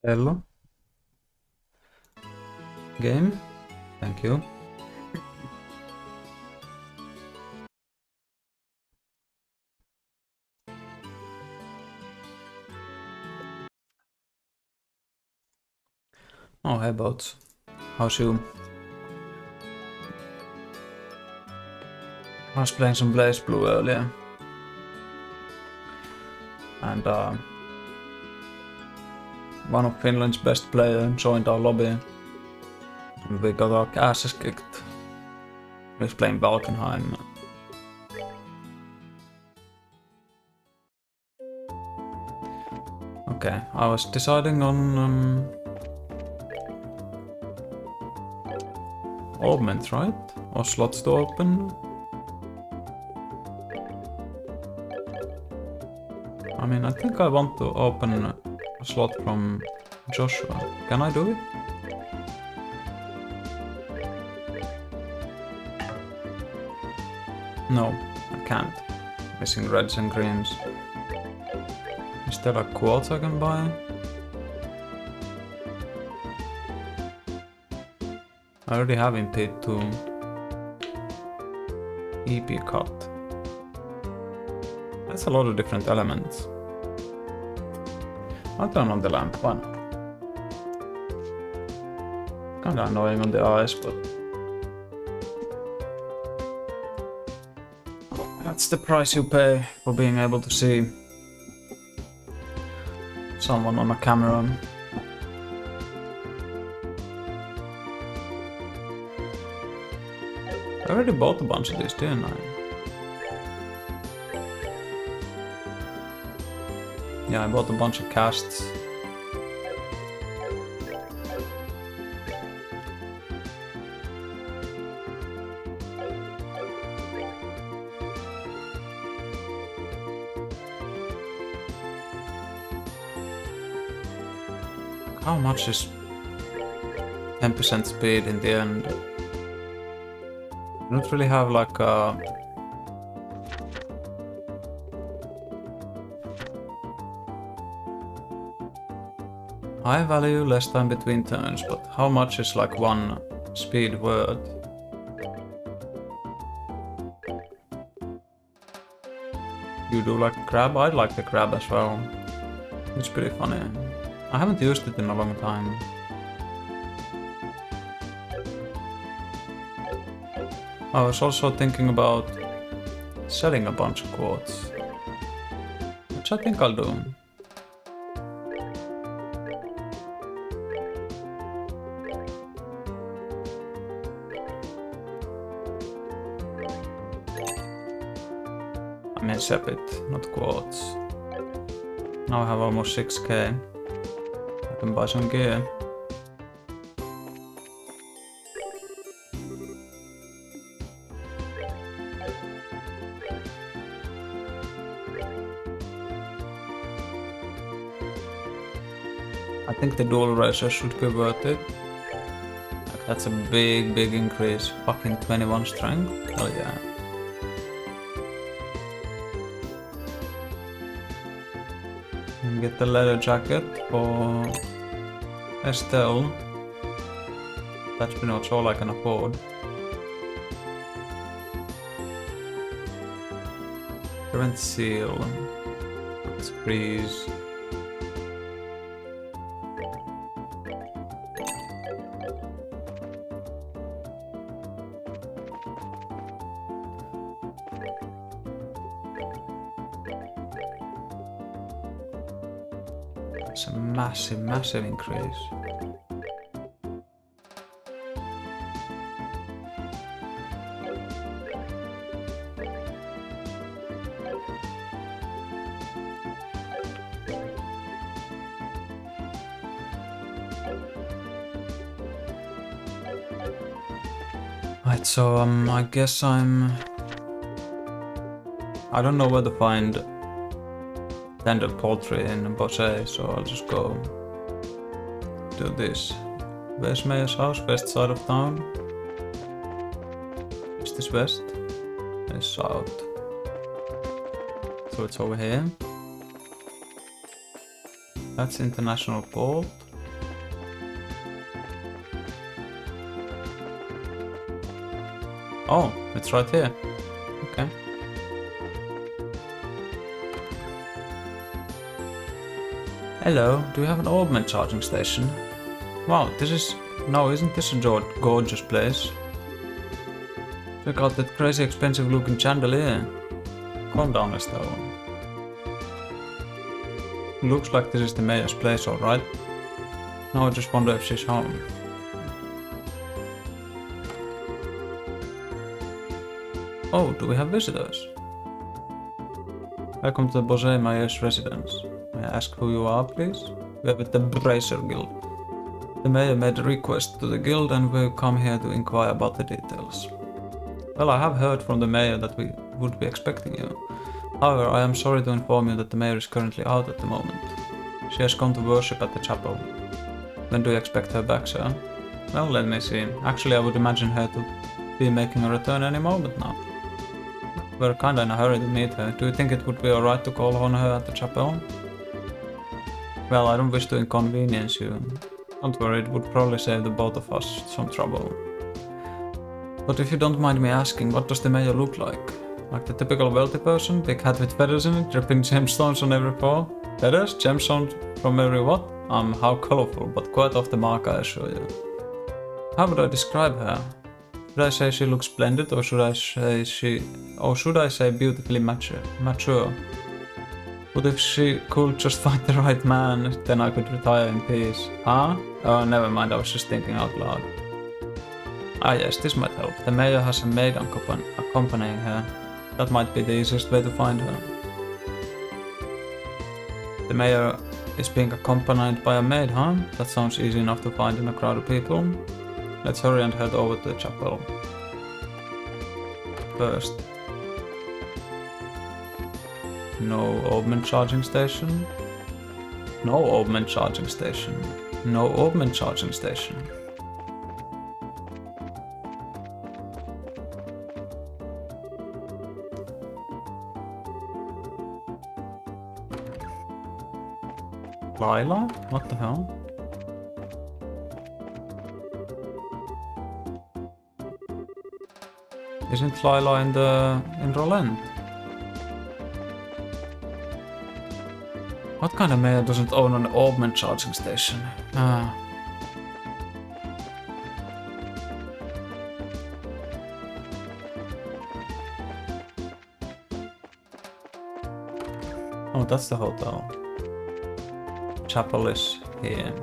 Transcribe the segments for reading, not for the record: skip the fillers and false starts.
Hello. Game. Thank you. Oh, hey boats. How's you? I was playing some Blaze Blue earlier. And one of Finland's best players joined our lobby. And we got our asses kicked. He was playing Valkenheim. Okay, I was deciding on augment, right? Or slots to open. I mean, I think I want to open a slot from Joshua. Can I do it? No, I can't. Missing reds and greens. Is there like quotes I can buy? I already have Impede 2. EP cut. That's a lot of different elements. I'll turn on the lamp, why not? Kinda annoying on the eyes, but that's the price you pay for being able to see someone on a camera. I already bought a bunch of these, didn't I? Yeah, I bought a bunch of casts. How much is 10% speed in the end? I don't really have like a high value, less time between turns, but how much is like one speed word? You do like crab? I like the crab as well. It's pretty funny. I haven't used it in a long time. I was also thinking about selling a bunch of quotes, which I think I'll do. I mean Sepit, not quotes. Now I have almost 6k. I can buy some gear. I think the dual razor should be worth it. Like, that's a big increase. Fucking 21 strength? Hell yeah. And get the leather jacket for Estelle. That's pretty much all I can afford. Prevent seal. Let's freeze. It's a massive increase. Right, so I guess I don't know where to find tender poultry in Bosé, so I'll just go do this. Where's Mayor's house? West side of town? Is this west? It's south. So it's over here. That's International Port. Oh, it's right here. Okay. Hello, do you have an augment charging station? Wow, this is... No, isn't this a gorgeous place? Check out that crazy expensive looking chandelier. Calm down, Estelle. Looks like this is the mayor's place, alright. Now I just wonder if she's home. Oh, do we have visitors? Welcome to the Bosé Mayor's residence. May I ask who you are, please? We are with the Bracer Guild. The mayor made a request to the guild and we've come here to inquire about the details. Well, I have heard from the mayor that we would be expecting you. However, I am sorry to inform you that the mayor is currently out at the moment. She has gone to worship at the chapel. When do you expect her back, sir? Well, let me see. Actually, I would imagine her to be making a return any moment now. We're kinda in a hurry to meet her. Do you think it would be alright to call on her at the chapel? Well, I don't wish to inconvenience you. Don't worry, it would probably save the both of us some trouble. But if you don't mind me asking, what does the mayor look like? Like the typical wealthy person? Big hat with feathers in it, dripping gemstones on every paw? Feathers? Gemstones from every what? How colorful, but quite off the mark, I assure you. How would I describe her? Should I say she looks splendid, or should I say beautifully mature? But if she could just find the right man, then I could retire in peace. Huh? Oh, never mind, I was just thinking out loud. Ah yes, this might help. The mayor has a maid accompanying her. That might be the easiest way to find her. The mayor is being accompanied by a maid, huh? That sounds easy enough to find in a crowd of people. Let's hurry and head over to the chapel. First. No augment charging station. No augment charging station. No augment charging station. Lila? What the hell? Isn't Lila in Roland? What kind of mayor doesn't own an augment charging station? Oh, that's the hotel. Chapel is here.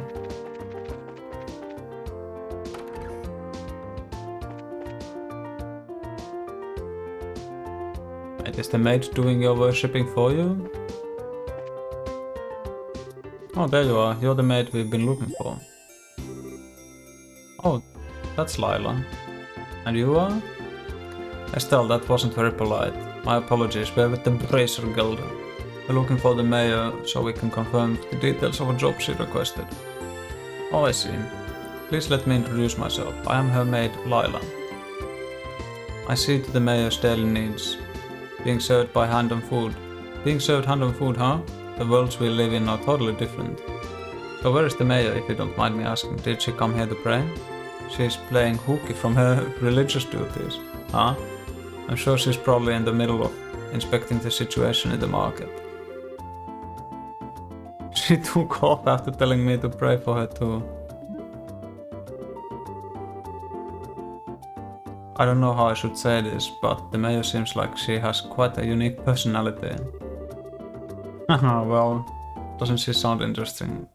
Wait, is the maid doing your worshipping for you? Oh, there you are. You're the maid we've been looking for. Oh, that's Lila. And you are? Estelle, that wasn't very polite. My apologies, we're with the Bracer Guild. We're looking for the mayor so we can confirm the details of a job she requested. Oh, I see. Please let me introduce myself. I am her maid, Lila. I see to the mayor's daily needs. Being served by hand and food. Being served hand and food, huh? The worlds we live in are totally different. So where is the mayor, if you don't mind me asking? Did she come here to pray? She's playing hooky from her religious duties. Huh? I'm sure she's probably in the middle of inspecting the situation in the market. She took off after telling me to pray for her too. I don't know how I should say this, but the mayor seems like she has quite a unique personality. Well, doesn't she sound interesting?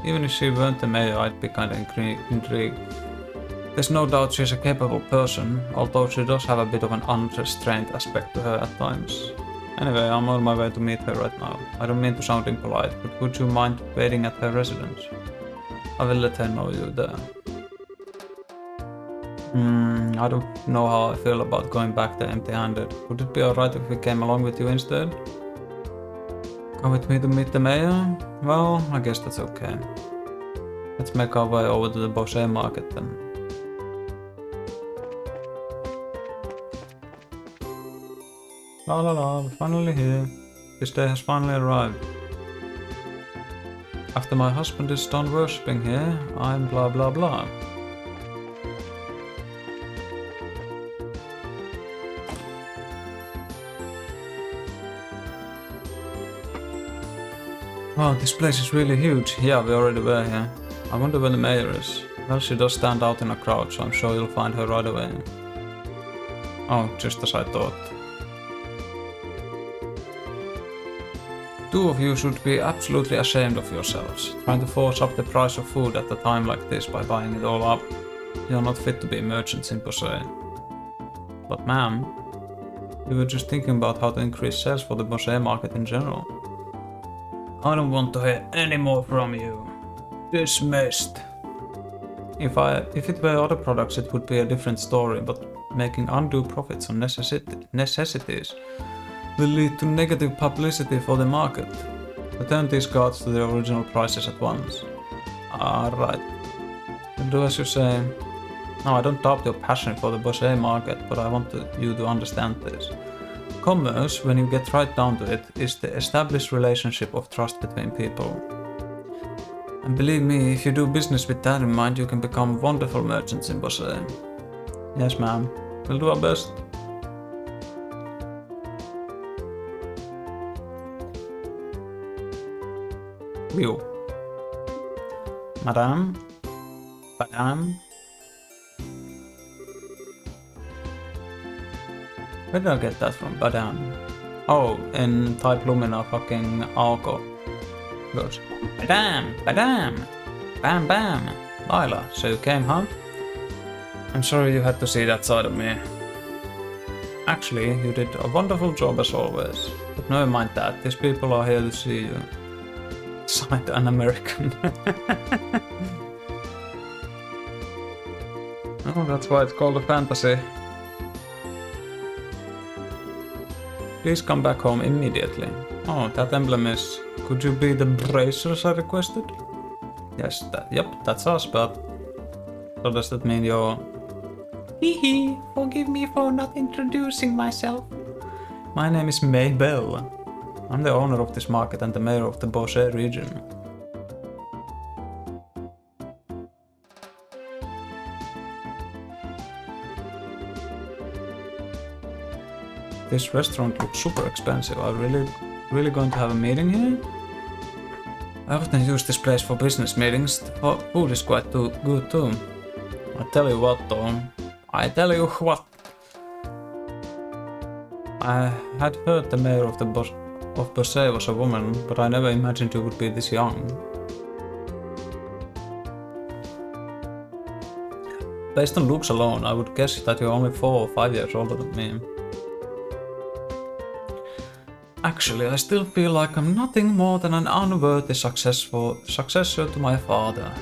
Even if she weren't the mayor, I'd be kinda intrigued. There's no doubt she's a capable person, although she does have a bit of an unrestrained aspect to her at times. Anyway, I'm on my way to meet her right now. I don't mean to sound impolite, but would you mind waiting at her residence? I will let her know you're there. I don't know how I feel about going back there empty-handed. Would it be alright if we came along with you instead? Come with me to meet the mayor? Well, I guess that's okay. Let's make our way over to the Bosé market then. La la la, we're finally here. This day has finally arrived. After my husband is done worshipping here, I'm blah blah blah. Wow, this place is really huge. Yeah, we already were here. I wonder where the mayor is. Well, she does stand out in a crowd, so I'm sure you'll find her right away. Oh, just as I thought. Two of you should be absolutely ashamed of yourselves, trying to force up the price of food at a time like this by buying it all up. You're not fit to be merchants in Bosé. But ma'am, we were just thinking about how to increase sales for the Bosé market in general. I don't want to hear any more from you. Dismissed. If it were other products, it would be a different story, but making undue profits on necessities will lead to negative publicity for the market. Return these cards to their original prices at once. Alright. Do as you say. No, I don't doubt your passion for the Bosé market, but I want you to understand this. Commerce, when you get right down to it, is the established relationship of trust between people. And believe me, if you do business with that in mind, you can become wonderful merchants in Bosé. Yes, ma'am. We'll do our best. You. Madame? Madame? Where did I get that from? Madame. Oh, in Type Lumina fucking Aoko. Goes, Madame, Madame, Bam Bam. Lila, so you came, huh? I'm sorry you had to see that side of me. Actually, you did a wonderful job as always. But never mind that, these people are here to see you. Signed an American. Oh, that's why it's called a fantasy. Please come back home immediately. Oh, that emblem is... Could you be the bracers I requested? Yes, that's us, but... So does that mean you're... Hehe, forgive me for not introducing myself. My name is Maybell. I'm the owner of this market and the mayor of the Bosé region. This restaurant looks super expensive. Are we really going to have a meeting here? I often use this place for business meetings. The food is quite good too. I tell you what though. I tell you what. I had heard the mayor of Bosé was a woman, but I never imagined you would be this young. Based on looks alone, I would guess that you're only 4 or 5 years older than me. Actually, I still feel like I'm nothing more than an unworthy successor to my father.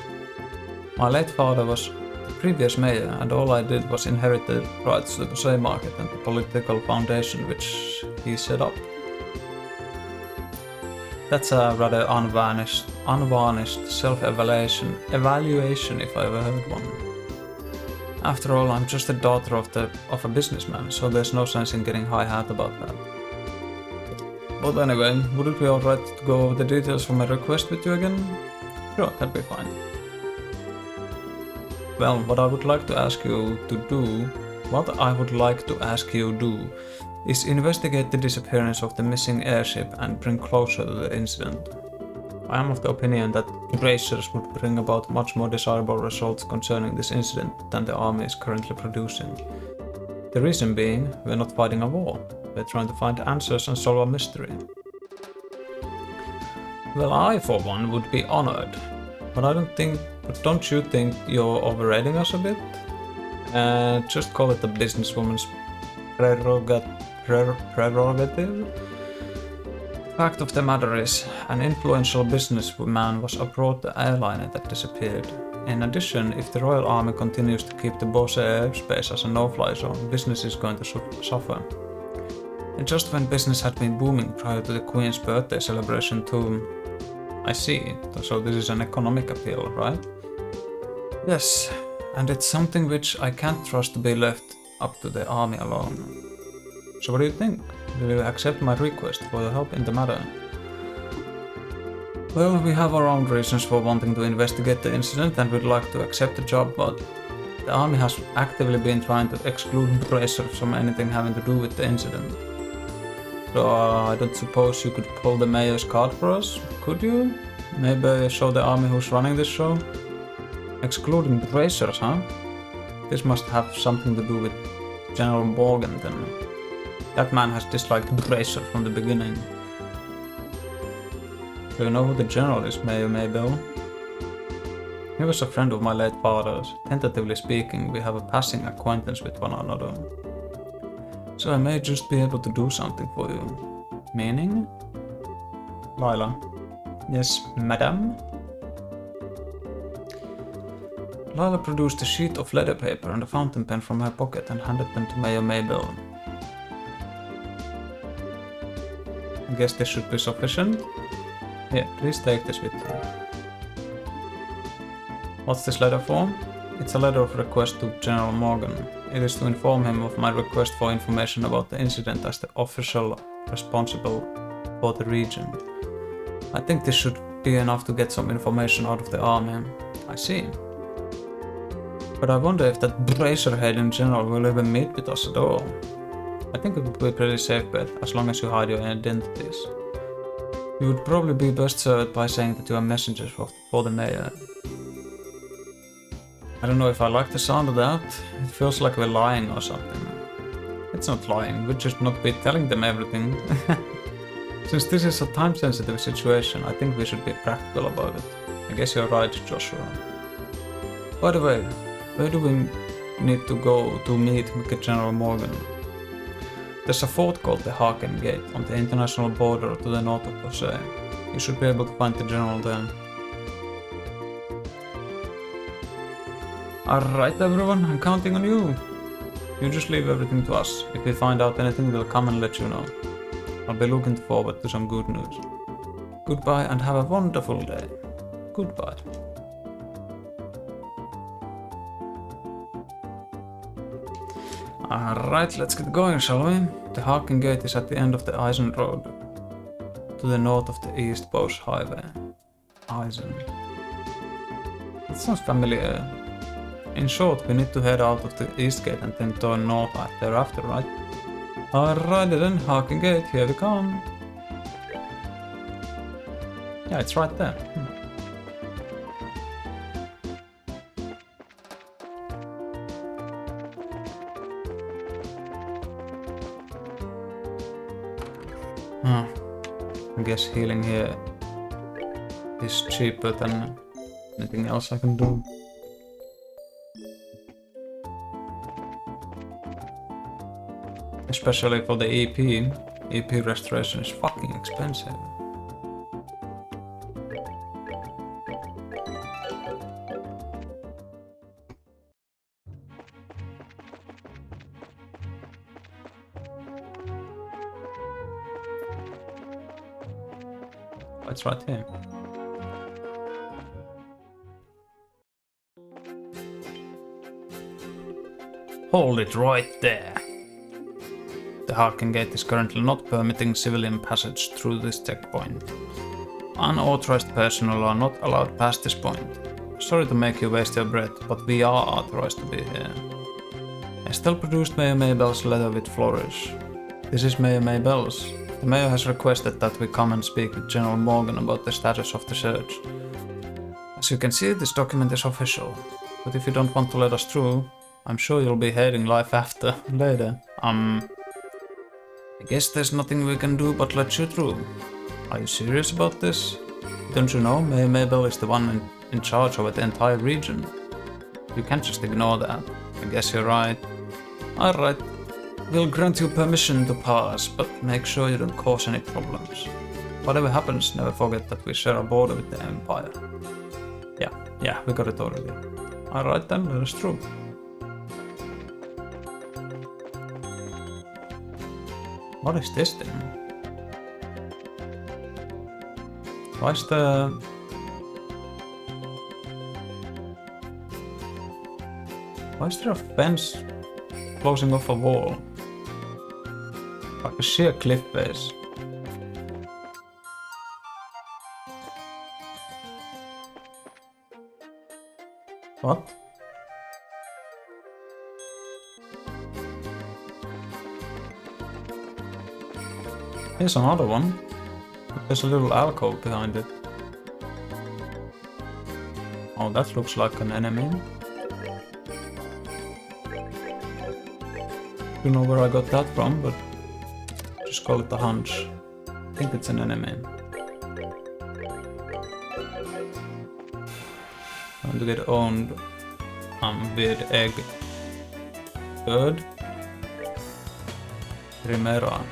My late father was the previous mayor, and all I did was inherit the rights to the Bosé market and the political foundation which he set up. That's a rather unvarnished self-evaluation if I ever heard one. After all, I'm just the daughter of a businessman, so there's no sense in getting high-hat about that. But anyway, would it be alright to go over the details for my request with you again? Sure, that'd be fine. Well, what I would like to ask you do is investigate the disappearance of the missing airship and bring closure to the incident. I am of the opinion that bracers would bring about much more desirable results concerning this incident than the army is currently producing. The reason being, we're not fighting a war. We're trying to find answers and solve a mystery. Well, I for one would be honored, but don't you think you're overrating us a bit? Just call it a businesswoman's prerogative. Fact of the matter is, an influential businessman was aboard the airliner that disappeared. In addition, if the Royal Army continues to keep the Bosé airspace as a no-fly zone, business is going to suffer. And just when business had been booming prior to the Queen's birthday celebration too. I see, so this is an economic appeal, right? Yes, and it's something which I can't trust to be left up to the army alone. So what do you think? Will you accept my request for your help in the matter? Well, we have our own reasons for wanting to investigate the incident and would like to accept the job, but the army has actively been trying to exclude bracers from anything having to do with the incident. So I don't suppose you could pull the mayor's card for us, could you? Maybe show the army who's running this show? Excluding the racers, huh? This must have something to do with General Morgan then. That man has disliked the racer from the beginning. Do you know who the general is, Mayor Maybell? He was a friend of my late father's. Tentatively speaking, we have a passing acquaintance with one another. So I may just be able to do something for you. Meaning? Lila. Yes, madam? Lila produced a sheet of letter paper and a fountain pen from her pocket and handed them to Mayor Maybell. I guess this should be sufficient. Here, please take this with you. What's this letter for? It's a letter of request to General Morgan. It is to inform him of my request for information about the incident as the official responsible for the region. I think this should be enough to get some information out of the army. I see. But I wonder if that Bracerhead in general will even meet with us at all. I think it would be a pretty safe bet, as long as you hide your identities. You would probably be best served by saying that you are messengers for the mayor. I don't know if I like the sound of that. It feels like we're lying or something. It's not lying, we'd just not be telling them everything. Since this is a time-sensitive situation, I think we should be practical about it. I guess you're right, Joshua. By the way, where do we need to go to meet General Morgan? There's a fort called the Haken Gate on the international border to the north of Posey. You should be able to find the general there. Alright everyone, I'm counting on you. You just leave everything to us. If we find out anything, we'll come and let you know. I'll be looking forward to some good news. Goodbye and have a wonderful day. Goodbye. Alright, let's get going, shall we? The Haken Gate is at the end of the Eisen Road, to the north of the East Coast Highway. Eisen. That sounds familiar. In short, we need to head out of the East Gate and then turn north thereafter, right? Alright then, Haken Gate, here we come. Yeah, it's right there. I guess healing here is cheaper than anything else I can do. Especially for the EP. EP restoration is fucking expensive. It's right here. Hold it right there. The Haken Gate is currently not permitting civilian passage through this checkpoint. Unauthorized personnel are not allowed past this point. Sorry to make you waste your breath, but we are authorized to be here. Estelle produced Mayor Maybell's letter with flourish. This is Mayor Maybell's. The mayor has requested that we come and speak with General Morgan about the status of the search. As you can see, this document is official, but if you don't want to let us through, I'm sure you'll be hating life after later. I guess there's nothing we can do but let you through. Are you serious about this? Don't you know Mayor Maybell is the one in charge over the entire region? You can't just ignore that. I guess you're right. Alright. We'll grant you permission to pass, but make sure you don't cause any problems. Whatever happens, never forget that we share a border with the Empire. Yeah, we got it already. Alright then, let us through. What is this thing? Why is there a fence closing off a wall? Like a sheer cliff face. What? Here's another one. There's a little alcove behind it. Oh, that looks like an enemy. Don't know where I got that from, but just call it a hunch. I think it's an enemy. And to get owned with egg bird. Primera.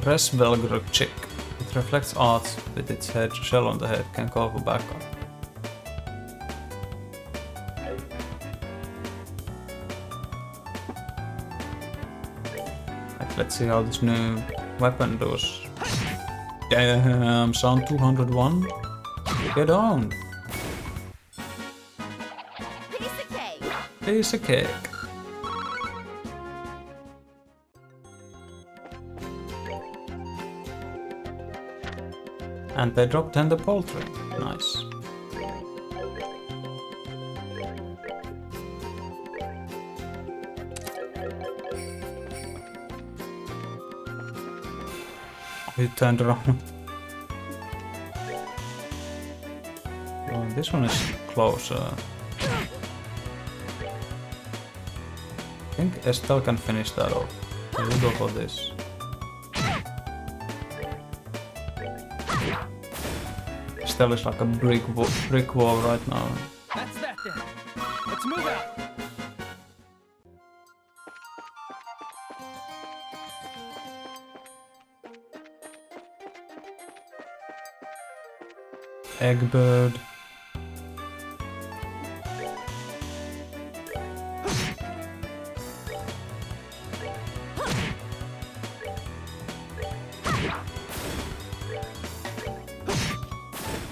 Resvelgrug chick. It reflects arts with its head shell on the head, can call for backup. Let's see how this new weapon does. Damn, sound 201. Get on. Piece of cake. Piece of cake. And they drop tender poultry. Nice. He turned around. Oh, this one is closer. I think Estelle can finish that off. So we'll go for this. Estelle is like a brick wall right now. That's that then. Let's move out. Eggbird.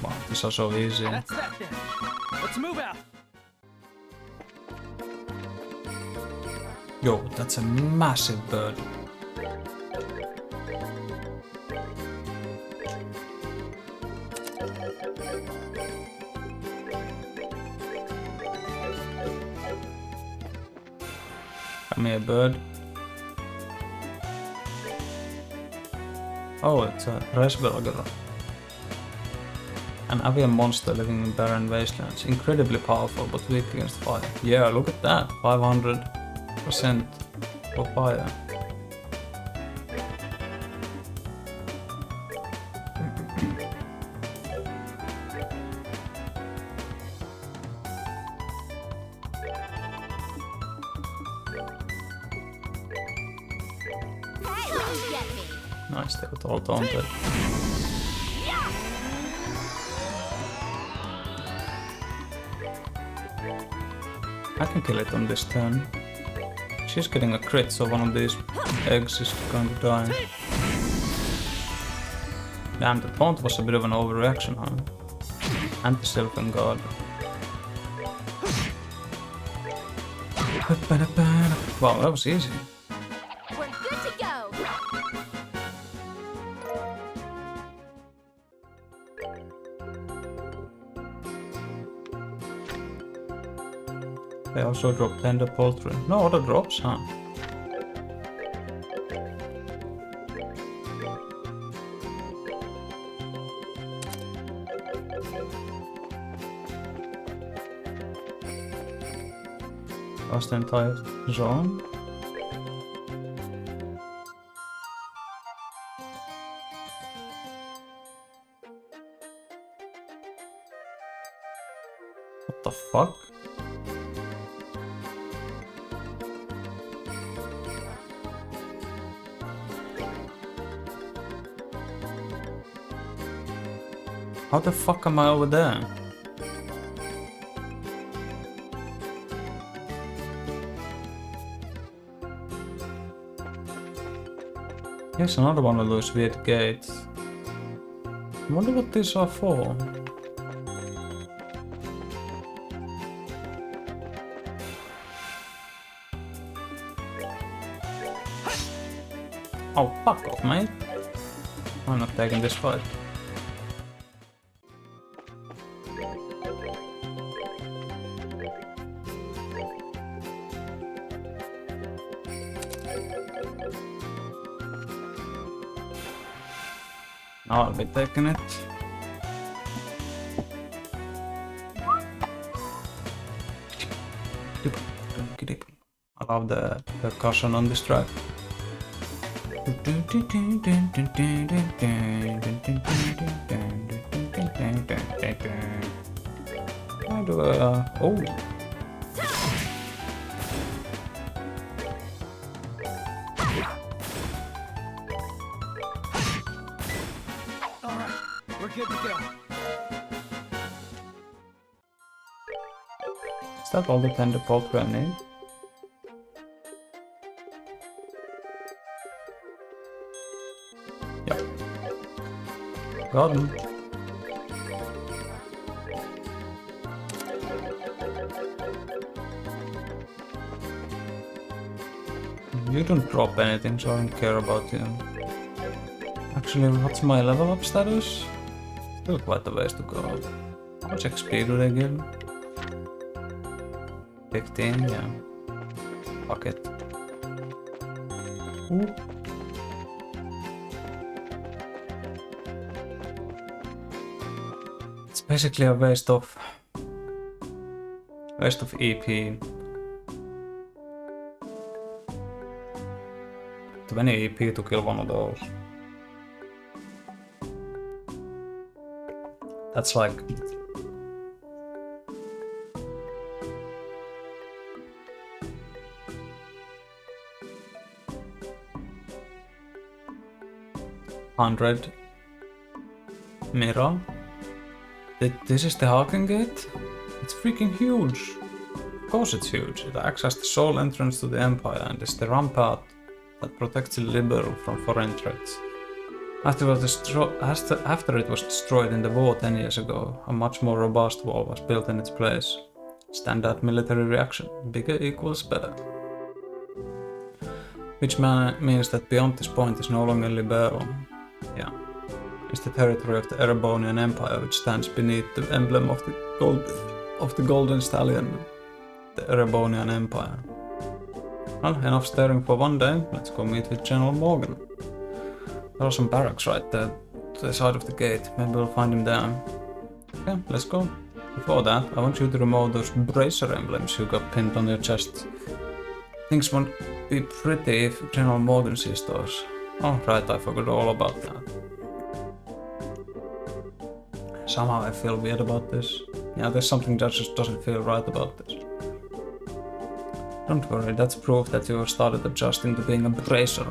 Wow, these are so easy. That's that then. Let's move out. Yo, that's a massive bird. Come here, bird. Oh, it's a Resvelger. An avian monster living in barren wastelands. Incredibly powerful, but weak against fire. Yeah, look at that. 500% for fire. Hey, you get me. Nice, they got all taunted. I can kill it on this turn. She's getting a crit, so one of these eggs is going to die. Damn, the taunt was a bit of an overreaction, huh? Anti-Sylvan Guard. Wow, that was easy. We're good to go. They also drop tender poultry. No other drops, huh? Across the entire zone. What the fuck? How the fuck am I over there? Here's another one of those weird gates. I wonder what these are for. Oh, fuck off, mate. I'm not taking this fight. Now I'll be taking it. I love the percussion on this track. How do I, oh. Alright, we're good to go. Is that all the tender poultry I need? Yeah. Got him. You don't drop anything, so I don't care about you. Actually, what's my level up status? Still quite a ways to go. How much XP do they give? 15, yeah. Fuck it. Ooh. It's basically a waste of EP. 20 EP to kill one of those. That's like $100 Mira. This is the Haken Gate? It's freaking huge. Of course it's huge. It acts as the sole entrance to the Empire and is the rampart that protects Liberl from foreign threats. After it was destroyed in the war 10 years ago, a much more robust wall was built in its place. Standard military reaction. Bigger equals better. Which means that beyond this point is no longer Liberl. Yeah. It's the territory of the Erebonian Empire, which stands beneath the emblem of the Golden Stallion, the Erebonian Empire. Well, enough staring for one day. Let's go meet with General Morgan. There are some barracks right there to the side of the gate. Maybe we'll find him there. Okay, let's go. Before that, I want you to remove those bracer emblems you got pinned on your chest. Things won't be pretty if General Morgan sees those. Oh, right, I forgot all about that. Somehow I feel weird about this. Yeah, there's something that just doesn't feel right about this. Don't worry, that's proof that you have started adjusting to being a bracer.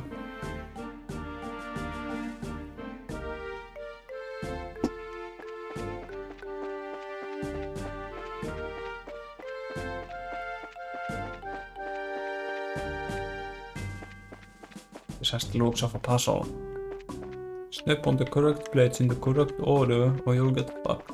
This has the looks of a puzzle. Step on the correct plates in the correct order or you'll get fucked.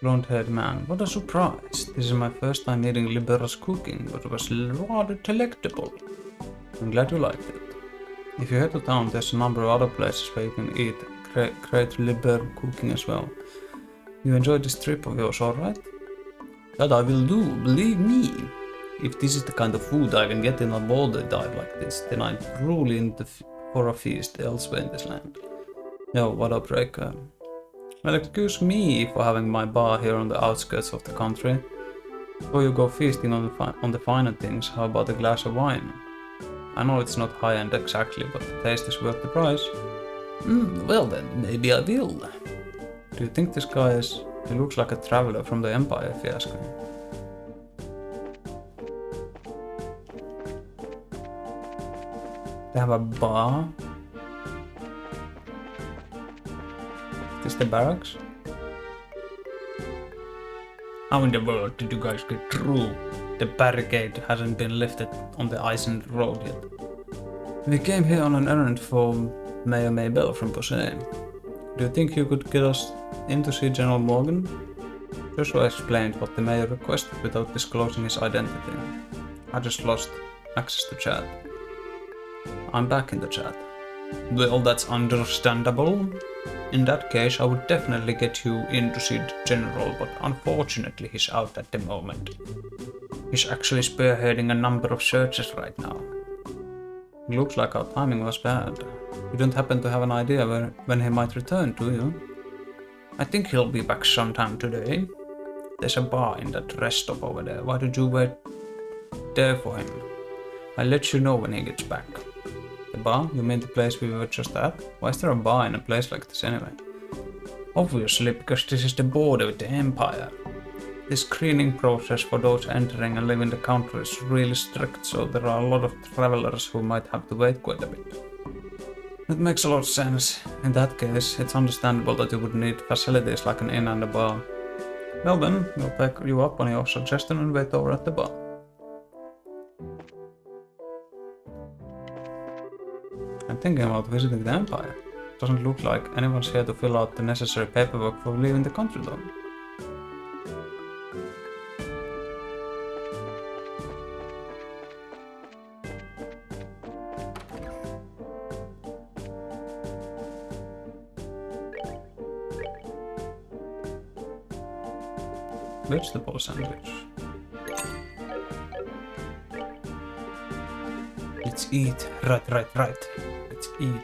Blonde-haired man, what a surprise! This is my first time eating Liberal's cooking, but it was rather delectable. I'm glad you liked it. If you head to town, there's a number of other places where you can eat great Liberal cooking as well. You enjoyed this trip of yours, alright? That I will do, believe me! If this is the kind of food I can get in a boulder dive like this, then I'm truly in for a feast elsewhere in this land. Yo, what up, Breaker? Well, excuse me for having my bar here on the outskirts of the country. Before you go feasting on the finer things, how about a glass of wine? I know it's not high-end exactly, but the taste is worth the price. Well then, maybe I will. Do you think this guy is... He looks like a traveler from the Empire, if you ask me. They have a bar. Is this the barracks? How in the world did you guys get through? The barricade hasn't been lifted on the Eisen Road yet. We came here on an errand for Mayor Maybell from Posey. Do you think you could get us in to see General Morgan? Joshua explained what the mayor requested without disclosing his identity. I just lost access to chat. I'm back in the chat. Well, that's understandable. In that case, I would definitely get you in to see the General, but unfortunately he's out at the moment. He's actually spearheading a number of searches right now. It looks like our timing was bad. You don't happen to have an idea when he might return, do you? I think he'll be back sometime today. There's a bar in that rest stop over there. Why don't you wait there for him? I'll let you know when he gets back. The bar? You mean the place we were just at? Why is there a bar in a place like this anyway? Obviously, because this is the border with the Empire. The screening process for those entering and leaving the country is really strict, so there are a lot of travelers who might have to wait quite a bit. It makes a lot of sense. In that case, it's understandable that you would need facilities like an inn and a bar. Well then, we'll take you up on your suggestion and wait over at the bar. I'm thinking about visiting the Empire. Doesn't look like anyone's here to fill out the necessary paperwork for leaving the country though. Vegetable sandwich. Let's eat. Right. Let's eat.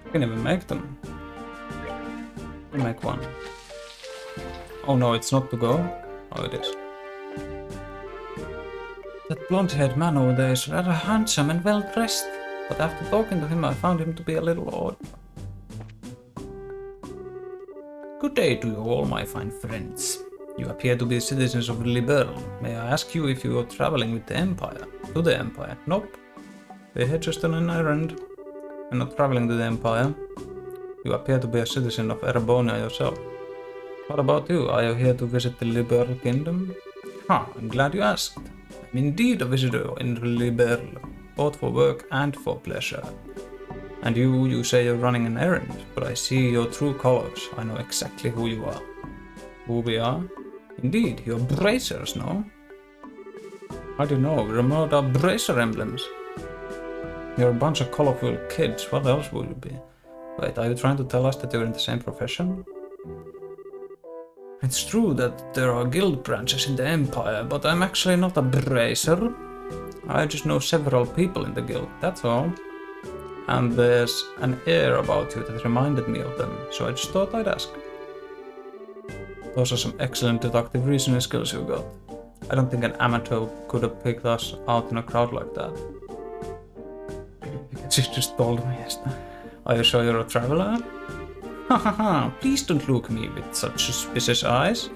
I can even make them. I'll make one. Oh no, it's not to go? Oh, it is. That blonde-haired man over there is rather handsome and well-dressed, but after talking to him I found him to be a little odd. Good day to you all, my fine friends. You appear to be citizens of Liberl. May I ask you if you are traveling with the Empire? To the Empire? Nope. We're here just on an errand. We're not traveling to the Empire. You appear to be a citizen of Erebonia yourself. What about you? Are you here to visit the Liberl Kingdom? I'm glad you asked. I'm indeed a visitor in Liberl, both for work and for pleasure. And you say you're running an errand, but I see your true colors. I know exactly who you are. Who we are? Indeed, you're bracers, no? How do you know? Remote are bracer emblems. You're a bunch of colorful kids. What else would you be? Wait, are you trying to tell us that you're in the same profession? It's true that there are guild branches in the Empire, but I'm actually not a bracer. I just know several people in the guild, that's all. And there's an air about you that reminded me of them, so I just thought I'd ask. Those are some excellent deductive reasoning skills you got. I don't think an amateur could have picked us out in a crowd like that. She just told me, are you sure you're a traveler? Please don't look at me with such suspicious eyes.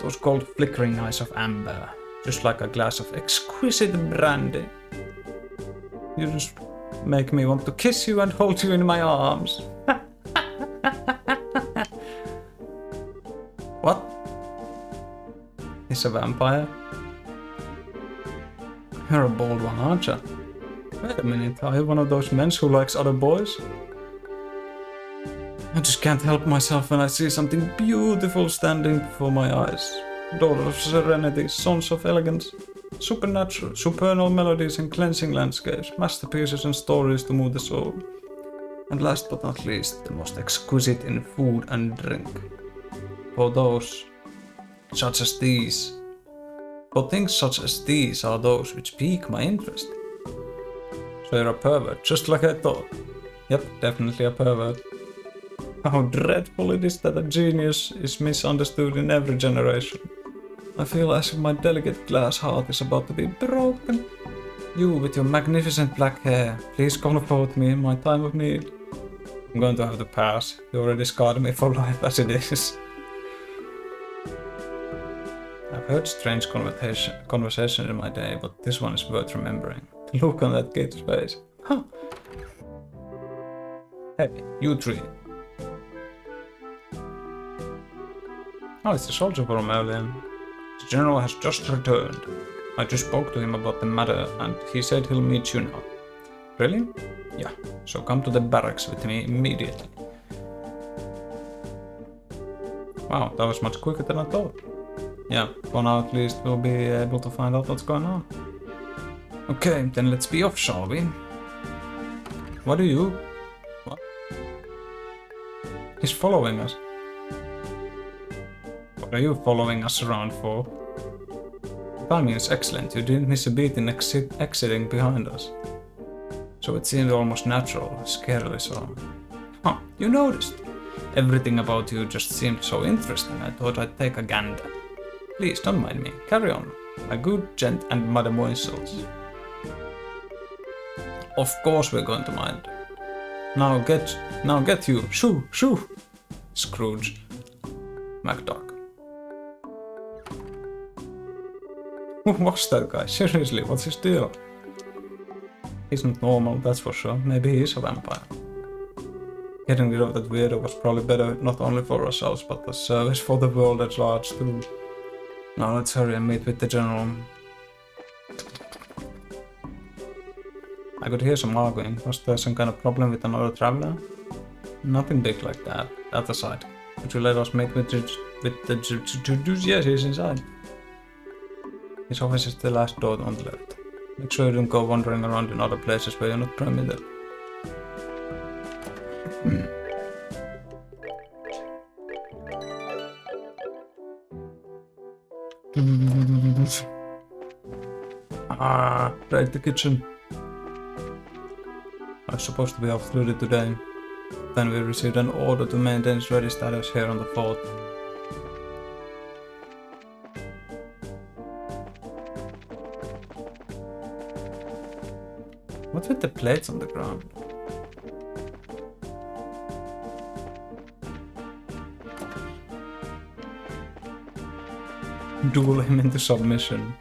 Those cold flickering eyes of amber. Just like a glass of exquisite brandy. You just make me want to kiss you and hold you in my arms. What? He's a vampire? You're a bold one, aren't you? Wait a minute, are you one of those men who likes other boys? I just can't help myself when I see something beautiful standing before my eyes. Daughters of serenity, sons of elegance, supernatural, supernal melodies and cleansing landscapes, masterpieces and stories to move the soul. And last but not least, the most exquisite in food and drink. For those such as these. For things such as these are those which pique my interest. So you're a pervert, just like I thought. Yep, definitely a pervert. How dreadful it is that a genius is misunderstood in every generation. I feel as if my delicate glass heart is about to be broken. You with your magnificent black hair, please comfort me in my time of need. I'm going to have to pass. You already scarred me for life as it is. I've heard strange conversations in my day, but this one is worth remembering. The look on that kid's face. Huh. Hey, you three. Oh, it's the soldier from earlier. The general has just returned. I just spoke to him about the matter and he said he'll meet you now. Really? Yeah, so come to the barracks with me immediately. Wow, that was much quicker than I thought. Yeah, for now at least we'll be able to find out what's going on. Okay, then let's be off, shall we? What do you... What? He's following us. What are you following us around for? The timing is excellent, you didn't miss a beat in exiting behind us. So it seemed almost natural, scarily so. Huh, you noticed. Everything about you just seemed so interesting, I thought I'd take a gander. Please, don't mind me. Carry on. My good gent and mademoiselles. Of course we're going to mind. Now get you. Shoo, shoo. Scrooge. MacDuck. Who was that guy? Seriously, what's his deal? He's not normal, that's for sure. Maybe he is a vampire. Getting rid of that weirdo was probably better not only for ourselves, but the service for the world at large too. Now let's hurry and meet with the general. I could hear some arguing. Was there some kind of problem with another traveler? Nothing big like that. That aside. Would you let us meet with the... Yes, he's inside. His office is the last door on the left. Make sure you don't go wandering around in other places where you're not permitted. Right, the kitchen. I was supposed to be off duty today. Then we received an order to maintain ready status here on the fort. What's with the plates on the ground? Duel him into submission.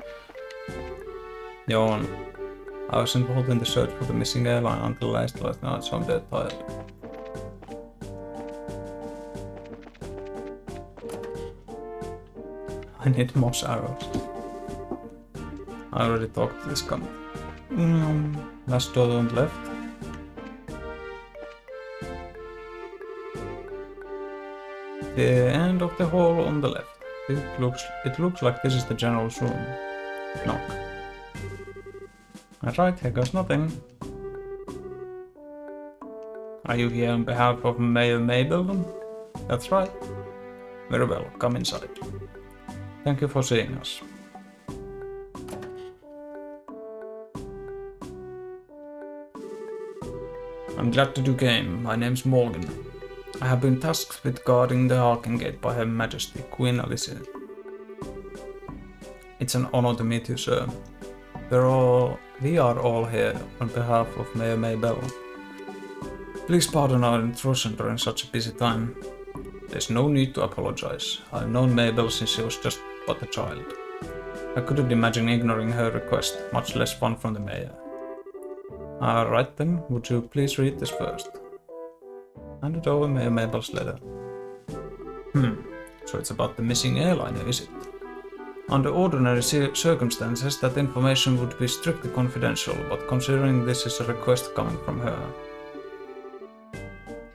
Yawn. I was involved in the search for the missing airline until last night, so I'm dead tired. I need moss arrows. I already talked to this cunt. Last door on the left. The end of the hall on the left. It looks like this is the general's room. Knock. That's right, here goes nothing. Are you here on behalf of Mayor Mabel? That's right. Very well, come inside. Thank you for seeing us. I'm glad that you came. My name's Morgan. I have been tasked with guarding the Harken Gate by Her Majesty, Queen Alicia. It's an honor to meet you, sir. We are all here on behalf of Mayor Mabel. Please pardon our intrusion during such a busy time. There's no need to apologize. I've known Mabel since she was just but a child. I couldn't imagine ignoring her request, much less one from the mayor. Alright then, would you please read this first? Handed over Mayor Mabel's letter. So it's about the missing airliner, is it? Under ordinary circumstances, that information would be strictly confidential, but considering this is a request coming from her.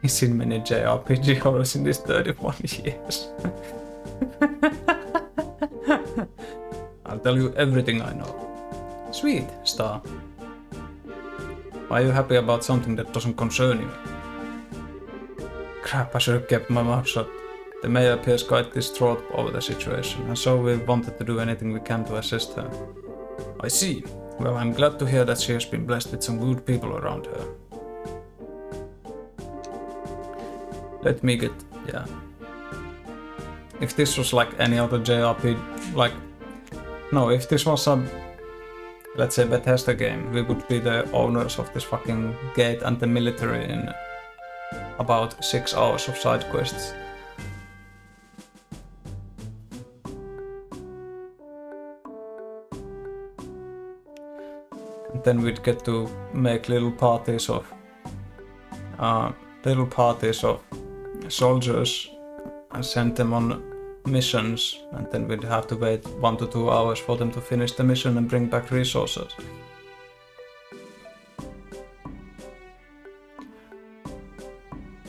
He's seen many JRPG horrors in these 31 years. I'll tell you everything I know. Sweet, Star. Why are you happy about something that doesn't concern you? Crap, I should have kept my mouth shut. The mayor appears quite distraught over the situation, and so we wanted to do anything we can to assist her. I see. Well, I'm glad to hear that she has been blessed with some good people around her. Let me get... yeah. If this was like any other JRPG, like... no, if this was a... let's say Bethesda game, we would be the owners of this fucking gate and the military in about 6 hours of side quests. And then we'd get to make little parties of soldiers and send them on missions, and then we'd have to wait 1 to 2 hours for them to finish the mission and bring back resources.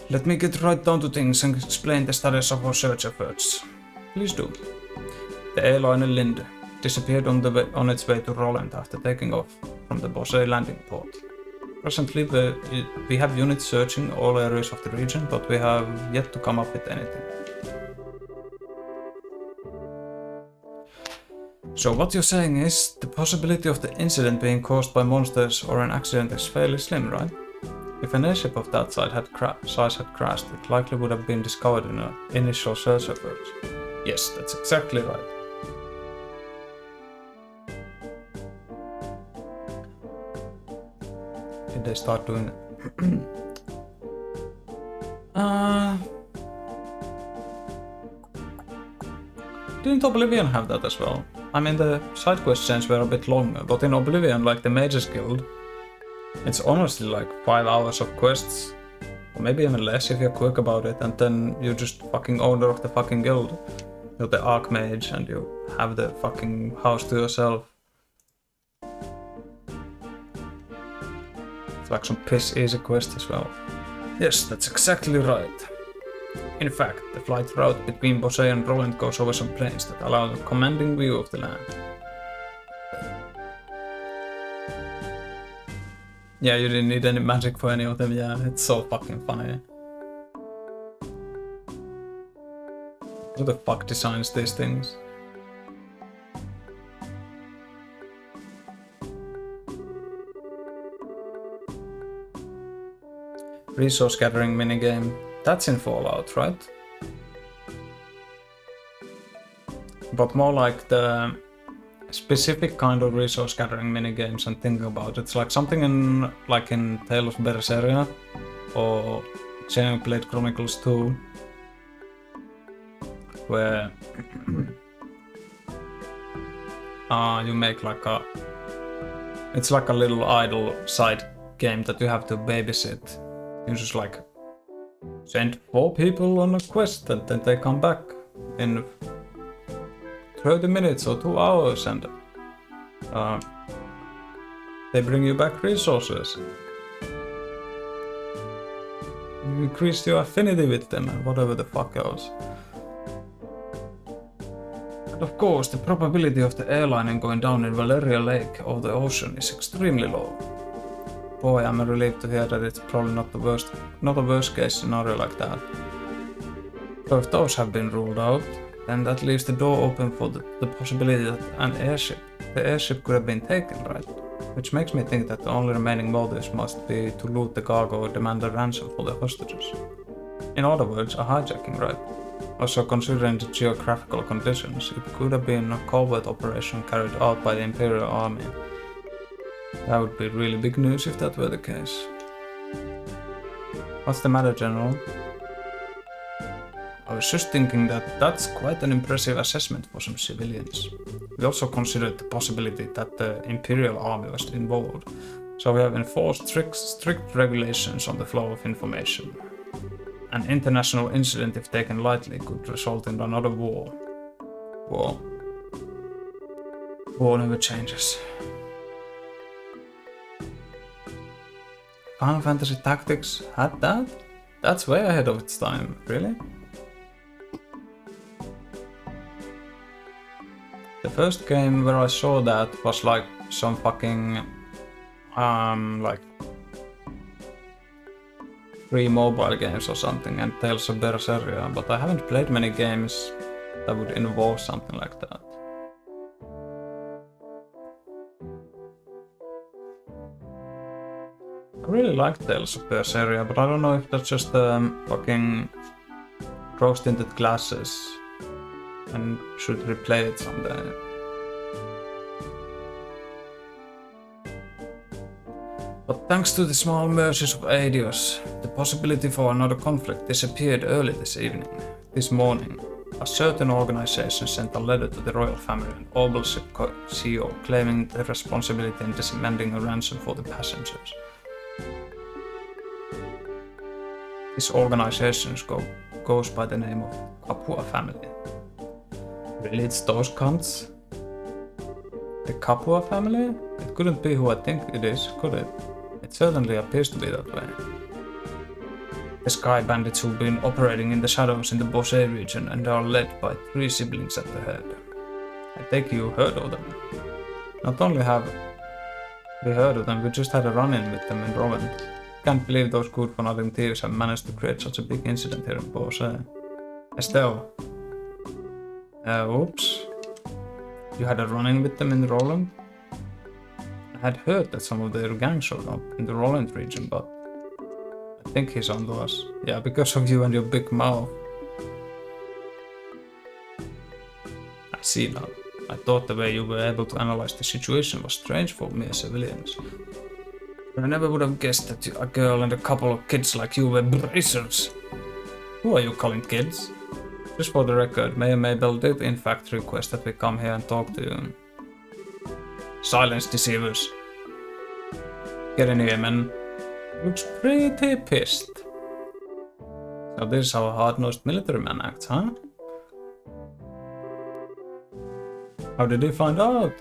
Let me get right down to things and explain the status of our search efforts. Please do. The airliner Lind disappeared on its way to Roland after taking off from the Bosé landing port. Presently, we have units searching all areas of the region, but we have yet to come up with anything. So what you're saying is, the possibility of the incident being caused by monsters or an accident is fairly slim, right? If an airship of that size had crashed, it likely would have been discovered in our initial search efforts. Yes, that's exactly right. Did they start doing it? Didn't Oblivion have that as well? I mean, the side quests were a bit longer, but in Oblivion, like the Mages Guild, it's honestly like 5 hours of quests, or maybe even less if you're quick about it, and then you're just fucking owner of the fucking guild. You're the Archmage, and you have the fucking house to yourself. It's like some piss easy quest as well. Yes, that's exactly right. In fact, the flight route between Bosé and Roland goes over some plains that allow a commanding view of the land. Yeah, you didn't need any magic for any of them, yeah, it's so fucking funny. Who the fuck designs these things? Resource gathering minigame. That's in Fallout, right? But more like the specific kind of resource gathering minigames I'm thinking about. It's like something in Tales of Berseria or Xenoblade Chronicles 2, where you make like it's like a little idle side game that you have to babysit. You just like send 4 people on a quest and then they come back in 30 minutes or 2 hours and they bring you back resources. You increase your affinity with them and whatever the fuck else. And of course, the probability of the airline going down in Valeria Lake or the ocean is extremely low. Boy, I'm relieved to hear that it's probably not a worst case scenario like that. So if those have been ruled out, then that leaves the door open for the possibility that the airship could have been taken, right? Which makes me think that the only remaining motives must be to loot the cargo or demand a ransom for the hostages. In other words, a hijacking, right? Also considering the geographical conditions, it could have been a covert operation carried out by the Imperial Army. That would be really big news if that were the case. What's the matter, General? I was just thinking that that's quite an impressive assessment for some civilians. We also considered the possibility that the Imperial Army was involved, so we have enforced strict regulations on the flow of information. An international incident, if taken lightly, could result in another war. War never changes. Final Fantasy Tactics had that? That's way ahead of its time, really? The first game where I saw that was like some fucking like free mobile games or something, and Tales of Berseria, but I haven't played many games that would involve something like that. I really like Tales of Berseria, but I don't know if that's just fucking rose-tinted glasses and should replay it someday. But thanks to the small mercies of Aidios, the possibility for another conflict disappeared early this morning. A certain organization sent a letter to the royal family and Obel ship CEO claiming the responsibility in demanding a ransom for the passengers. This organization goes by the name of Capua family. Really, it's those cunts? The Capua family? It couldn't be who I think it is, could it? It certainly appears to be that way. The Sky Bandits who've been operating in the shadows in the Bosé region and are led by 3 siblings at the head. I take you heard of them. Not only have we heard of them, we just had a run-in with them in Rowan. Can't believe those good-for-nothing thieves have managed to create such a big incident here in Bosé. Estelle. Oops. You had a run-in with them in Roland? I had heard that some of their gang showed up in the Roland region, but I think he's onto us. Yeah, because of you and your big mouth. I see now. I thought the way you were able to analyze the situation was strange for mere civilians. But I never would have guessed that a girl and a couple of kids like you were bracers. Who are you calling kids? Just for the record, Mayor Mabel did in fact request that we come here and talk to you. Silence, deceivers. Get in here, man. Looks pretty pissed. So this is how a hard-nosed military man acts, huh? How did he find out?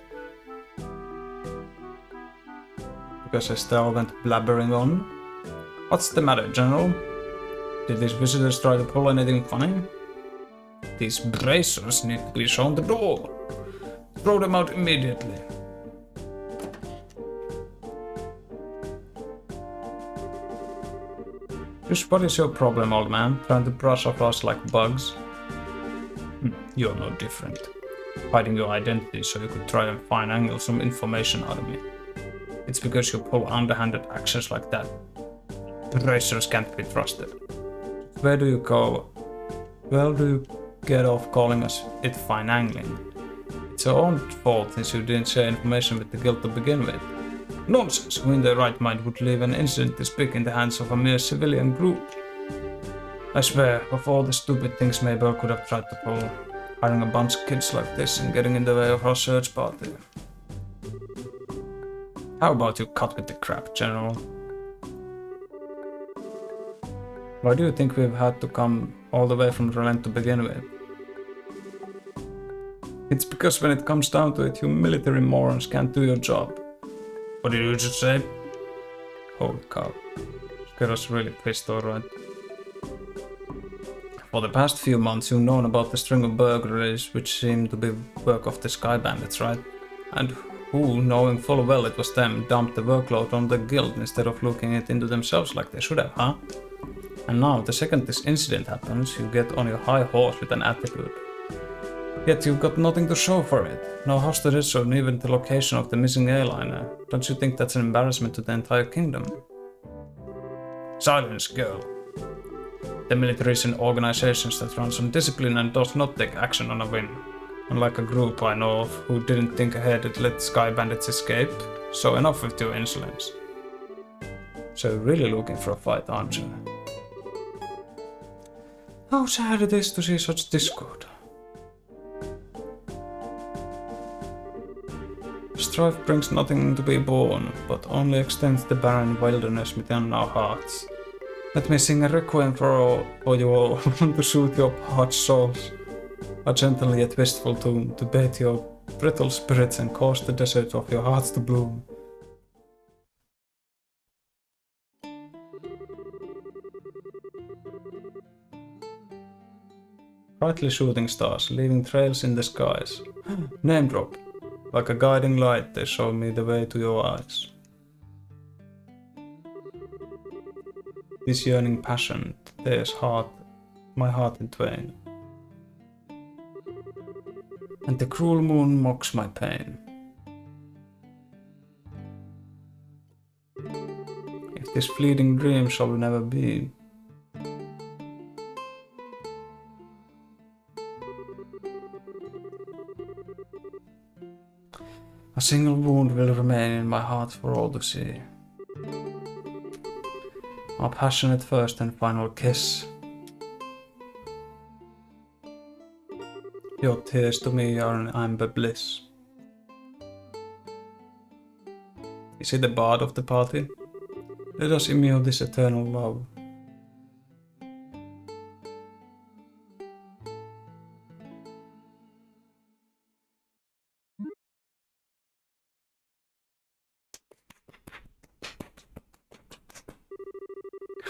Because Estelle went blabbering on. What's the matter, General? Did these visitors try to pull anything funny? These bracers need to be shown the door. Throw them out immediately. Just what is your problem, old man? Trying to brush off us like bugs? You're no different. Hiding your identity so you could try and finagle some information out of me. It's because you pull underhanded actions like that. Bracers can't be trusted. Where do you go? Where do you get off calling us it finangling? It's your own fault since you didn't share information with the guild to begin with. Nonsense! Who in their right mind would leave an incident this big in the hands of a mere civilian group? I swear, of all the stupid things Mabel could have tried to pull, hiring a bunch of kids like this and getting in the way of our search party. How about you cut with the crap, General? Why do you think we've had to come all the way from Relent to begin with? It's because when it comes down to it, you military morons can't do your job. What did you just say? Holy cow. This girl is really pissed, alright. For the past few months you've known about the string of burglaries which seem to be work of the Sky Bandits, right? And who, knowing full well it was them, dumped the workload on the guild instead of looking it into themselves like they should have, huh? And now, the second this incident happens, you get on your high horse with an attitude. Yet you've got nothing to show for it. No hostages or even the location of the missing airliner. Don't you think that's an embarrassment to the entire kingdom? Silence, girl. The military is an organization that runs on discipline and does not take action on a whim. Unlike a group I know of who didn't think ahead and let Sky Bandits escape. So enough with your insolence. So you're really looking for a fight, aren't you? How sad it is to see such discord. Strife brings nothing to be borne, but only extends the barren wilderness within our hearts. Let me sing a requiem for you all to soothe your parched souls. A gentle yet wistful tune to bathe your brittle spirits and cause the desert of your hearts to bloom. Brightly shooting stars, leaving trails in the skies. Name drop. Like a guiding light, they show me the way to your eyes. This yearning passion tears my heart in twain. And the cruel moon mocks my pain. If this fleeting dream shall never be, a single wound will remain in my heart for all to see. Our passionate first and final kiss. Your tears to me are an amber bliss. Is he the bard of the party? Let us immune this eternal love.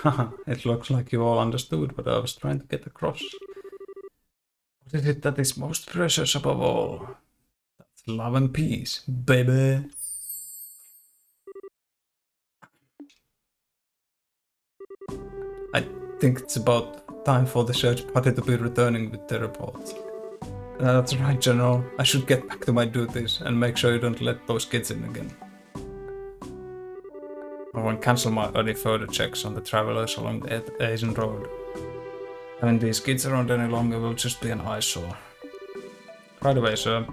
Haha, it looks like you all understood what I was trying to get across. What is it that is most precious above all? That's love and peace, baby. I think it's about time for the search party to be returning with the reports. That's right, General. I should get back to my duties and make sure you don't let those kids in again. I won't cancel any further checks on the travelers along the Asian Road. Having these kids around any longer will just be an eyesore. Right away, sir.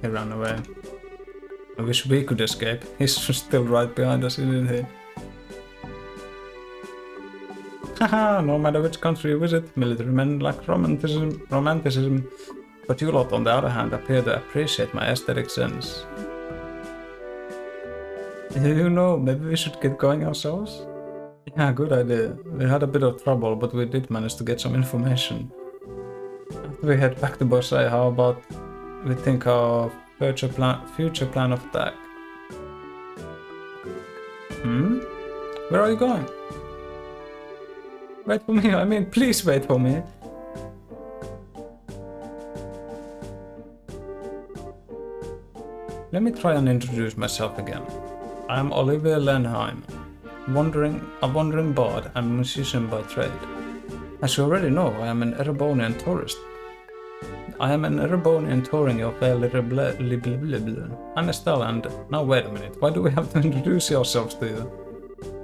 He ran away. I wish we could escape. He's still right behind us, isn't he? Haha, no matter which country you visit, military men lack romanticism, but you lot on the other hand appear to appreciate my aesthetic sense. You know, maybe we should get going ourselves? Yeah, good idea. We had a bit of trouble, but we did manage to get some information. After we head back to Borsay, how about we think of future plan of attack? Where are you going? Wait for me, I mean, please wait for me. Let me try and introduce myself again. I am Olivier Lenheim, a wandering bard and musician by trade. As you already know, I am an Erebonian tourist. I am an Erebonian touring your fair little I'm Estelle, and now wait a minute, why do we have to introduce ourselves to you?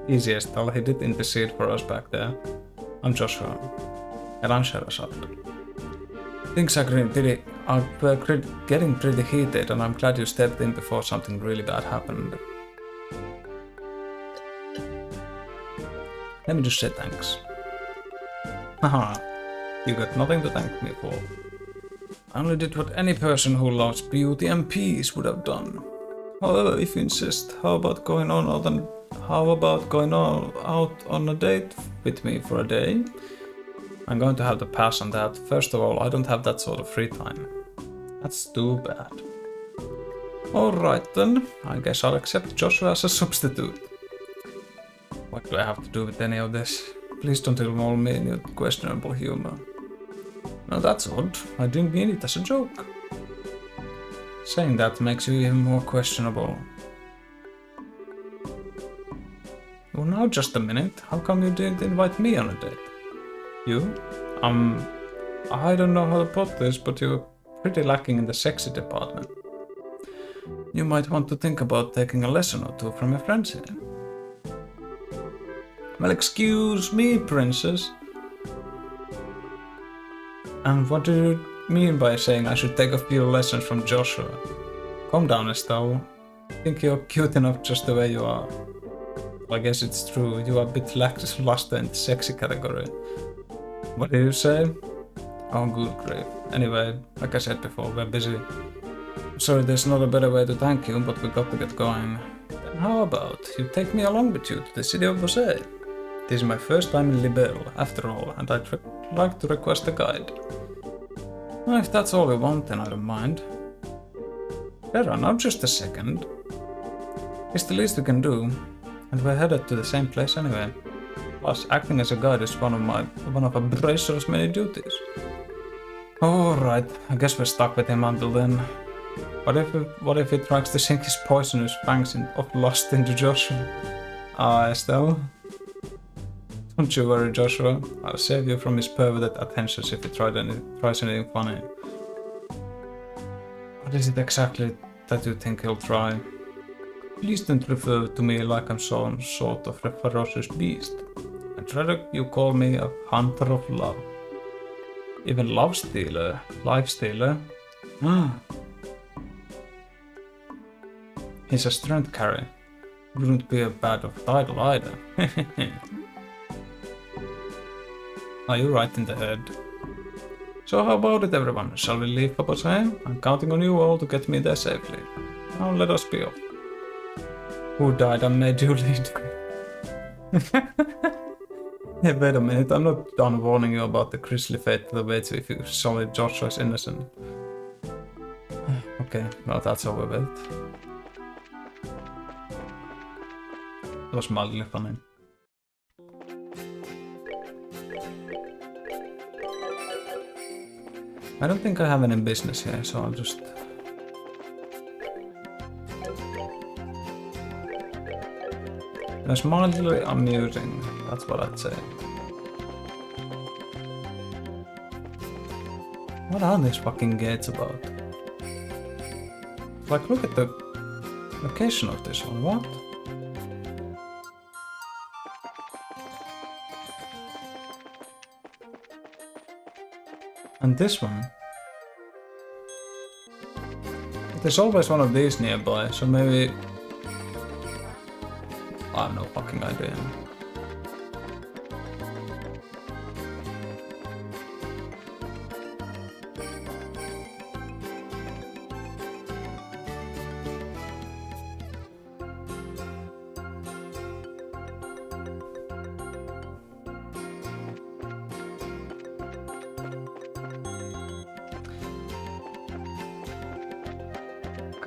Easy, Estelle, he did intercede for us back there. I'm Joshua, and I'm Sherazad. Things are getting pretty heated, and I'm glad you stepped in before something really bad happened. Let me just say thanks. Haha, you got nothing to thank me for. I only did what any person who loves beauty and peace would have done. However, if you insist, how about going out on a date with me for a day? I'm going to have to pass on that. First of all, I don't have that sort of free time. That's too bad. Alright then, I guess I'll accept Joshua as a substitute. What do I have to do with any of this? Please don't involve me in your questionable humor. Now that's odd, I didn't mean it as a joke. Saying that makes you even more questionable. Well, now just a minute, how come you didn't invite me on a date? You? I don't know how to put this, but you're pretty lacking in the sexy department. You might want to think about taking a lesson or two from your friends here. Well, excuse me, princess. And what do you mean by saying I should take a few lessons from Joshua? Calm down, Estelle. I think you're cute enough just the way you are. I guess it's true, you are a bit lackluster in the sexy category. What did you say? Oh, good grief. Anyway, like I said before, we're busy. Sorry, there's not a better way to thank you, but we got to get going. Then how about you take me along with you to the city of Borsay? This is my first time in Libelle, after all, and I'd like to request a guide. Well, if that's all you want, then I don't mind. Vera, now just a second. It's the least we can do, and we're headed to the same place anyway. Plus, acting as a guide is one of a bracer's many duties. Alright, I guess we're stuck with him until then. What if he tries to sink his poisonous fangs of lust into Joshua? Estelle? Don't you worry, Joshua. I'll save you from his perverted attentions if he tries anything funny. What is it exactly that you think he'll try? Please don't refer to me like I'm some sort of a ferocious beast. I'd rather you call me a hunter of love. Even life stealer. He's a strength carry. Wouldn't be a bad of title either. Are you right in the head? So how about it, everyone? Shall we leave for Borsay? I'm counting on you all to get me there safely. Now let us be off. Who died and made you lead? Hey, wait a minute, I'm not done warning you about the grisly fate that awaits if you solid Joshua's innocent. Okay, well that's over with. It was mildly funny. I don't think I have any business here, so I'll just... It's mildly amusing, that's what I'd say. What are these fucking gates about? Like, look at the location of this one, what? And this one? There's always one of these nearby, so maybe... I have no fucking idea.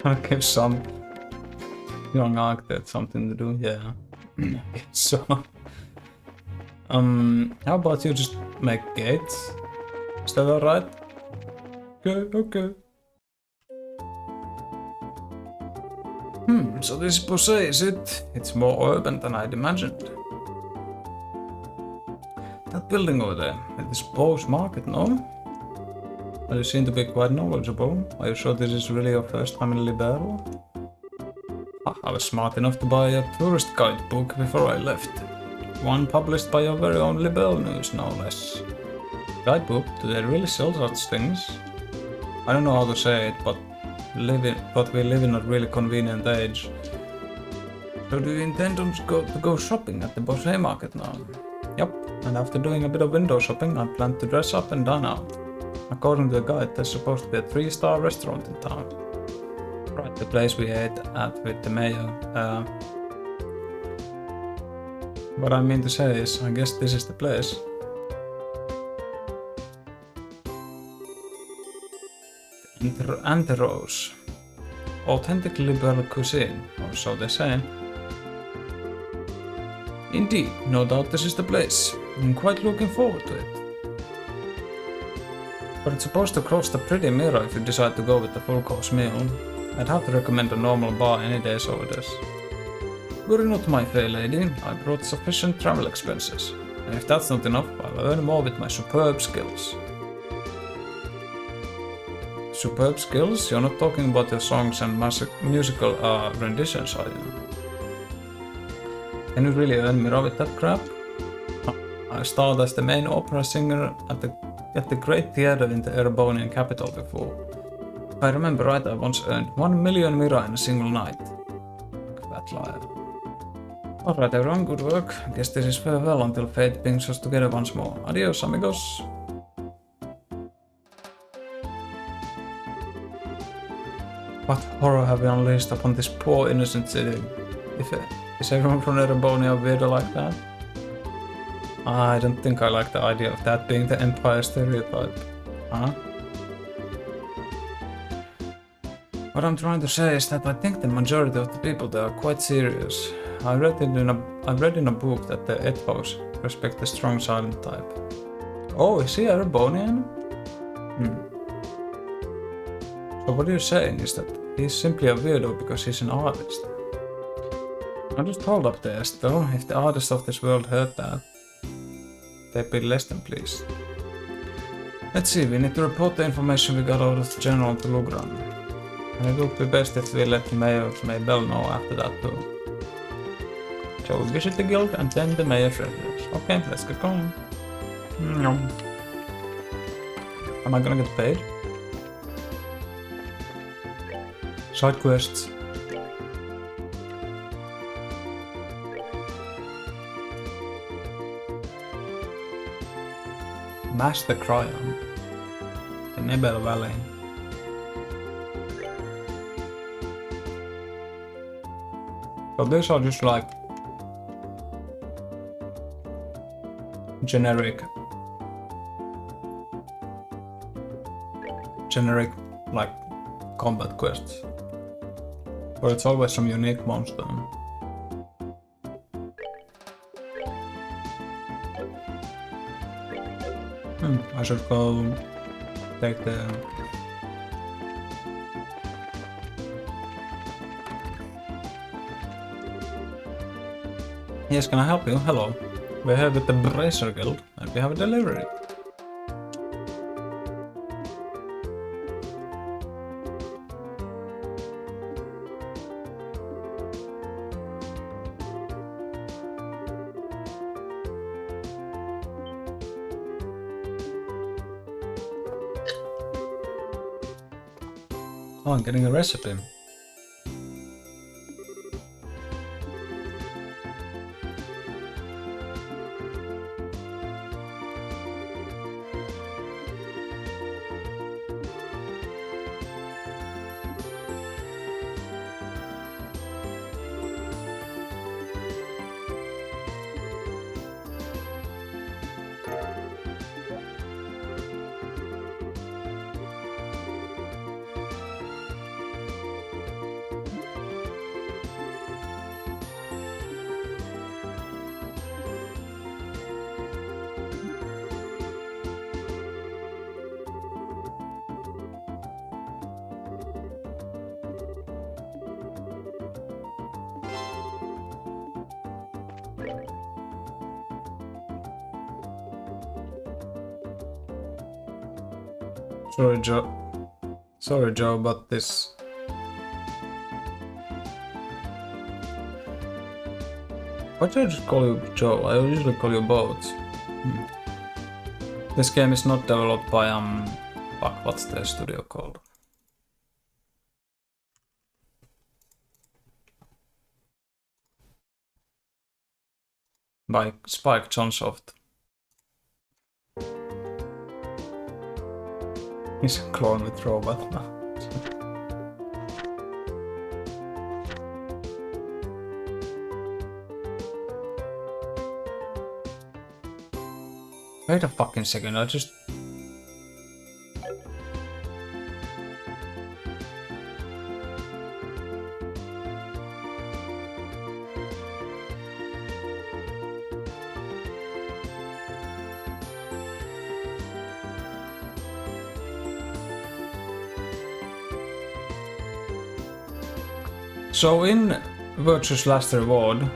Gonna give some young architect something to do, yeah. So, how about you just make gates? Is that alright? Okay, okay. So this is Posey, is it? It's more urban than I'd imagined. That building over there, it is Bose Market, no? Well, you seem to be quite knowledgeable. Are you sure this is really your first time in Libero? I was smart enough to buy a tourist guidebook before I left. One published by your very own Libero News, no less. Guidebook? Do they really sell such things? I don't know how to say it, but we live in a really convenient age. So do you intend to go shopping at the Bose Market now? Yep, and after doing a bit of window shopping, I plan to dress up and dine out. According to the guide, there's supposed to be a 3-star restaurant in town. Right, the place we ate at with the mayor. What I mean to say is, I guess this is the place. Anteros. Authentic liberal cuisine, or so they say. Indeed, no doubt this is the place. I'm quite looking forward to it. But it's supposed to cost a pretty mirror if you decide to go with the full course meal. I'd have to recommend a normal bar any days over this. Worry not, my fair lady, I brought sufficient travel expenses. And if that's not enough, I'll earn more with my superb skills. Superb skills? You're not talking about your songs and musical renditions, are you? Can you really earn mirror with that crap? I starred as the main opera singer at the Great Theatre in the Erebonian capital before. If I remember right, I once earned 1 million mirror in a single night. Fat liar. Alright everyone, good work. I guess this is farewell until fate brings us together once more. Adios, amigos. What horror have we unleashed upon this poor innocent city? Is everyone from Erebonia weirder like that? I don't think I like the idea of that being the Empire stereotype. Huh? What I'm trying to say is that I think the majority of the people there are quite serious. I read in a book that the Ethos respect the strong silent type. Oh, is he Erebonian? So what you're saying is that he's simply a weirdo because he's an artist. I'll just hold up there still. If the artists of this world heard that, they'd be less than pleased. Let's see, we need to report the information we got out of the General to Lugran. And it would be best if we let the Mayor's Maybell know after that too. So we visit the guild and then the Mayor's residence. Okay, let's get going. Am I gonna get paid? Side quests. Mash the Cryon. The Maybell Valley. So these are just like generic like combat quests. But it's always some unique monster. I should go take the... Yes, can I help you? Hello. We're here with the Bracer Guild, and we have a delivery. Oh, I'm getting a recipe. Sorry, Joe, but this... Why do I just call you Joe? I usually call you Boats. This game is not developed by, fuck, what's the studio called? By Spike Chunsoft. He's a clone with robot now. Wait a fucking second, I just... So in Virtue's Last Reward,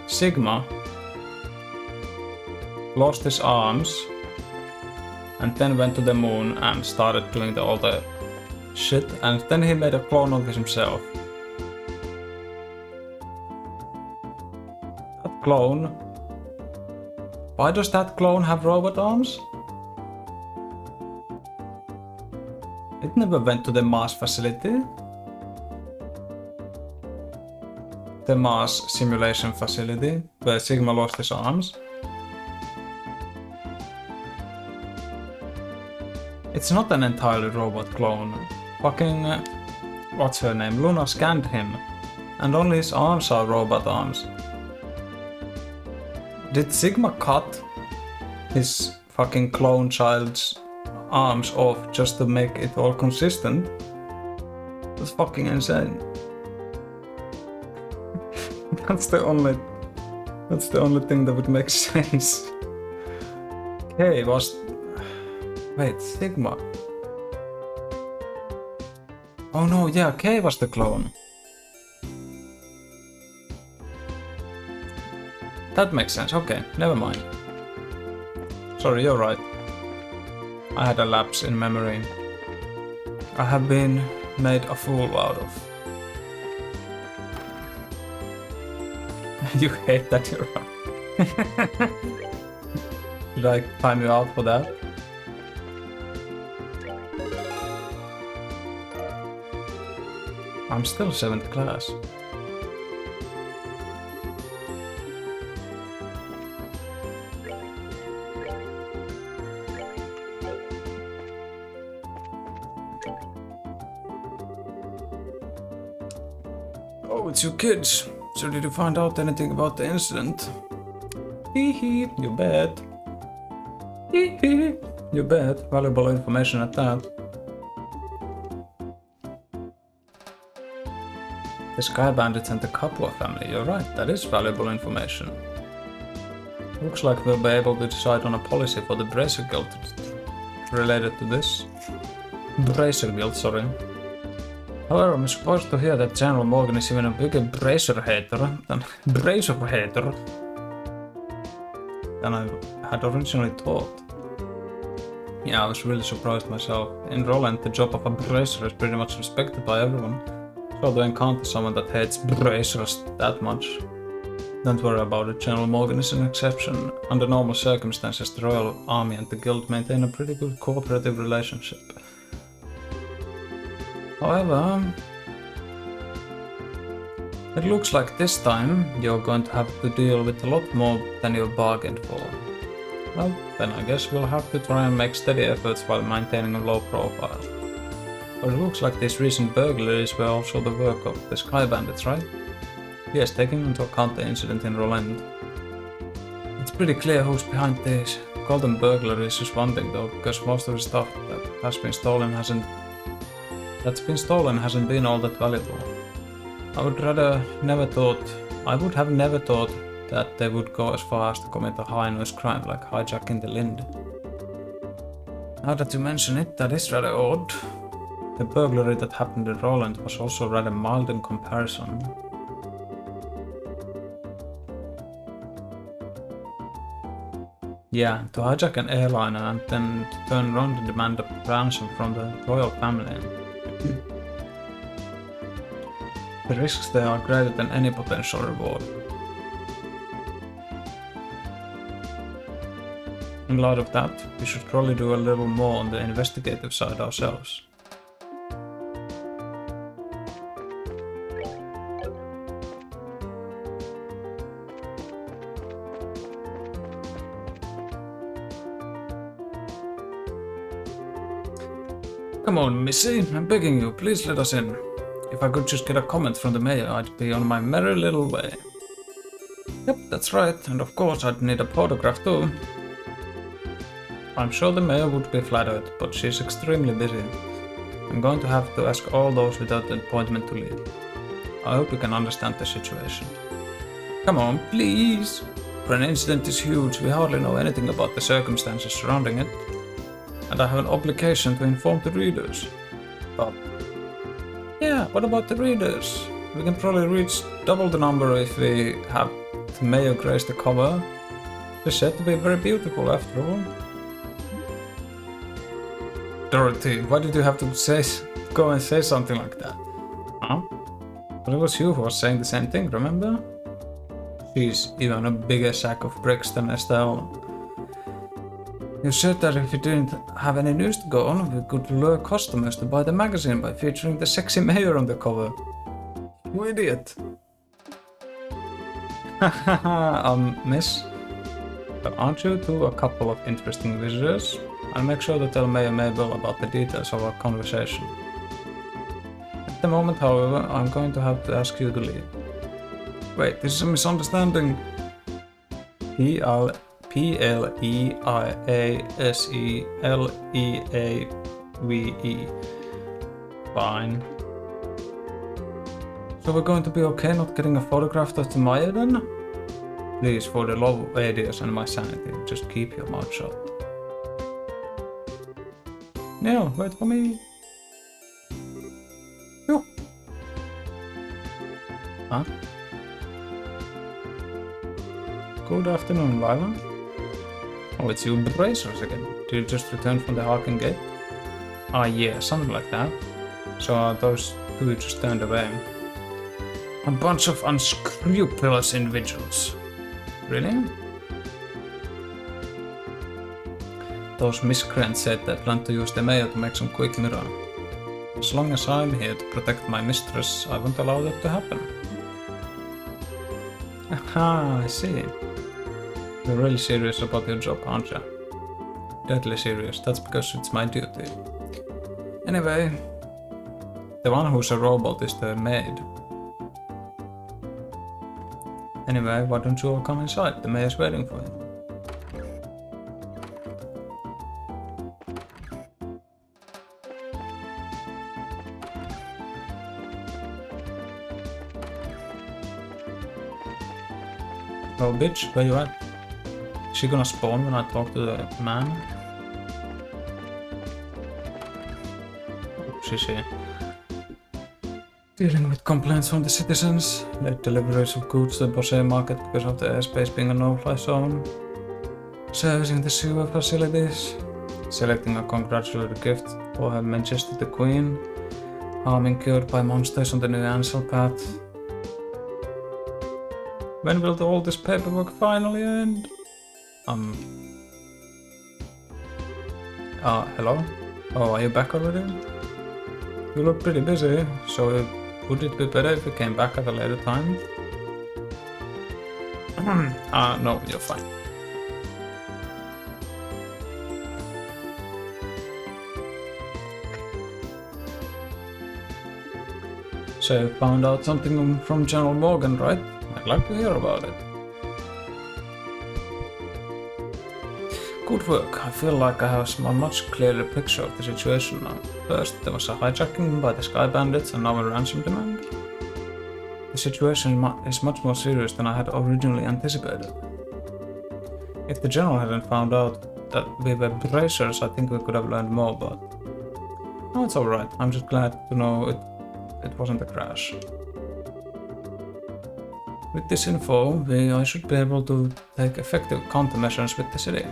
Sigma lost his arms and then went to the moon and started doing all the shit, and then he made a clone of himself. That clone... Why does that clone have robot arms? It never went to the Mars facility. The Mars simulation facility, where Sigma lost his arms. It's not an entirely robot clone. Fucking... what's her name? Luna scanned him. And only his arms are robot arms. Did Sigma cut his fucking clone child's arms off just to make it all consistent? That's fucking insane. That's the only thing that would make sense. Okay, was... Wait, Sigma. Oh no, yeah, Kay was the clone. That makes sense, okay, never mind. Sorry, you're right. I had a lapse in memory. I have been made a fool out of. You hate that you're right. Should I time you out for that? I'm still 7th class. Oh, it's you kids. So did you find out anything about the incident? Hee hee, you bet. Hee hee, you bet. Valuable information at that. The Sky Bandits and the Kapua family, you're right, that is valuable information. Looks like we'll be able to decide on a policy for the Bracer Guild related to this. Bracer Guild, sorry. However, I'm supposed to hear that General Morgan is even a bigger Bracer hater than than I had originally thought. Yeah, I was really surprised myself. In Roland, the job of a Bracer is pretty much respected by everyone. So to encounter someone that hates Bracers that much. Don't worry about it, General Morgan is an exception. Under normal circumstances, the Royal Army and the Guild maintain a pretty good cooperative relationship. However, it looks like this time you're going to have to deal with a lot more than you bargained for. Well, then I guess we'll have to try and make steady efforts while maintaining a low profile. But it looks like these recent burglaries were also the work of the Sky Bandits, right? Yes, taking into account the incident in Roland. It's pretty clear who's behind this. Golden burglaries is one thing though, because most of the stuff that's been stolen hasn't been all that valuable. I would have never thought that they would go as far as to commit a high-noise crime like hijacking the Lind. Now that you mention it, that is rather odd. The burglary that happened in Roland was also rather mild in comparison. Yeah, to hijack an airliner and then to turn around and demand a ransom from the royal family. The risks there are greater than any potential reward. In light of that, we should probably do a little more on the investigative side ourselves. Come on, Missy, I'm begging you, please let us in. If I could just get a comment from the mayor, I'd be on my merry little way. Yep, that's right, and of course I'd need a photograph too. I'm sure the mayor would be flattered, but she's extremely busy. I'm going to have to ask all those without an appointment to leave. I hope you can understand the situation. Come on, please! For an incident this huge, we hardly know anything about the circumstances surrounding it. And I have an obligation to inform the readers. But yeah, what about the readers? We can probably reach double the number if we have the mayor grace the cover. She's said to be very beautiful after all. Dorothy, why did you have to go and say something like that? Huh? But it was you who was saying the same thing, remember? She's even a bigger sack of bricks than Estelle. You said that if you didn't have any news to go on, we could lure customers to buy the magazine by featuring the sexy mayor on the cover. You idiot. Miss? But aren't you two a couple of interesting visitors? I'll make sure to tell Mayor Mabel about the details of our conversation. At the moment, however, I'm going to have to ask you to leave. Wait, this is a misunderstanding. P-L-E-I-A-S-E-L-E-A-V-E. Fine. So we're going to be okay not getting a photograph of the mayor then? Please, for the love of ideas and my sanity, just keep your mouth shut. No, wait for me. Yo. Huh? Good afternoon, Lila. Oh, it's you Bracers again. Did you just return from the Harken Gate? Ah, yeah, something like that. So those two just turned away. A bunch of unscrupulous individuals. Really? Those miscreants said they plan to use the mayor to make some quick mirror. As long as I'm here to protect my mistress, I won't allow that to happen. Aha, I see. You're really serious about your job, aren't you? Deadly serious, that's because it's my duty. Anyway, the one who's a robot is the maid. Anyway, why don't you all come inside? The mayor's waiting for you. Oh bitch, where you at? Is she gonna spawn when I talk to the man? She's here. Dealing with complaints from the citizens, late deliveries of goods to the Bosé market because of the airspace being a no-fly zone, servicing the sewer facilities, selecting a congratulatory gift for Her Majesty the Queen, harming cured by monsters on the new Ansel path. When will all this paperwork finally end? Hello? Oh, are you back already? You look pretty busy, so would it be better if you came back at a later time? No, you're fine. So you found out something from General Morgan, right? I'd like to hear about it. Good work. I feel like I have a much clearer picture of the situation now. First, there was a hijacking by the Sky Bandits and now a ransom demand. The situation is much more serious than I had originally anticipated. If the General hadn't found out that we were bracers, I think we could have learned more, but... No, it's alright. I'm just glad to know it wasn't a crash. With this info, I should be able to take effective countermeasures with the city.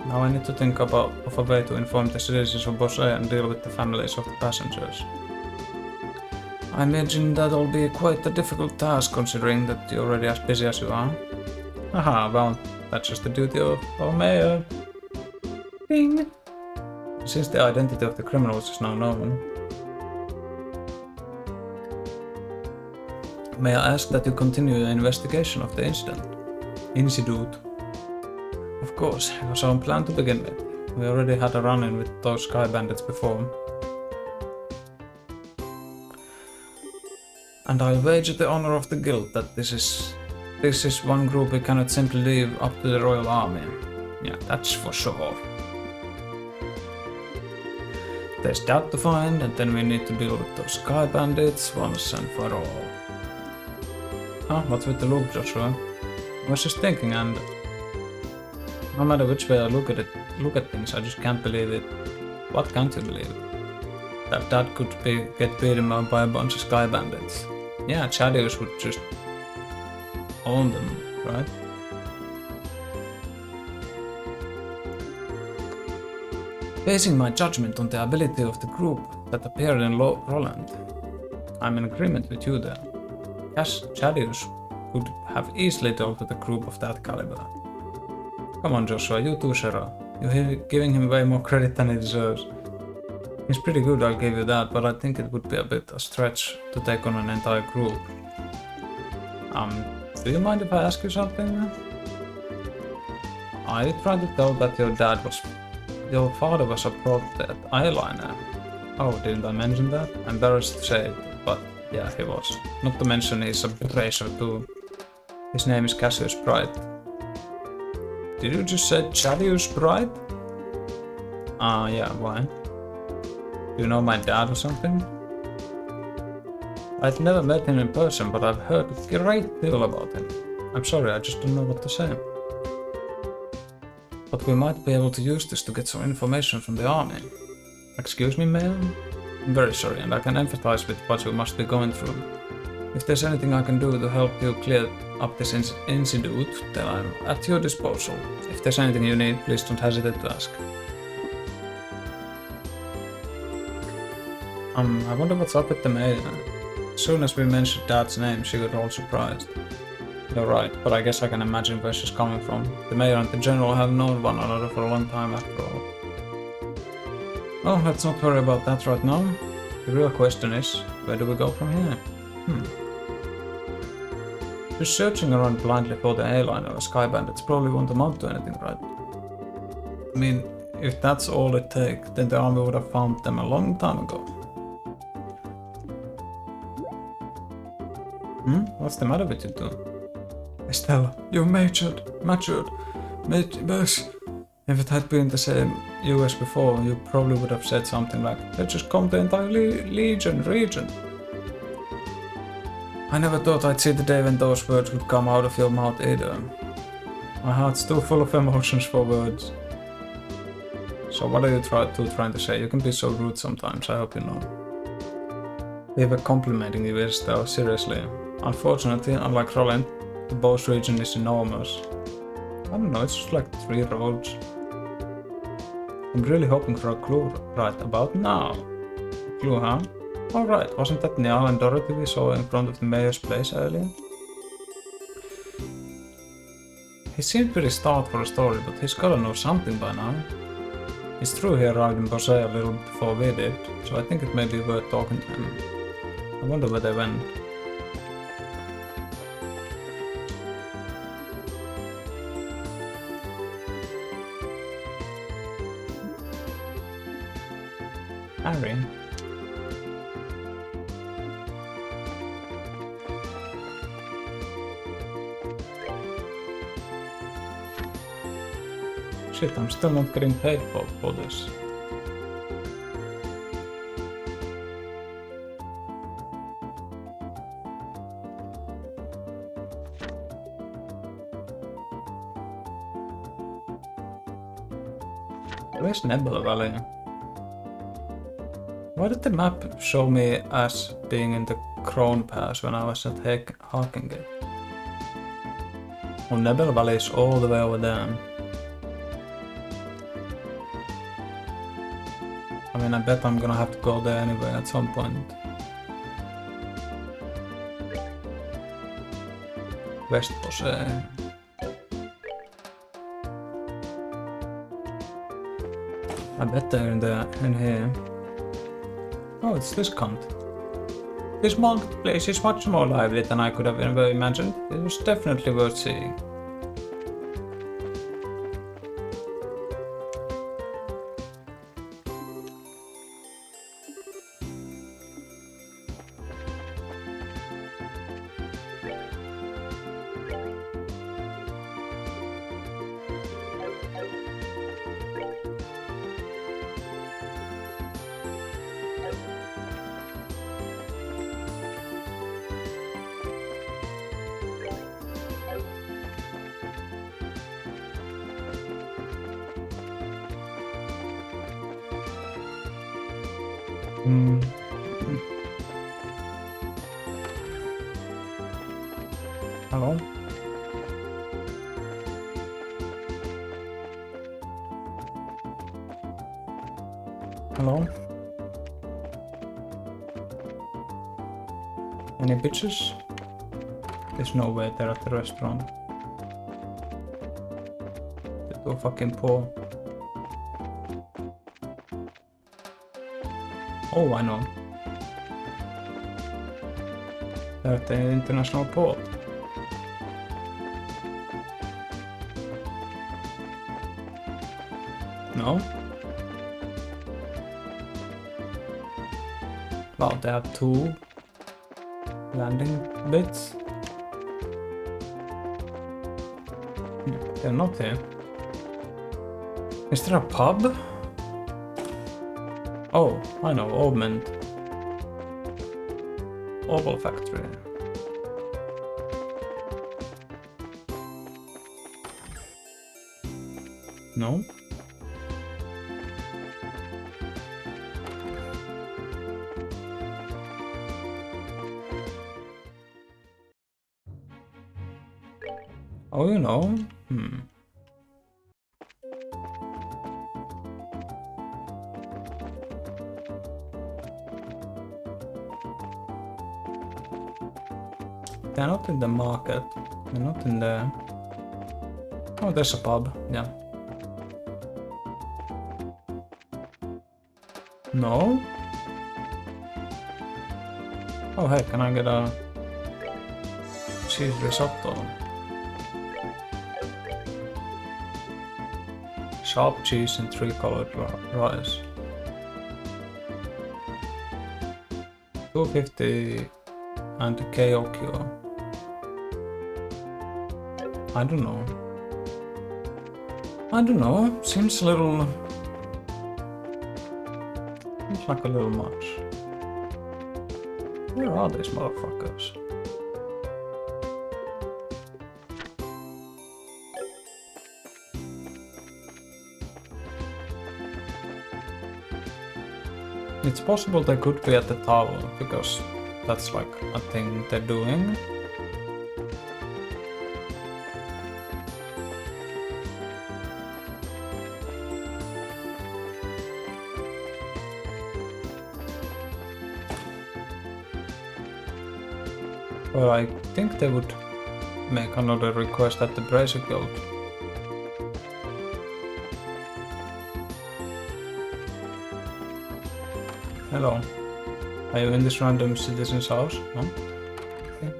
Now I need to think of a way to inform the citizens of Bosé and deal with the families of the passengers. I imagine that'll be quite a difficult task considering that you're already as busy as you are. Haha, well, that's just the duty of our mayor. Ding! Since the identity of the criminals is now known, may I ask that you continue your investigation of the incident? Of course, it was our plan to begin with. We already had a run-in with those Sky Bandits before. And I'll wager the honor of the guild that this is one group we cannot simply leave up to the Royal Army. Yeah, that's for sure. There's that to find, and then we need to deal with those Sky Bandits once and for all. What's with the loop, Joshua? I was just thinking, and no matter which way I look at things, I just can't believe it. What can't you believe? That Dad could get beaten up by a bunch of Sky Bandits. Yeah, Chadius would just own them, right? Basing my judgment on the ability of the group that appeared in Roland, I'm in agreement with you there. Yes, Chadius could have easily dealt with a group of that caliber. Come on, Joshua, you too, Shera. You're giving him way more credit than he deserves. He's pretty good, I'll give you that, but I think it would be a bit a stretch to take on an entire group. Do you mind if I ask you something? I tried to tell that your father was a pro at eyeliner. Oh, didn't I mention that? I'm embarrassed to say it, but yeah, he was. Not to mention he's a bracer too. His name is Cassius Bright. Did you just say Chadius Bright? Yeah, why? Do you know my dad or something? I've never met him in person, but I've heard a great deal about him. I'm sorry, I just don't know what to say. But we might be able to use this to get some information from the army. Excuse me, Mayor? I'm very sorry, and I can empathize with what you must be going through. If there's anything I can do to help you clear up this incident, then I'm at your disposal. If there's anything you need, please don't hesitate to ask. I wonder what's up with the mayor. As soon as we mentioned Dad's name, she got all surprised. You're right, but I guess I can imagine where she's coming from. The mayor and the general have known one another for a long time after all. Well, let's not worry about that right now. The real question is, where do we go from here? Just searching around blindly for the A-liner or Sky Bandits probably won't amount to anything, right? I mean, if that's all it takes, then the army would have found them a long time ago. What's the matter with you two? Estelle, you've matured. If it had been the same US before, you probably would have said something like, let's just come the entire region. I never thought I'd see the day when those words would come out of your mouth either. My heart's too full of emotions for words. So what are you trying to say? You can be so rude sometimes, I hope you know. We were complimenting you, though, seriously. Unfortunately, unlike Roland, the boss region is enormous. I don't know, it's just like 3 roads. I'm really hoping for a clue right about now. Clue, huh? Alright, wasn't that Niall and Dorothy we saw in front of the mayor's place earlier? He seemed pretty starved for a story, but he's gotta know something by now. It's true he arrived in Bosé a little before we did, so I think it may be worth talking to him. I wonder where they went. Harry? Shit, I'm still not getting paid for this. Where's Nebula Valley? Why did the map show me as being in the Crone Pass when I was at Hakengate? Oh, Nebula Valley is all the way over there. I mean, I bet I'm gonna have to go there anyway at some point. West Bosé. I bet they're in here. Oh, it's this cunt. This marketplace is much more lively than I could have ever imagined. It was definitely worth seeing. Hello? Hello? Any bitches? There's no way they're at the restaurant. They're too fucking poor. Oh, I know. They're at the international port. No? Well, they have 2 landing bits. They're not here. Is there a pub? Oh, I know, Augment. Oval Factory. No? Oh, you know. They're not in the market. They're not in the... Oh, there's a pub. Yeah. No? Oh, hey, can I get a cheese risotto? Sharp cheese and 3-colored rice. 250 and Kyokyo. I don't know. I don't know. Seems a little... Seems like a little much. Where are these motherfuckers? It's possible they could be at the tower, because that's like a thing they're doing. Well, I think they would make another request at the Bracer Guild. Hello. Are you in this random citizen's house? No? Okay.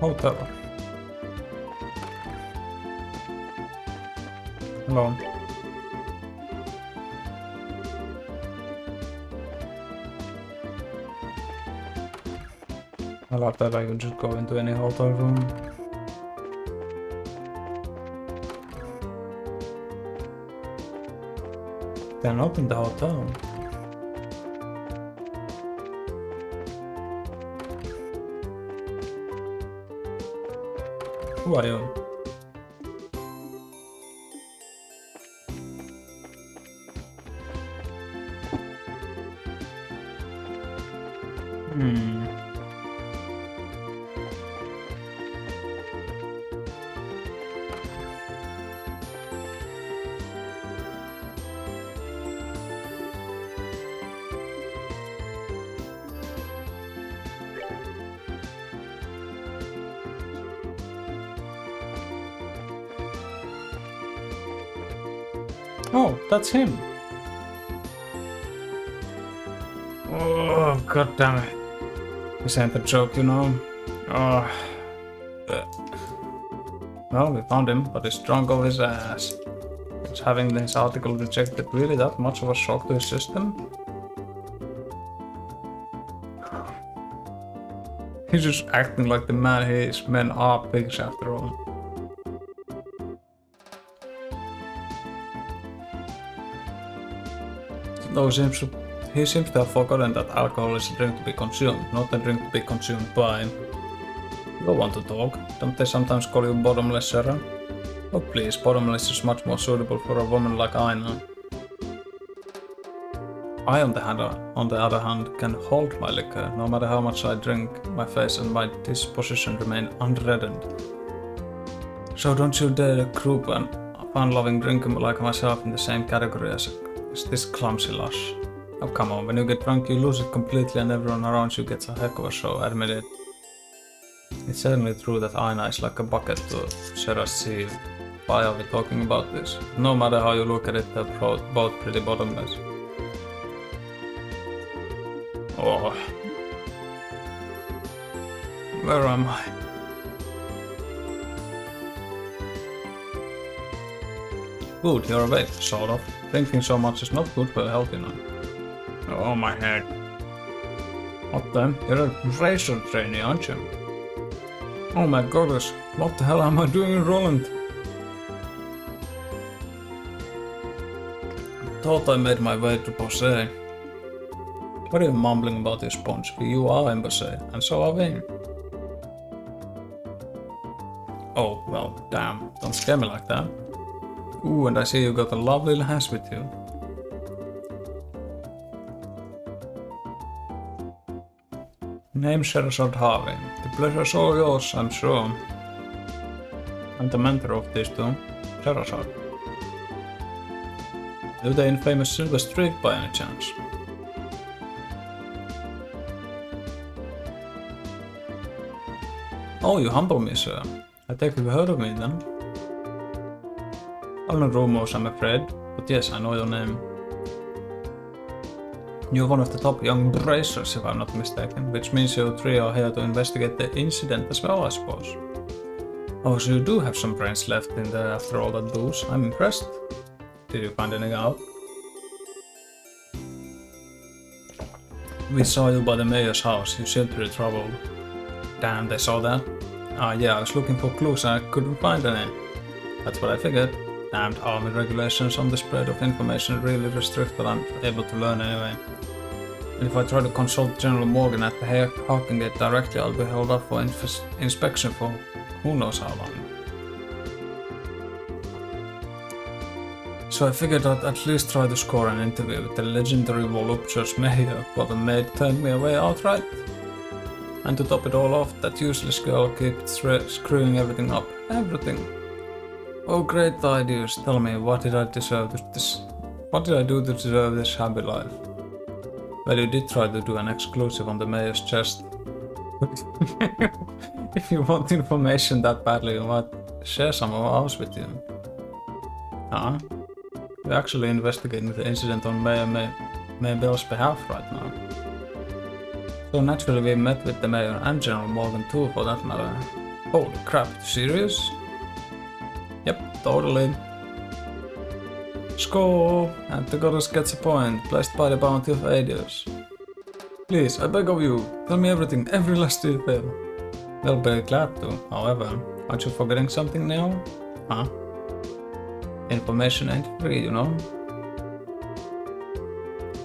Hotel. Hello. I love that I can just go into any hotel room. They're not in the hotel. Who are you? Oh, that's him. Oh, god damn it. This ain't a joke, you know. Oh. Well, we found him, but he's drunk off his ass. Was having this article rejected really that much of a shock to his system? He's just acting like the man he is. Men are pigs after all. Though he seems to have forgotten that alcohol is a drink to be consumed, not a drink to be consumed by. You don't want to talk. Don't they sometimes call you bottomless, Sarah? Oh please, bottomless is much more suitable for a woman like Aina. I, on the other hand, can hold my liquor. No matter how much I drink, my face and my disposition remain unreddened. So don't you dare group a fun-loving drinker like myself in the same category as this clumsy lush. Oh come on, when you get drunk you lose it completely and everyone around you gets a heck of a show, admit it. It's certainly true that Aina is like a bucket to Sarah's sea. Why are we talking about this? No matter how you look at it, they're both pretty bottomless. Oh. Where am I? Good, you're awake, sort of. Drinking so much is not good for health, you know. Oh, my head. What then? You're a racer trainee, aren't you? Oh my goddess, what the hell am I doing in Roland? Thought I made my way to Bosse. What are you mumbling about, you sponge? You are in Bosse, and so are we. Oh, well, damn. Don't scare me like that. Ooh, and I see you got a lovely lass with you. Name Sherazad Harvey. The pleasure's all yours, I'm sure. I'm the mentor of these two, Sherazad. Do the infamous Silver Streak by any chance? Oh, you humble me, sir. I take you've heard of me then. Only rumors, I'm afraid, but yes, I know your name. You're one of the top young bracers, if I'm not mistaken, which means you three are here to investigate the incident as well, I suppose. Oh, so you do have some brains left in there after all that booze. I'm impressed. Did you find anything out? We saw you by the mayor's house. You seemed pretty troubled. Damn, they saw that. Yeah, I was looking for clues and I couldn't find any. That's what I figured. Damned army regulations on the spread of information really restrict what I'm able to learn anyway. And if I try to consult General Morgan at the Harken Gate directly, I'll be held up for inspection for who knows how long. So I figured I'd at least try to score an interview with the legendary voluptuous mayor, but the maid turned me away outright. And to top it all off, that useless girl kept screwing everything up. Everything. Oh, great ideas. Tell me, what did I deserve this? What did I do to deserve this happy life? Well, you did try to do an exclusive on the mayor's chest. If you want information that badly, you might share some of ours with you. Huh? We're actually investigating the incident on Mayor Bell's behalf right now. So naturally we met with the mayor and General Morgan too, for that matter. Holy crap, serious? Yep, totally. Score! And the goddess gets a point, blessed by the bounty of Adios. Please, I beg of you, tell me everything, every last detail. Well, be glad to, however. Aren't you forgetting something now? Huh? Information ain't free, you know?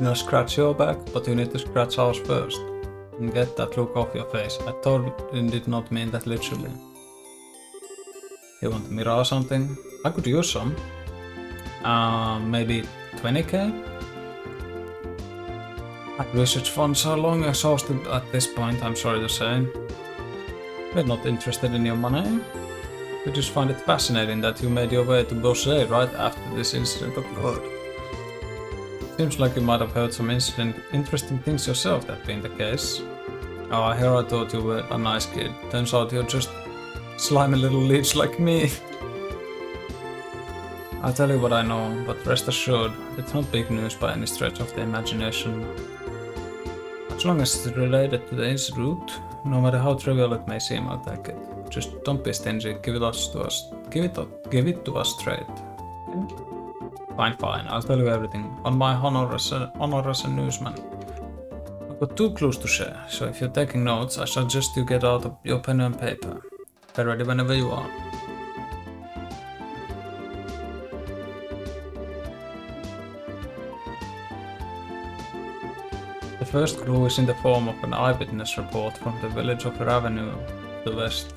You'll scratch your back, but you need to scratch ours first. And get that look off your face. I totally did not mean that literally. You want a mirror or something? I could use some. Maybe 20k? My research funds are long exhausted at this point, I'm sorry to say. We're not interested in your money. We just find it fascinating that you made your way to Beausset right after this incident occurred. Seems like you might have heard some interesting things yourself, that being the case. Oh, here I thought you were a nice kid. Turns out you're just slimy little leech like me. I'll tell you what I know, but rest assured, it's not big news by any stretch of the imagination. As long as it's related to the Institute, no matter how trivial it may seem, I'll take it. Just don't be stingy, give it to us straight. Okay? Fine, I'll tell you everything. On my honor as a newsman. I've got 2 clues to share, so if you're taking notes, I suggest you get out your pen and paper. Be ready whenever you are. The first clue is in the form of an eyewitness report from the village of Ravenue, to the west.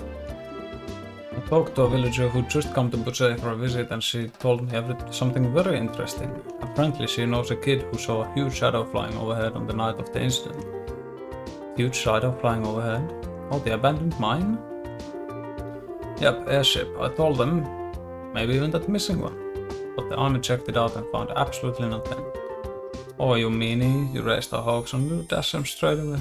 I spoke to a villager who'd just come to Beausset for a visit and she told me something very interesting. Apparently she knows a kid who saw a huge shadow flying overhead on the night of the incident. Huge shadow flying overhead? Oh, the abandoned mine? Yep, airship. I told them. Maybe even that missing one. But the army checked it out and found absolutely nothing. Oh, you meanie, you raised a hoax on you, dash them straight away.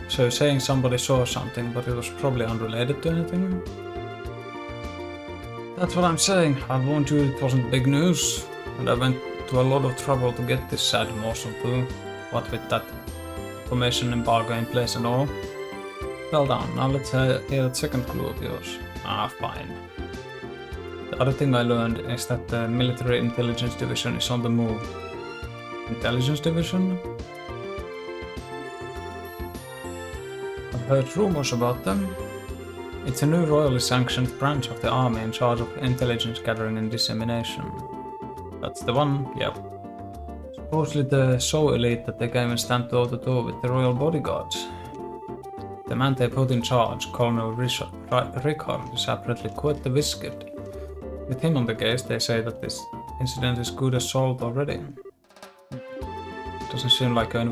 So you're saying somebody saw something, but it was probably unrelated to anything? That's what I'm saying. I warned you it wasn't big news, and I went to a lot of trouble to get this sad morsel too. What with that information embargo in place and all. Well done, now let's hear the second clue of yours. Ah, fine. The other thing I learned is that the Military Intelligence Division is on the move. Intelligence Division? I've heard rumors about them. It's a new royally sanctioned branch of the army in charge of intelligence gathering and dissemination. That's the one, yep. Supposedly they're so elite that they can even stand toe to toe with the royal bodyguards. The man they put in charge, Colonel Rickard, is apparently quite the wizard. With him on the case, they say that this incident is good as solved already. Doesn't seem like our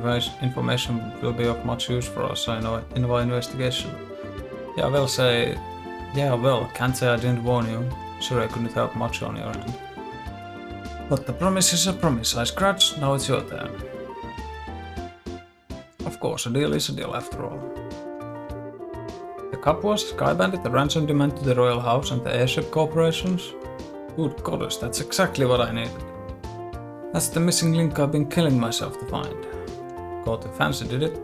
information will be of much use for us in our investigation. Yeah, well, can't say I didn't warn you. Sorry I couldn't help much on your end. But the promise is a promise. I scratched, now it's your turn. Of course, a deal is a deal after all. The cup was Sky Bandit, the ransom demand to the Royal House and the airship corporations? Good goddess, that's exactly what I needed. That's the missing link I've been killing myself to find. Caught it fancy, did it?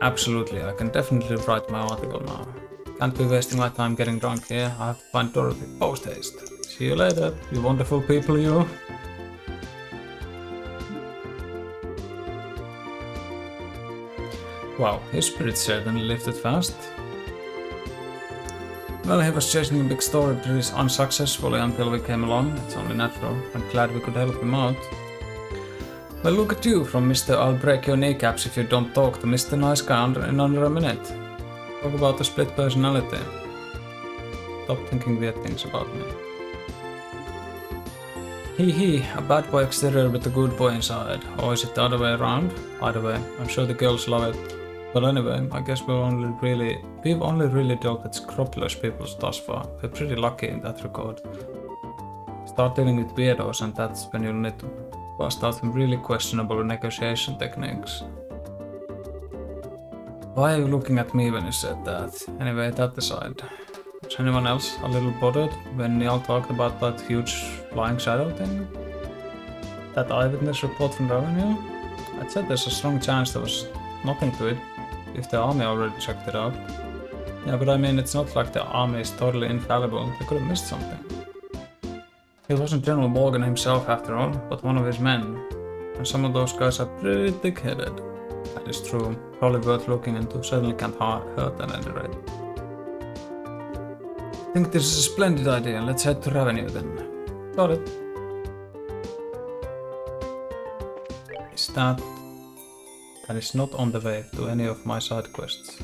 Absolutely, I can definitely write my article now. Can't be wasting my time getting drunk here, I have to find Dorothy post haste. See you later, you wonderful people, you. Wow, his spirit certainly lifted fast. Well, he was chasing a big story pretty unsuccessfully until we came along. It's only natural. I'm glad we could help him out. Well, look at you from Mr. I'll break your kneecaps if you don't talk to Mr. Nice Guy in under a minute. Talk about the split personality. Stop thinking weird things about me. Hee, a bad boy exterior with a good boy inside. Or is it the other way around? Either way, I'm sure the girls love it. But anyway, I guess we've only really dealt with scrupulous people thus far. We're pretty lucky in that regard. Start dealing with weirdos and that's when you'll need to bust out some really questionable negotiation techniques. Why are you looking at me when you said that? Anyway, that aside. Was anyone else a little bothered when Neil talked about that huge flying shadow thing? That eyewitness report from Revenue? I'd said there's a strong chance there was nothing to it, if the army already checked it out. Yeah, but I mean, it's not like the army is totally infallible. They could have missed something. It wasn't General Morgan himself after all, but one of his men. And some of those guys are pretty thick-headed. That is true. Probably worth looking into. Certainly can't hurt at any rate. I think this is a splendid idea. Let's head to Revenue then. Got it. Is that... That is not on the way to any of my side quests.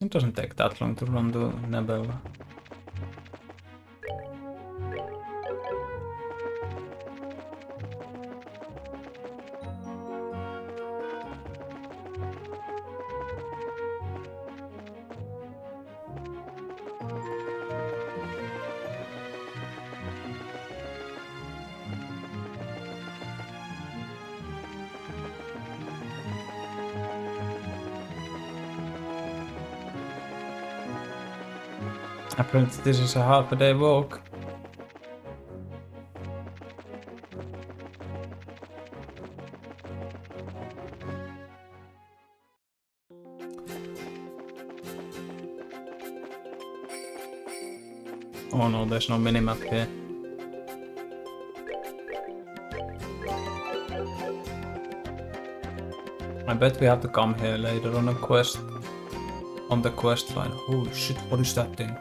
It doesn't take that long to run to Nebel. Apparently this is a half a day walk. Oh no, there's no minimap here. I bet we have to come here later on a quest. On the quest line. Holy shit, what is that thing?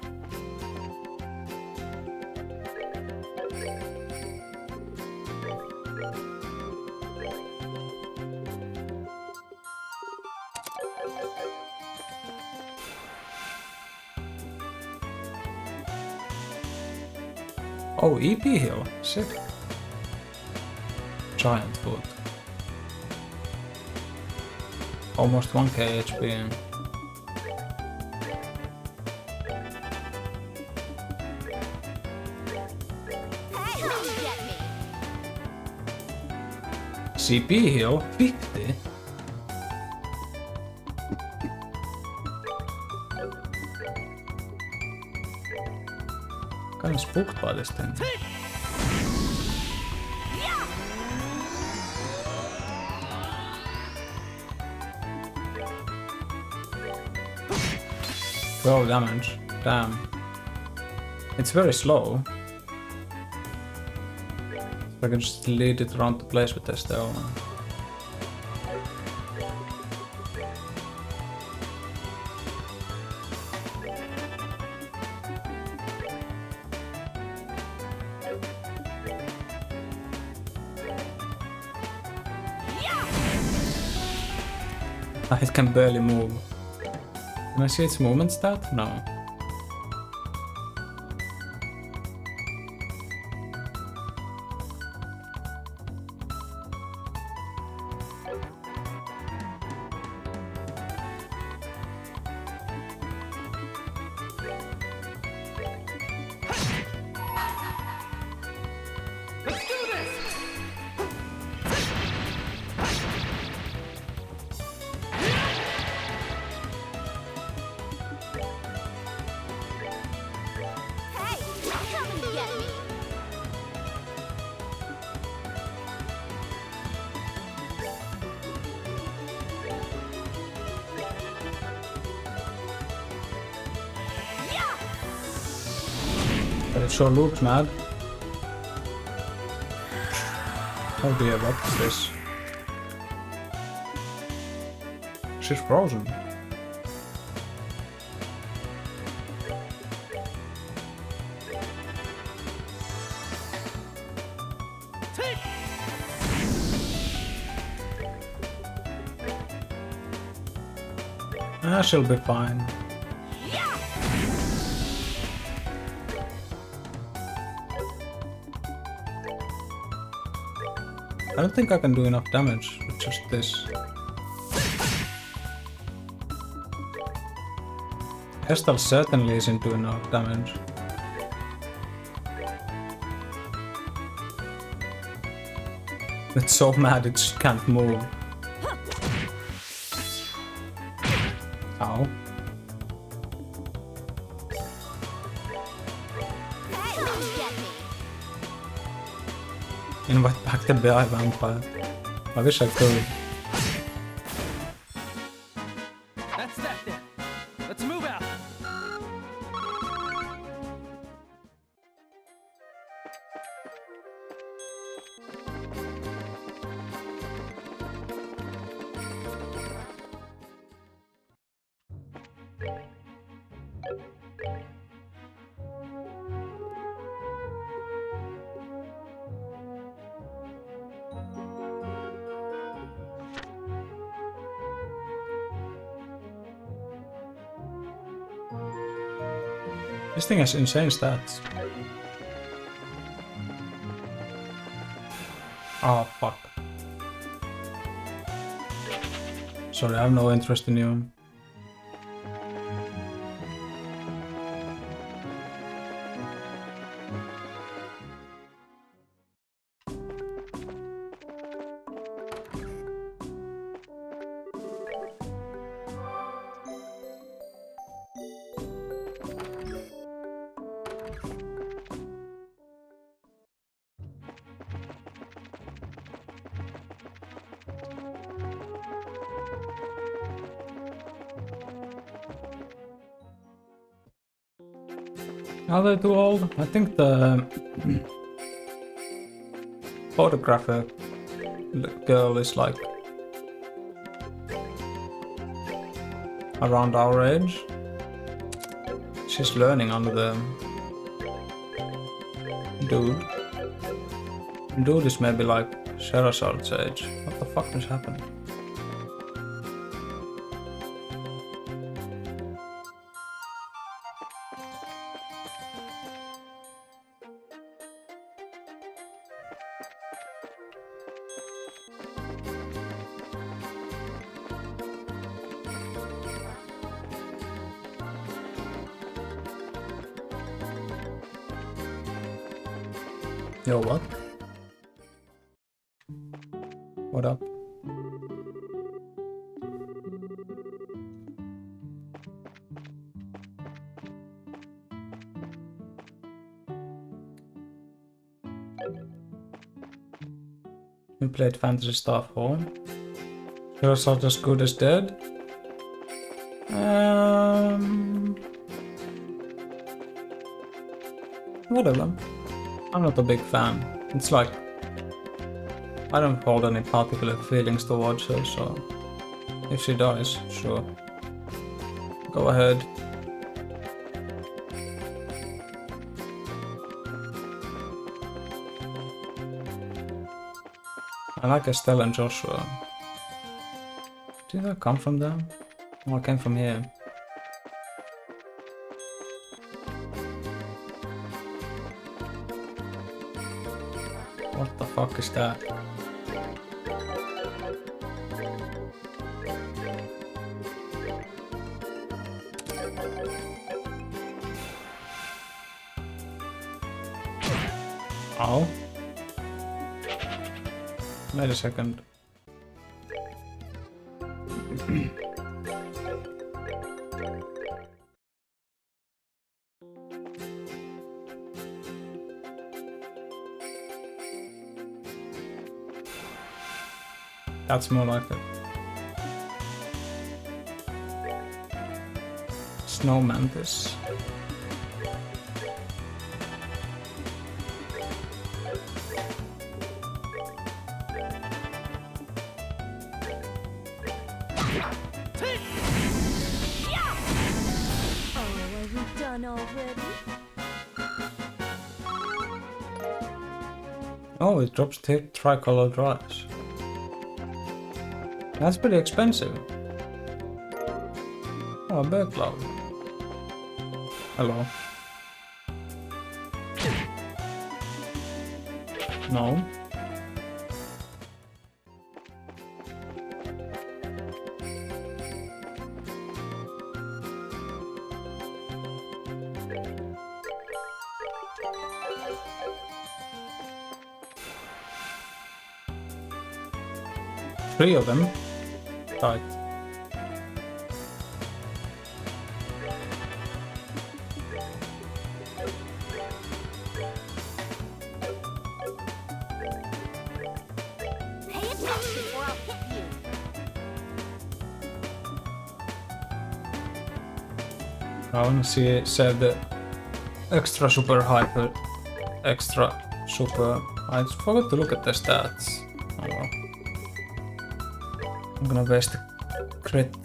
Oh, EP heal. Sick. Giant foot. Almost 1k HP. Come get me. CP heal 50. Kind of spooked by this thing. Twelve damage. Damn. It's very slow. I can just lead it around the place with Estelle. It can barely move. Can I see its movement stat? No. Let's do this! But it sure looks mad. Oh dear, what is this? She's frozen. She'll be fine. I don't think I can do enough damage with just this. Hestal certainly isn't doing enough damage. It's so mad it just can't move. Ow. Hey, come get me. Invite back the bear vampire. I wish I could. That's that then. Let's move out. This thing has insane stats. Oh fuck. Sorry, I have no interest in you. Are they too old? I think the photographer girl is like around our age. She's learning under the dude. Dude is maybe like Sherazad's age. What the fuck is happening? Yo, what? What up? We played Fantasy Star 4. Heroes are as good as dead. Whatever. I'm not a big fan. It's like I don't hold any particular feelings towards her, so if she dies, sure. Go ahead. I like Estelle and Joshua. Did I come from them? Oh, I came from here. What the fuck is that? Oh. Wait a second. That's more like it. Snow mantis. Oh, are we done already? Oh, it drops tricolored rice. That's pretty expensive. Oh, bear cloud. Hello. No. Three of them. Right. Pay attention or I'll hit you. I wanna save the extra super hyper. Extra super. I forgot to look at the stats. Oh well. I'm gonna waste the crit.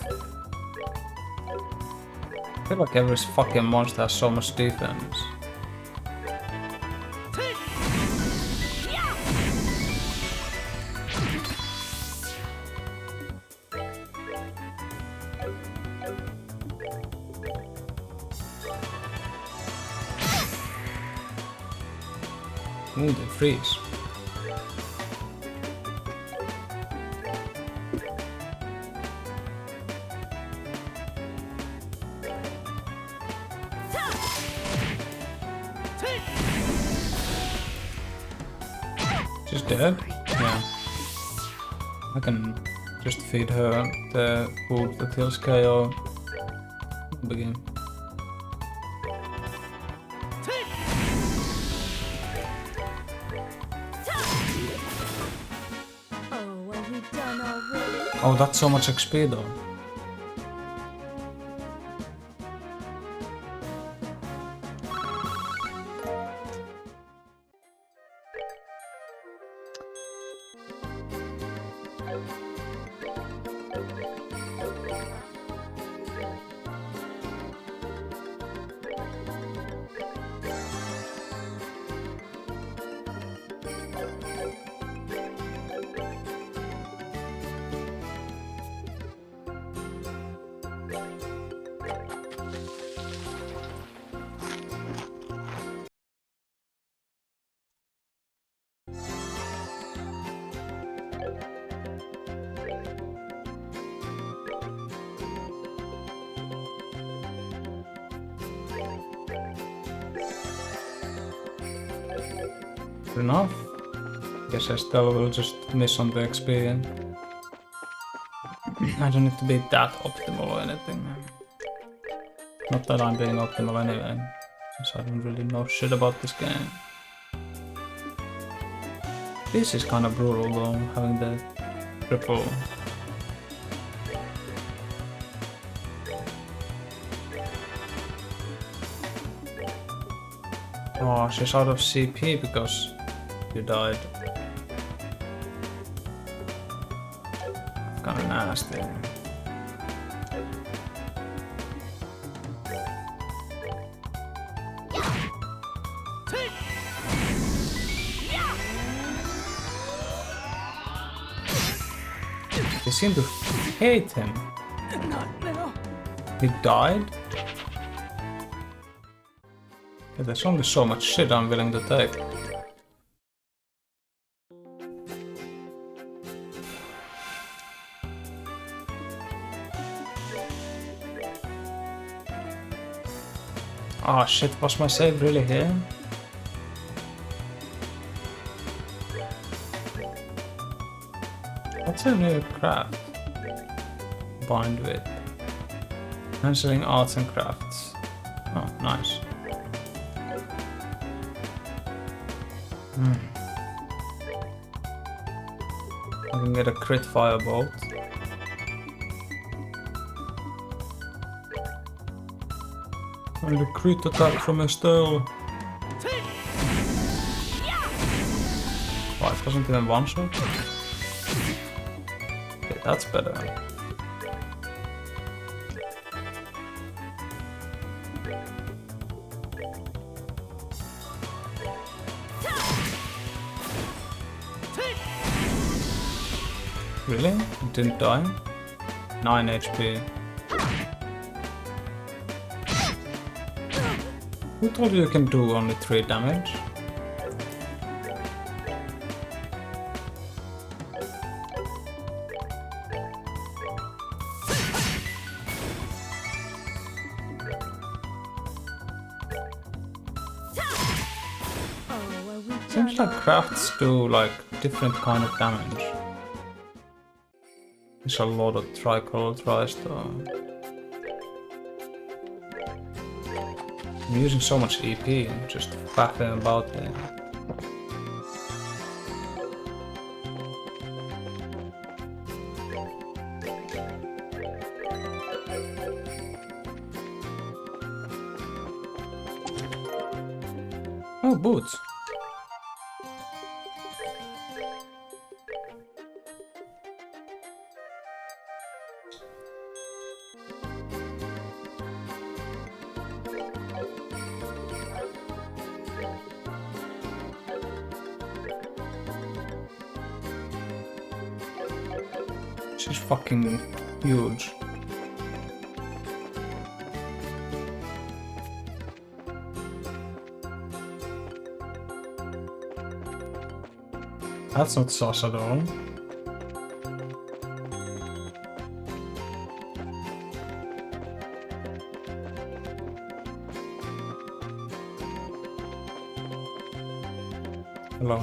I feel like every fucking monster has so much defense. Ooh, they freeze. She's dead? Yeah. I can just feed her the food that heals KO. Begin. Oh, are we done already? Oh, that's so much XP though. Good enough. Guess I still will just miss on the XP and I don't need to be that optimal or anything. Not that I'm being optimal anyway, since I don't really know shit about this game. This is kind of brutal though, having the triple. Oh, she's out of CP because you died. Kinda nasty. They seem to hate him. Not now. He died? Yeah, there's only so much shit I'm willing to take. Ah shit, was my save really here? What's a new craft? Bind with. Cancelling arts and crafts. Oh, nice. I can get a crit firebolt. And a crit attack from Estelle. Oh, it wasn't even one shot? Okay, that's better. Really? It didn't die? 9 HP. Who told you can do only 3 damage? Oh, are we Seems done like crafts do like different kind of damage. There's a lot of tricolor TriStar. I'm using so much EP, just faffing about it. Oh, boots. She's fucking huge. That's not sauce at all. Hello.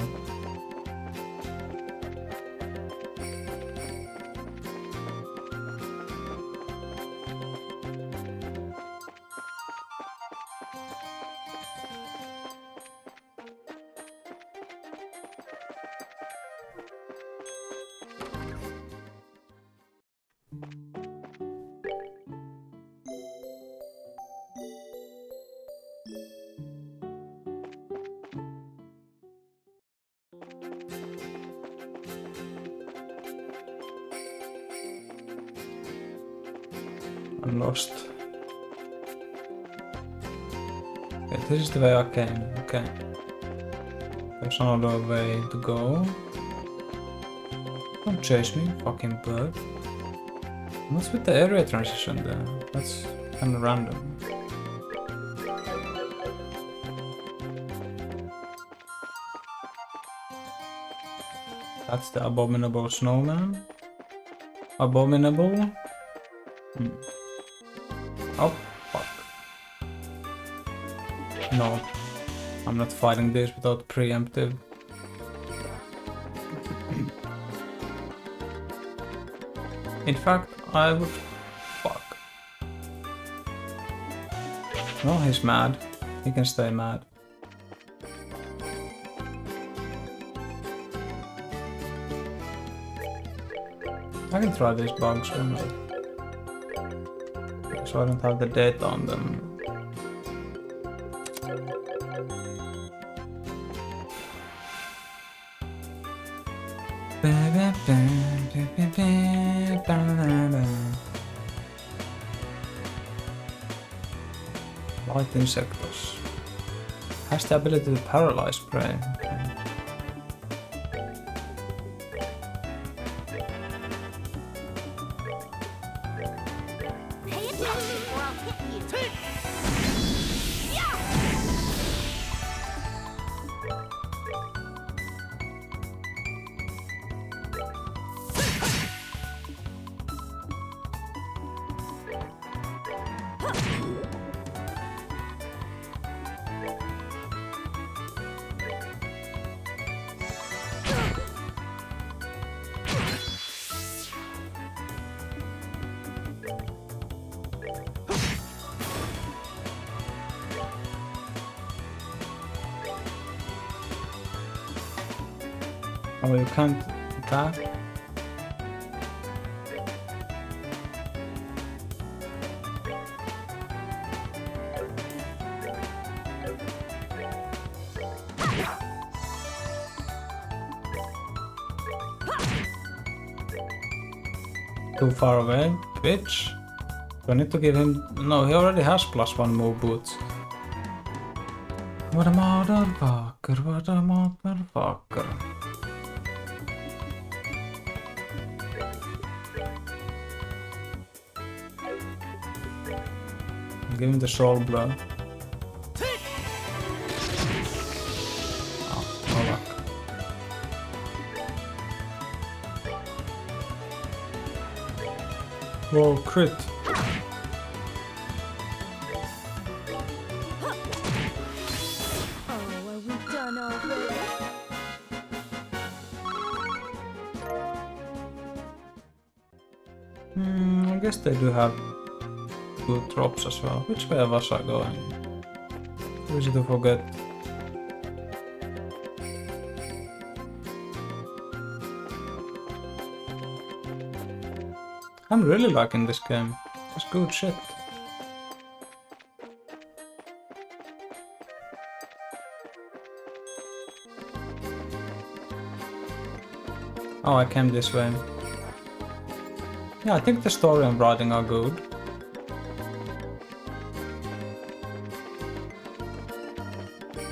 I'm lost. Okay, this is the way I came. Okay. There's another way to go. Don't chase me, fucking bird. What's with the area transition there? That's kinda random. That's the abominable snowman. Abominable? Oh, fuck. No. I'm not fighting this without preemptive. In fact, I would... Fuck. No, he's mad. He can stay mad. I can try these bugs, wouldn't I? So I don't have the data on them. Light insectos. Has the ability to paralyze prey. Okay. Pay attention or I'll hit you. Oh, you can't attack? Too far away, bitch. Do I need to give him... No, he already has +1 move boots. What a motherfucker, what a motherfucker. Give him the soul blow. Oh, no luck. Whoa, crit. Oh, are we done already? I guess they do have good drops as well. Which way was I going? Easy to forget. I'm really liking this game. It's good shit. Oh, I came this way. Yeah, I think the story and writing are good.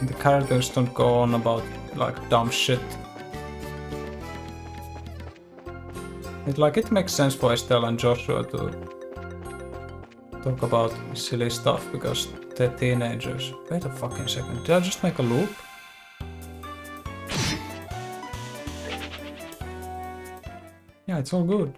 And the characters don't go on about like dumb shit. It makes sense for Estelle and Joshua to talk about silly stuff because they're teenagers. Wait a fucking second, did I just make a loop? Yeah, it's all good.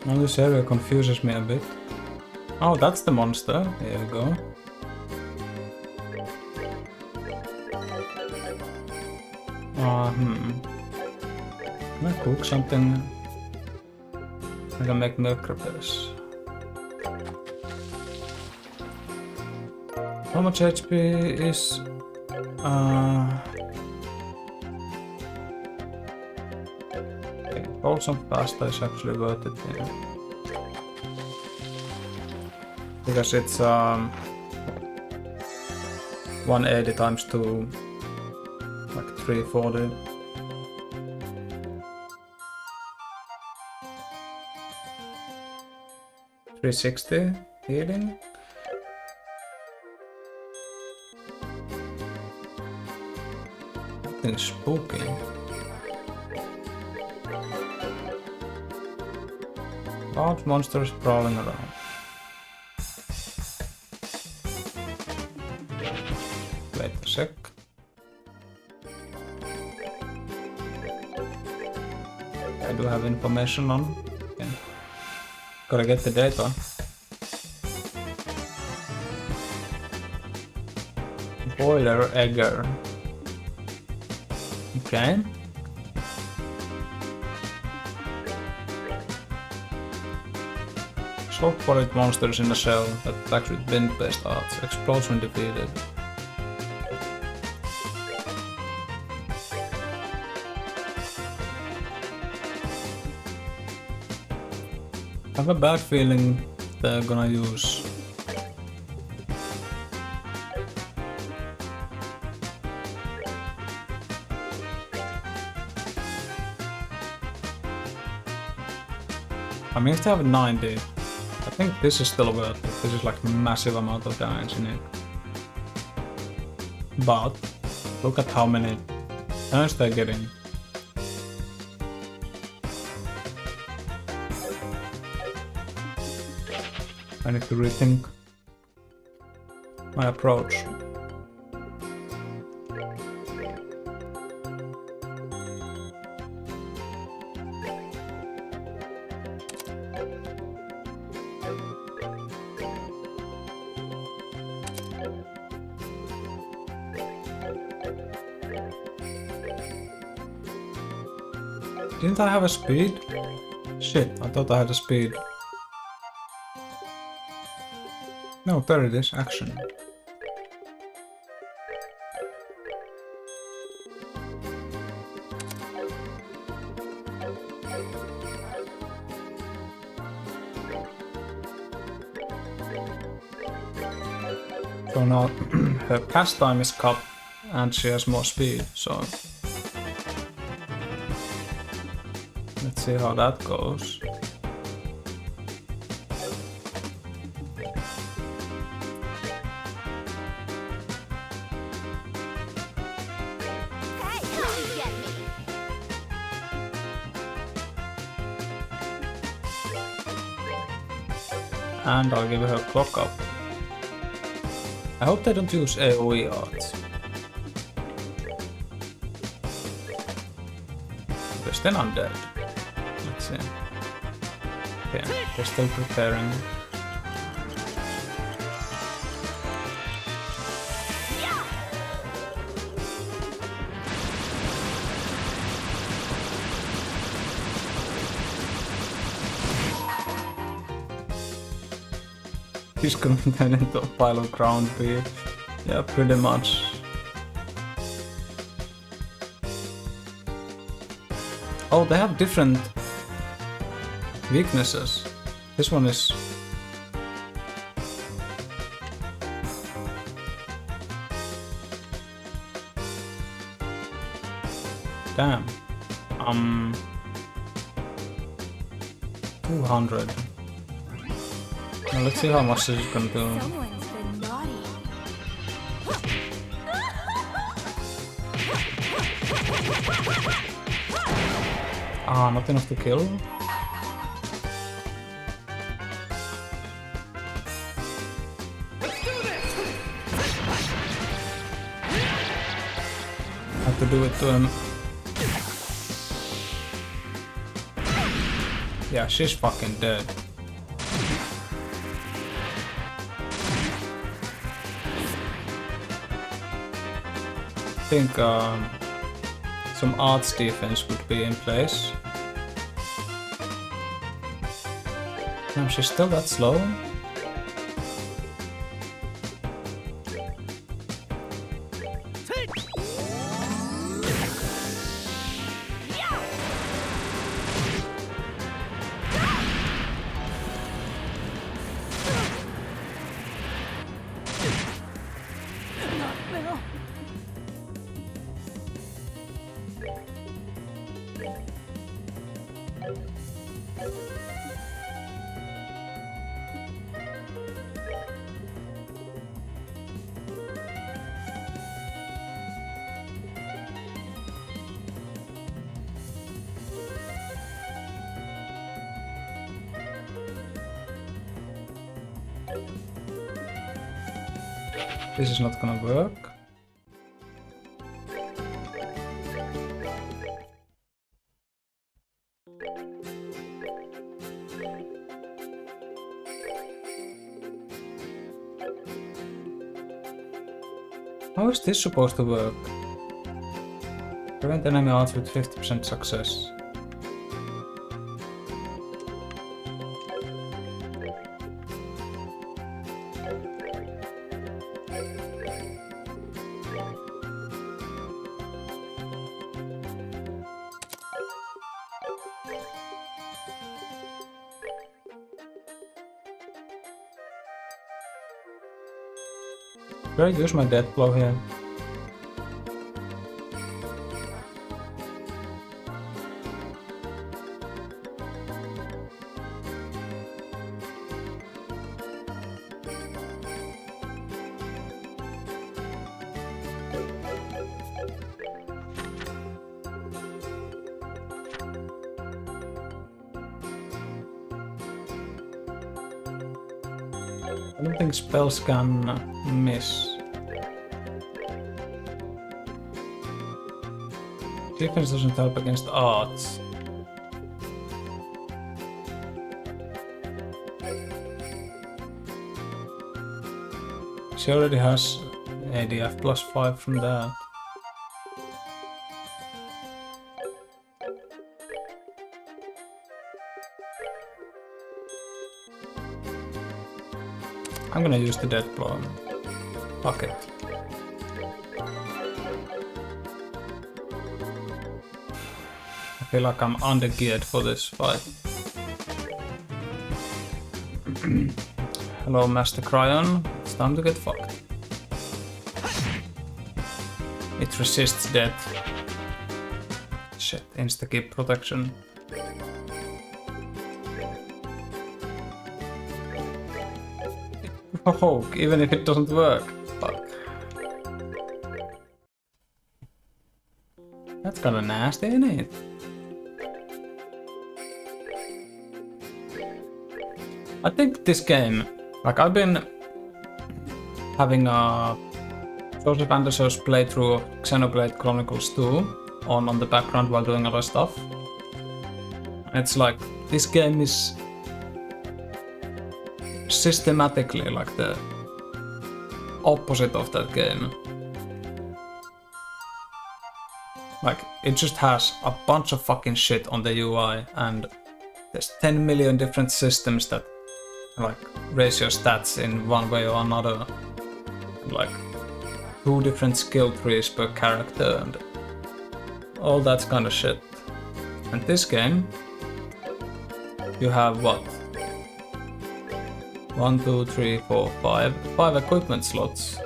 Now this area confuses me a bit. Oh, that's the monster. There we go. Can I cook something? I can make milk repairs. How much HP is... Okay, roll some pasta is actually worth it here. Because it's 180 times 2, like 340. $360 healing. That thing's spooky. Large monsters crawling around. Wait a sec. I do have information on. Okay. Gotta get the data. Boiler egger. Okay. Soft-bodied monsters in a shell that attacks with wind-based arts. Explodes when defeated. I have a bad feeling they're gonna use I mean, if they have 90, I think this is still worth it. This is like a massive amount of damage in it. But look at how many turns they're getting. I need to rethink my approach. Didn't I have a speed? Shit, I thought I had a speed. No, there it is, action. So now her pastime is cut and she has more speed, so let's see how that goes. Hey, come get me. And I'll give her clock up. I hope they don't use AoE arts. Because then I'm dead. Let's see. Okay, they're still preparing. He's gonna turn into a pile of ground beef. Yeah, pretty much. Oh, they have different weaknesses. This one is... Damn. 200. Now let's see how much this is gonna do. Someone's been naughty. Ah, not enough to kill? Have to do it to him. Yeah, she's fucking dead. I think some arts defense would be in place. Damn, she's still that slow? This is not gonna work. How is this supposed to work? Prevent enemy odds with 50% success. Should I use my death blow here? I don't think spells can miss. Defense doesn't help against arts. She already has ADF +5 from that. I'm gonna use the death blow. Fuck it. I feel like I'm undergeared for this fight. Hello, Master Cryon. It's time to get fucked. It resists death. Shit, insta-keep protection. Oh, even if it doesn't work. Fuck. That's kinda nasty, isn't it? I think this game, like I've been having a Joseph Anderson's playthrough of Xenoblade Chronicles 2 on the background while doing other stuff. It's like, this game is systematically like the opposite of that game. Like, it just has a bunch of fucking shit on the UI, and there's 10 million different systems that like raise your stats in one way or another. Like 2 different skill trees per character and all that kind of shit. And this game, you have what? 1, 2, 3, 4, 5 equipment slots.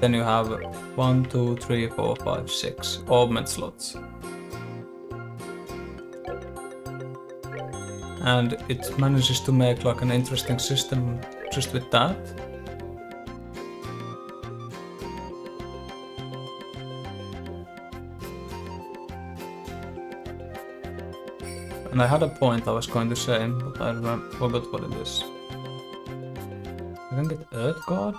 Then you have 1, 2, 3, 4, 5, 6 augment slots. And it manages to make like an interesting system just with that. And I had a point I was going to say, but I forgot what it is. I think it's Earth God?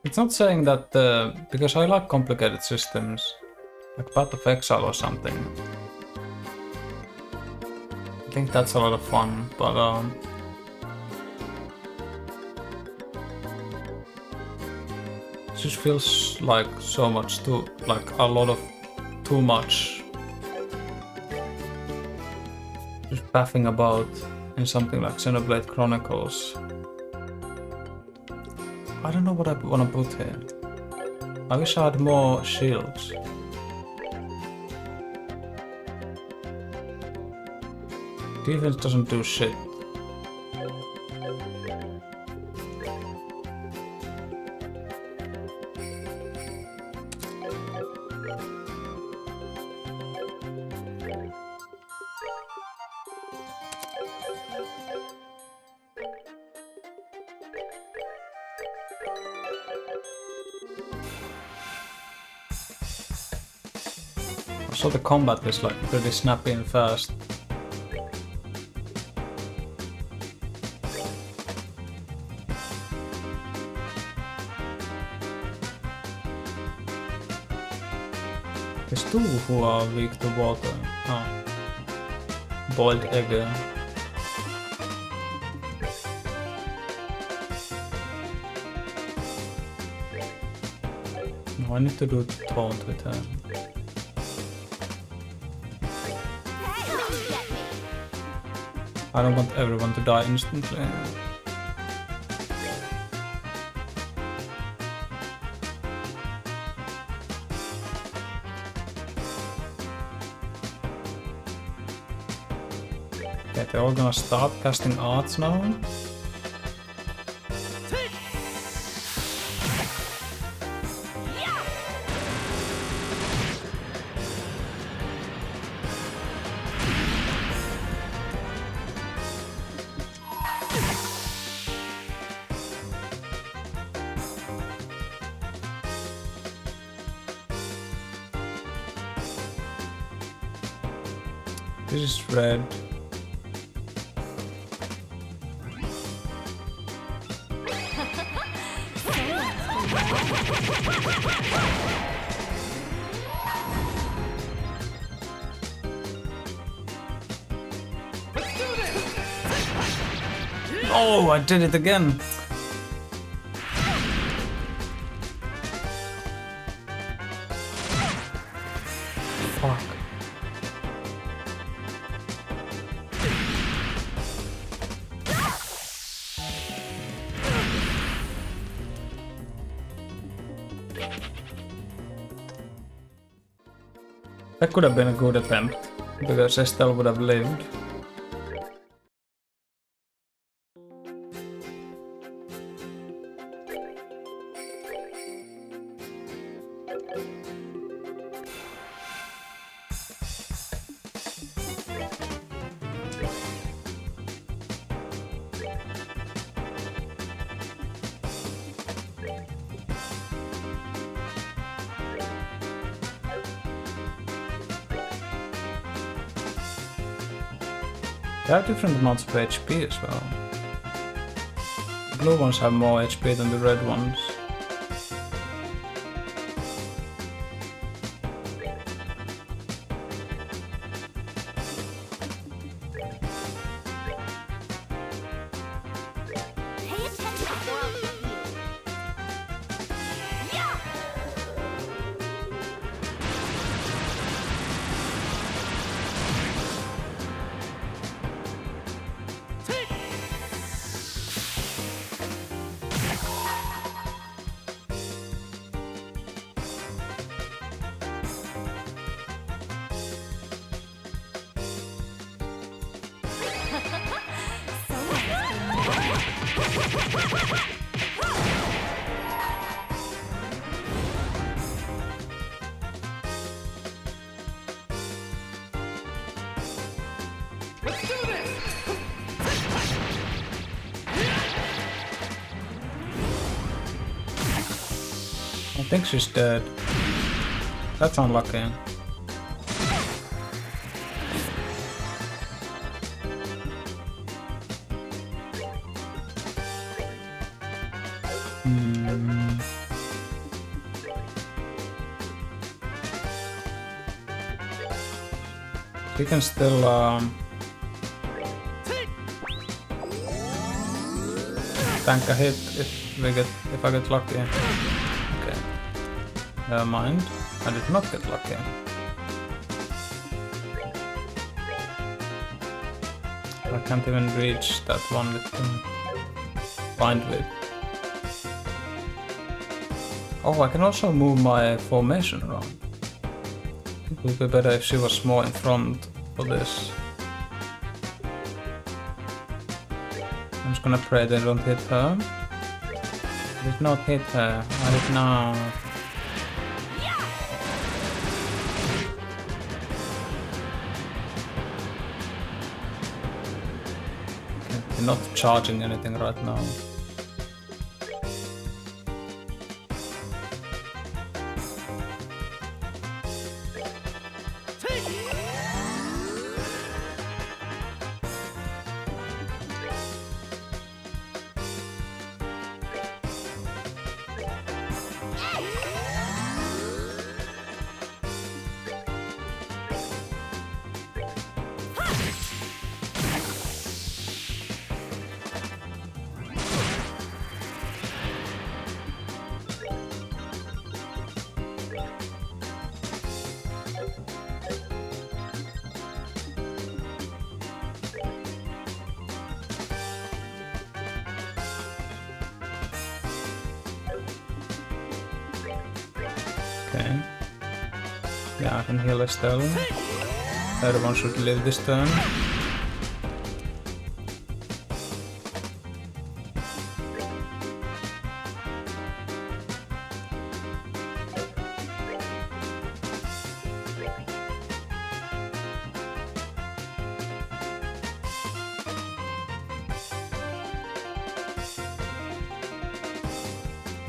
It's not saying that, because I like complicated systems, like Path of Exile or something. I think that's a lot of fun, but it just feels like so much too, like a lot of too much. Just faffing about in something like Xenoblade Chronicles. I don't know what I want to put here. I wish I had more shields. Defense doesn't do shit. So the combat is like pretty snappy and fast. There's 2 who are weak to water. Oh. Boiled egg. No, I need to do taunt with her. I don't want everyone to die instantly. Okay, they're all gonna start casting arts now. This is red. Oh, I did it again. Fuck. That could have been a good attempt, because Estelle would have lived. They have different amounts of HP as well. The blue ones have more HP than the red ones. Pay attention or I'll hit you. Yeah! Let's do this! I think she's dead. That's unlucky. We can still tank a hit if I get lucky. Okay. Never mind. I did not get lucky. I can't even reach that one with the bind whip. Oh, I can also move my formation around. It would be better if she was more in front for this. I'm just gonna pray they don't hit her. Did not hit her. I did not. Okay, they're not charging anything right now. Okay. Yeah, I can heal Estelle. Everyone should live this turn.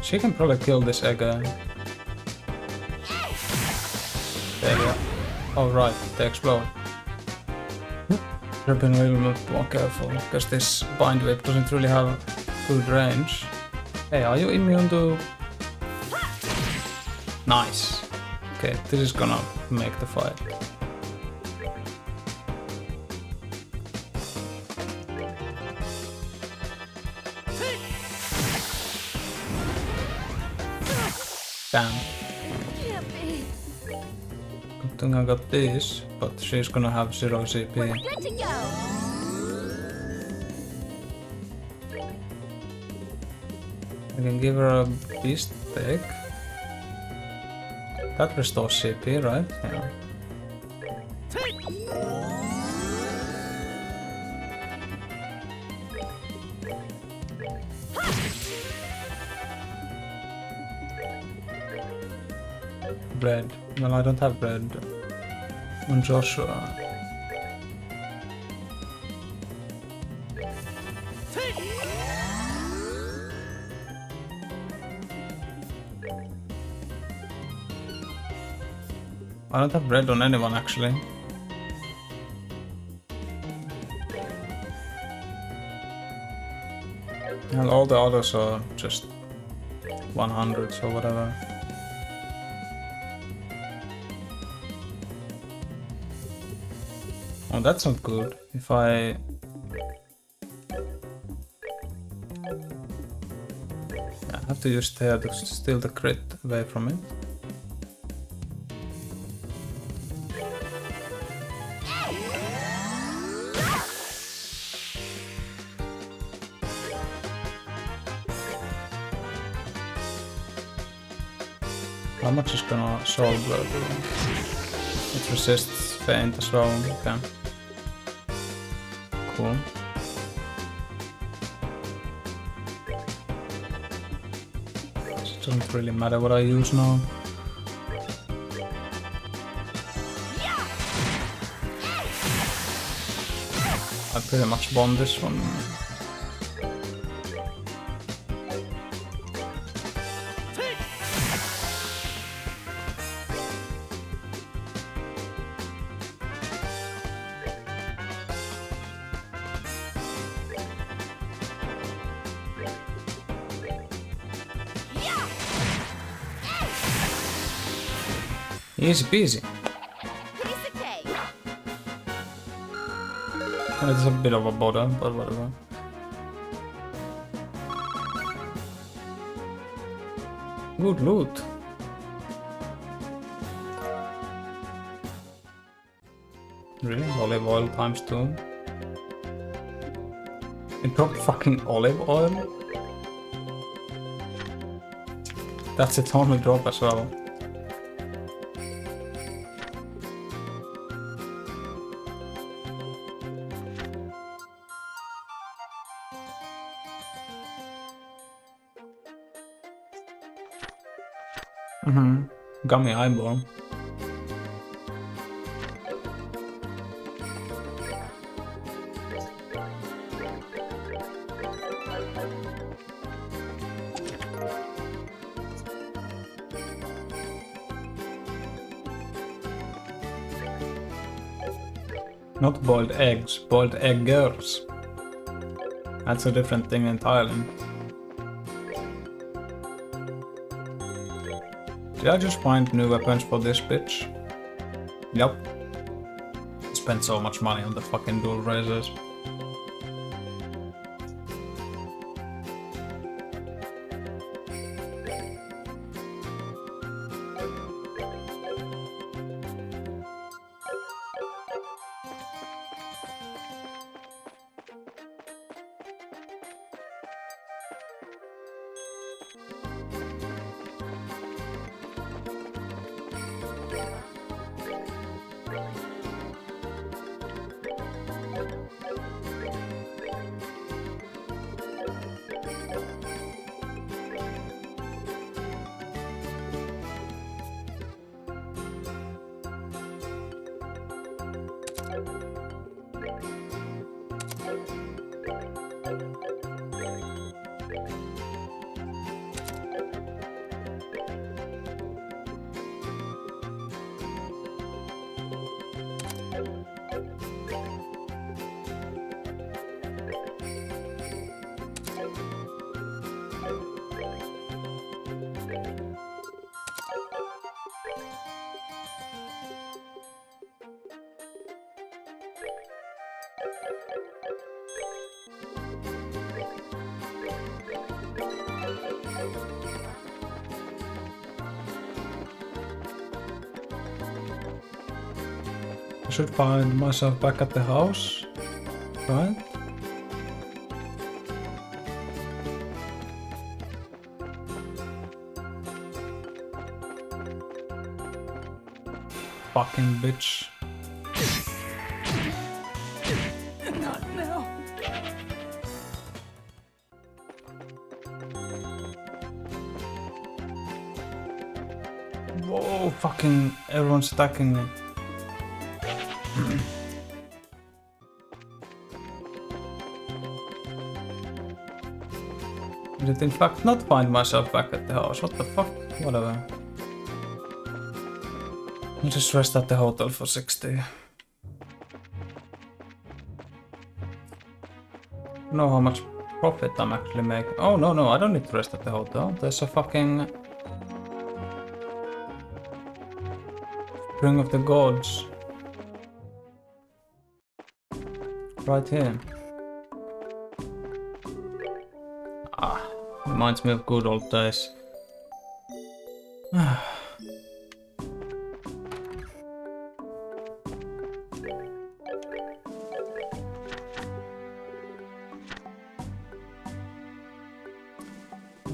She can probably kill this egg. There we go. Oh right, they explode. I've been a little bit more careful, because this bind whip doesn't really have good range. Hey, are you immune to... Nice. Okay, this is gonna make the fight. Damn. Can't be. Good thing I got this, but she's gonna have 0 CP. We're good to go. I can give her a beast egg. That restores CP, right? Yeah. Bread. Well, I don't have bread on Joshua. I don't have bread on anyone actually. And all the others are just 100s or whatever. Oh, that's not good. If I... I have to use there to steal the crit away from it. How much is gonna Soul Blow do? It resists Feint as well, okay. Cool. It doesn't really matter what I use now. I pretty much won this one. Easy peasy. Piece of cake. It's a bit of a bother, but whatever. Good loot. Really? Olive oil times 2? It dropped fucking olive oil? That's its only drop as well. Gummy eyeball. Not boiled eggs, boiled eggers. That's a different thing entirely. Did I just find new weapons for this bitch? Yep. Spent so much money on the fucking dual razors. I should find myself back at the house, right? Fucking bitch. Not now. Whoa, fucking everyone's attacking me. I did in fact not find myself back at the house. What the fuck? Whatever. I'll just rest at the hotel for 60. Know how much profit I'm actually making. Oh no, I don't need to rest at the hotel. There's a fucking Spring of the Gods right here. Reminds me of good old days. I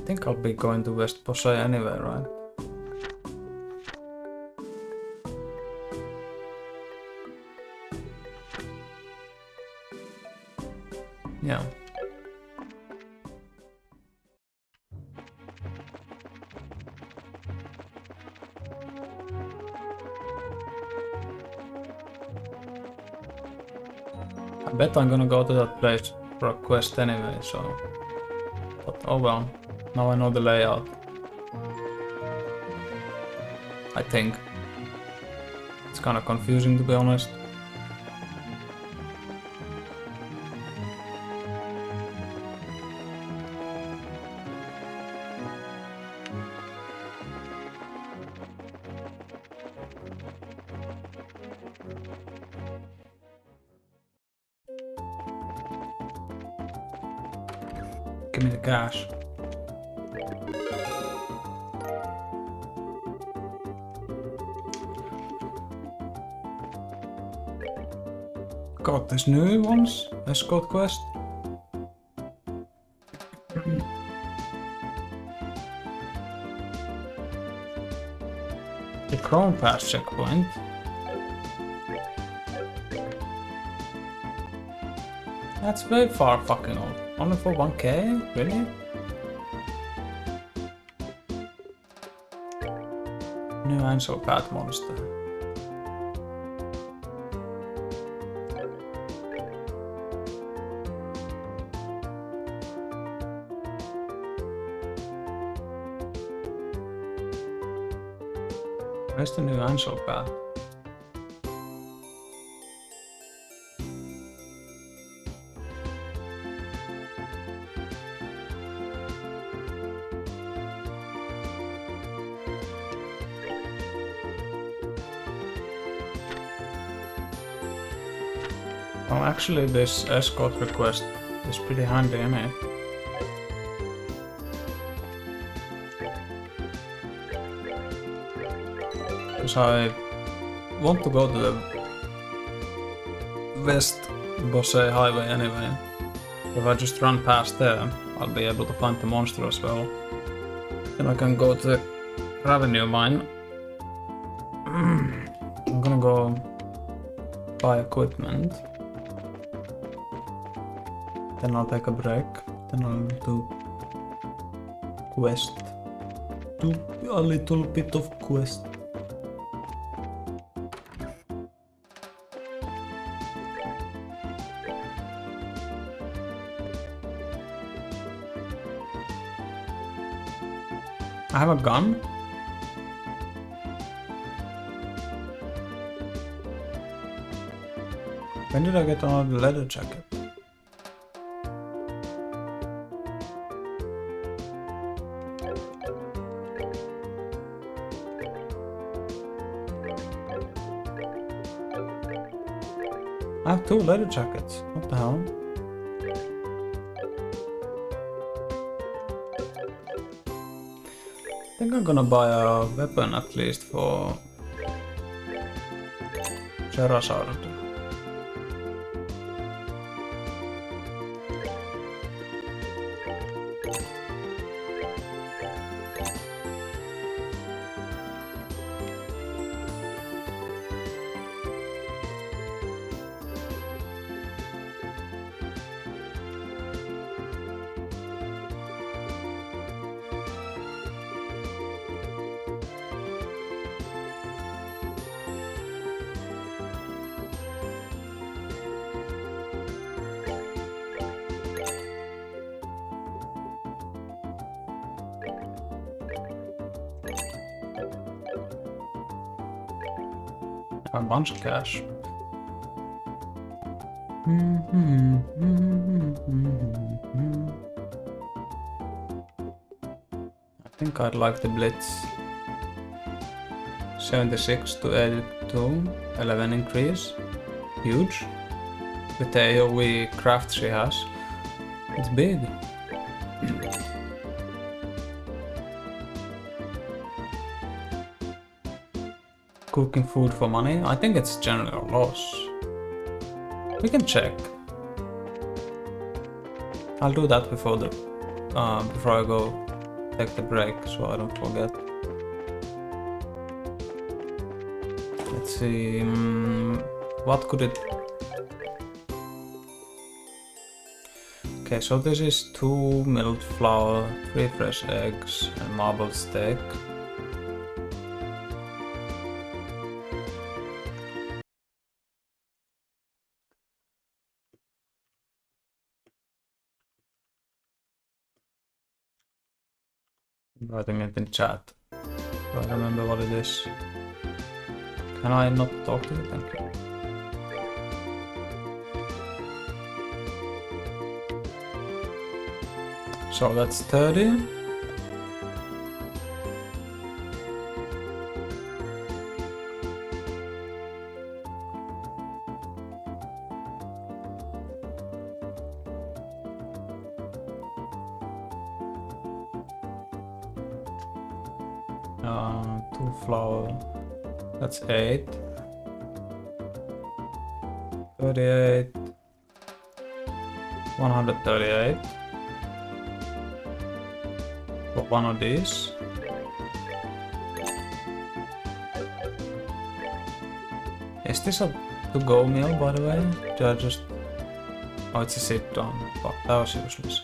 think I'll be going to West Posey anyway, right? Yeah. I bet I'm gonna go to that place for a quest anyway, so... But oh well, now I know the layout. I think. It's kinda confusing to be honest. Give me the cash. Got these new ones. Escort quest. The Chrome Pass checkpoint. That's very far fucking old. Only for 1k? Really? New Ansel Path monster. Where's the new Ansel Path? Oh, actually this escort request is pretty handy, isn't it? Because I want to go to the West Posey highway anyway. If I just run past there, I'll be able to find the monster as well. Then I can go to the revenue mine. I'm gonna go buy equipment. Then I'll take a break. Then I'll do quest. Do a little bit of quest. I have a gun. When did I get another leather jacket? I have 2 leather jackets. What the hell? I think I'm gonna buy a weapon at least for Charizard. A bunch of cash. I think I'd like the Blitz. 76 to 82, 11 increase. Huge. With the AoE craft she has. It's big. Cooking food for money? I think it's generally a loss. We can check. I'll do that before I go take the break, so I don't forget. Let's see. What could it? Okay, so this is 2 milled flour, 3 fresh eggs, and marbled steak. I'm writing it in chat. So I remember what it is. Can I not talk to you? Thank you. So that's 30. Two flour. That's 8. 38. 138. For one of these. Is this a to-go meal, by the way? Do I just... Oh, it's a sit-down. Fuck, that was useless.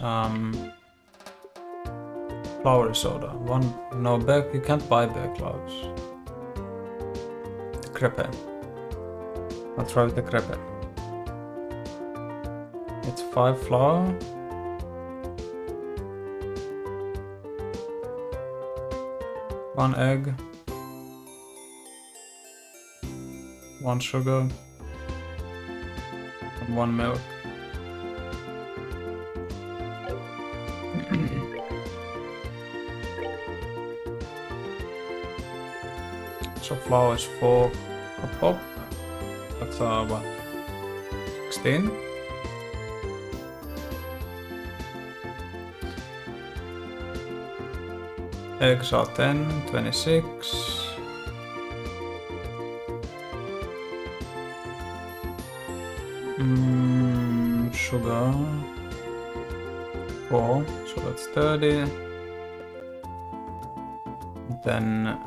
Flour soda. One... No, you can't buy bear clouds. Crepe. I'll try with the crepe. It's 5 flour. One egg. 1 sugar. And 1 milk. So flour is 4 a pop. That's what? 16? Eggs are 10, 26. Sugar 4, so that's 30. Then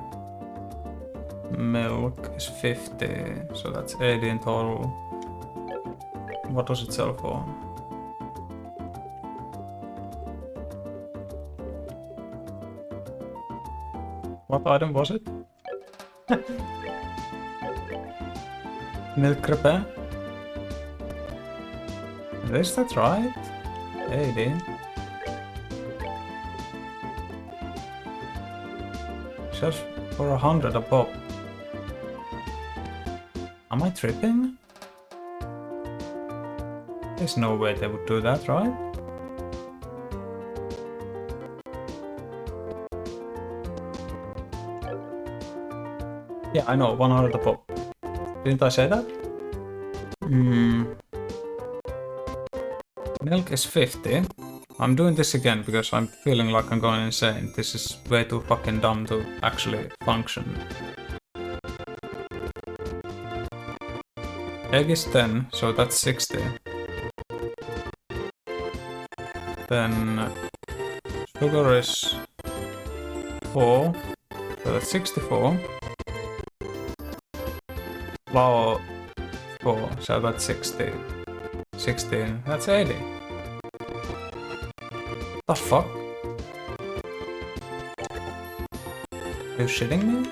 milk is 50, so that's 80 in total. What does it sell for? What item was it? Milk crepe? Is that right? 80. Sells for 100 a pop. Am I tripping? There's no way they would do that, right? Yeah, I know, 100 a pop. Didn't I say that? Milk is 50. I'm doing this again because I'm feeling like I'm going insane. This is way too fucking dumb to actually function. Egg is 10, so that's 60. Then sugar is 4, so that's 64. Flour 4, so that's 60. 16, that's 80. The fuck? Are you shitting me?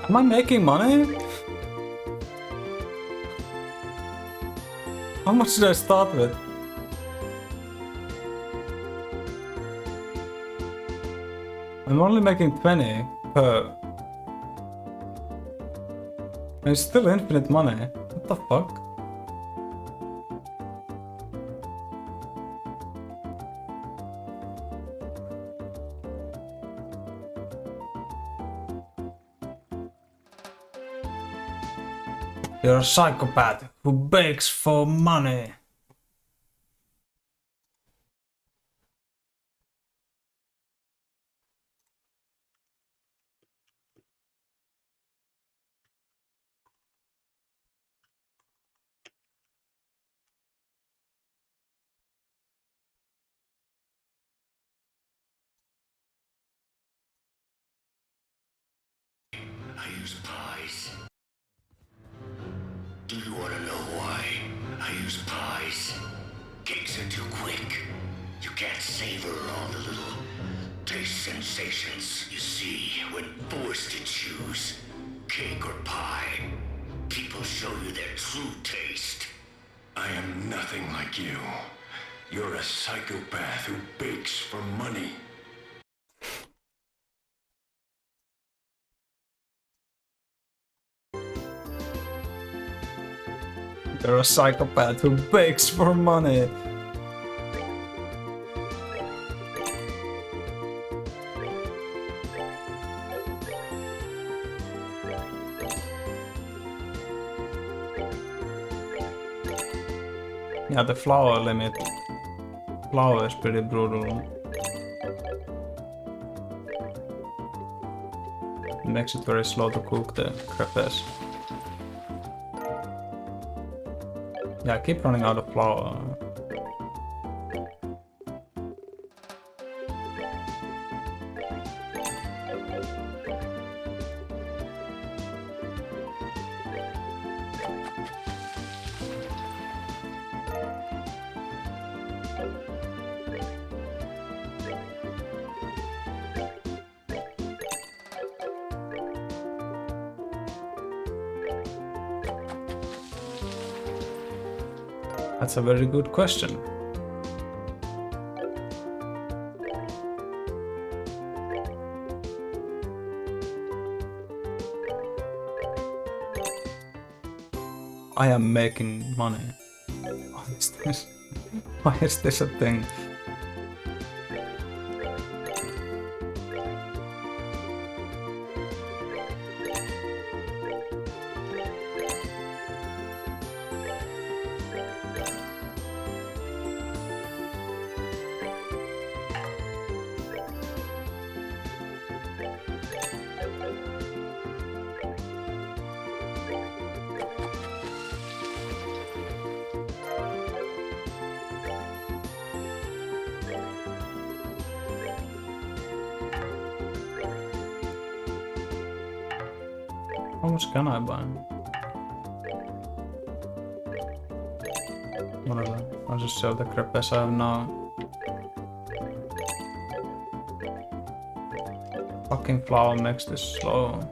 Am I making money? How much did I start with? I'm only making 20 per. It's still infinite money. What the fuck? You're a psychopath who begs for money. I use pies. Do you want to know why? I use pies. Cakes are too quick. You can't savor all the little taste sensations. You see, when forced to choose cake or pie, people show you their true taste. I am nothing like you. You're a psychopath who bakes for money. You're a psychopath who begs for money. Yeah, the flour limit. Flour is pretty brutal. It makes it very slow to cook the crepes. Yeah, I keep running out of flour. That's a very good question. I am making money. What is this? Why is this a thing? How much can I buy? Whatever. I'll just sell the crepes I have now. Fucking flour makes this slow.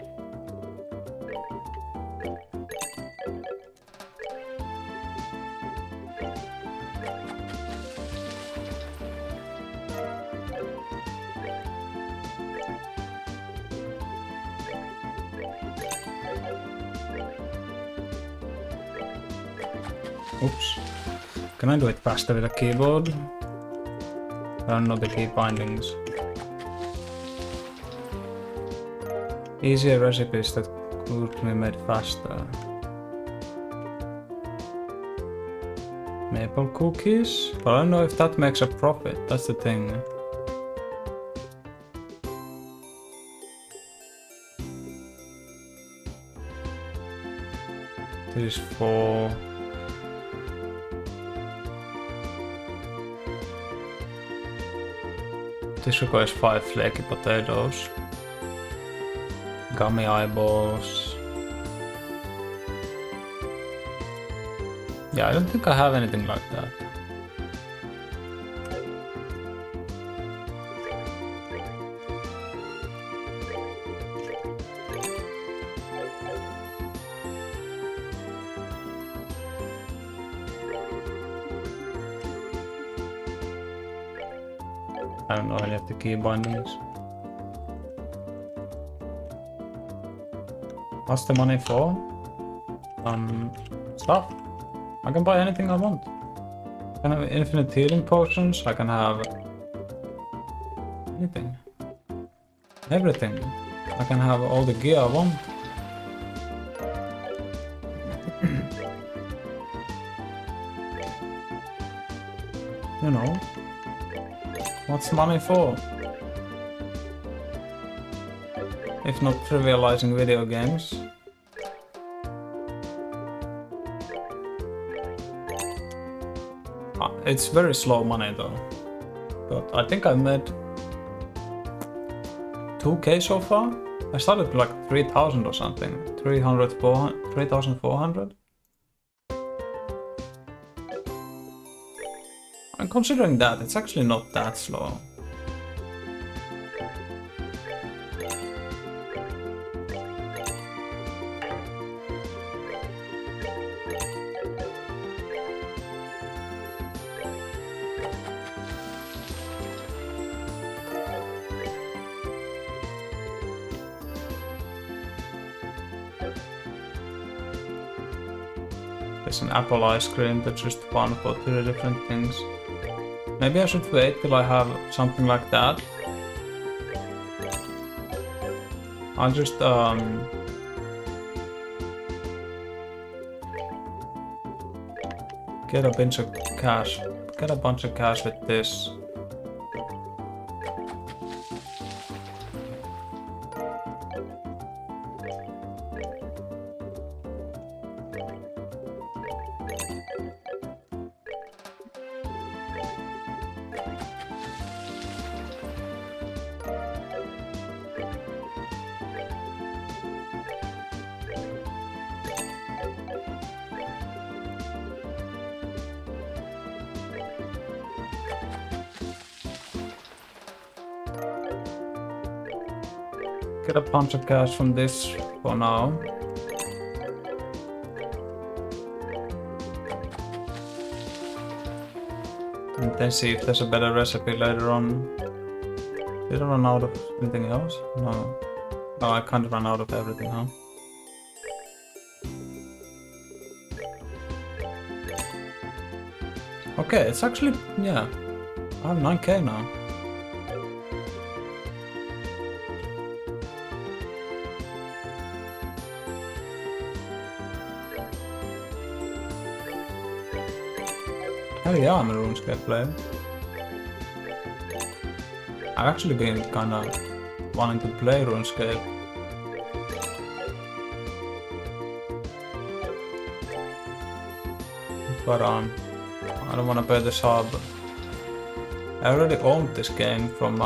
Oops. Can I do it faster with a keyboard? I don't know the key bindings. Easier recipes that could be made faster. Maple cookies? But I don't know if that makes a profit, that's the thing. This is 4. This requires 5 flaky potatoes. Gummy eyeballs. Yeah, I don't think I have anything like that. I don't know any of the key bindings. What's the money for? Stuff. I can buy anything I want. I can have infinite healing potions. I can have anything. Everything. I can have all the gear I want. You know. What's money for? If not trivializing video games. It's very slow money though. But I think I made 2k so far. I started with like 3000 or something. 3,400. And considering that, it's actually not that slow. There's an apple ice cream that's just one for 3 different things. Maybe I should wait till I have something like that. I'll just get a bunch of cash. Get a bunch of cash with this. Get a bunch of cash from this for now. And then see if there's a better recipe later on. Did I run out of anything else? No. Oh, I can't run out of everything, huh? Okay, it's actually, yeah. I have 9k now. Hell yeah, I'm a RuneScape player. I've actually been kinda wanting to play RuneScape. But I don't wanna pay the sub. I already owned this game from the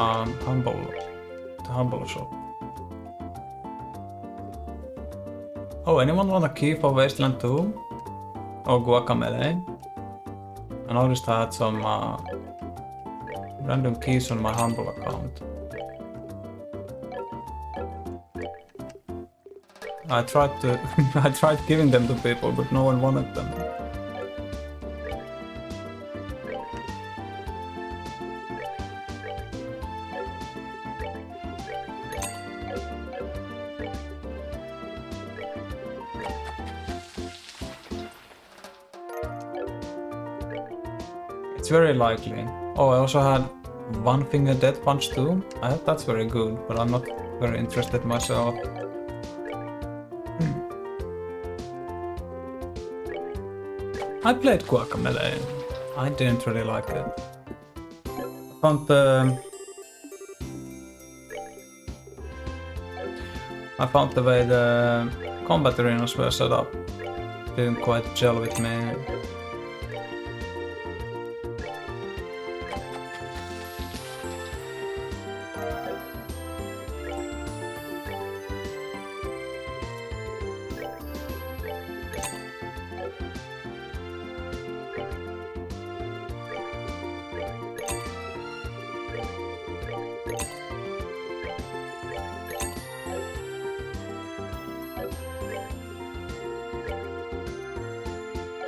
Humble shop. Oh, anyone want a key for Wasteland 2? Or Guacamelee? I noticed I had some random keys on my Humble account. I tried to I tried giving them to people, but no one wanted them. It's very likely. Oh, I also had One Finger Death Punch too. I hope that's very good, but I'm not very interested myself. I played Guacamelee. I didn't really like it. I found the way the combat arenas were set up didn't quite gel with me.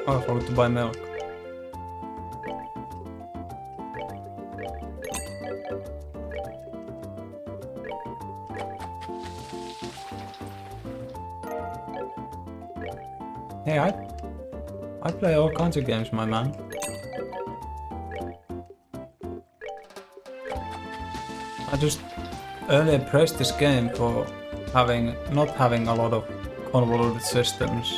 Oh, I forgot to buy milk. Hey, I play all kinds of games, my man. I just earlier praised this game for not having a lot of convoluted systems.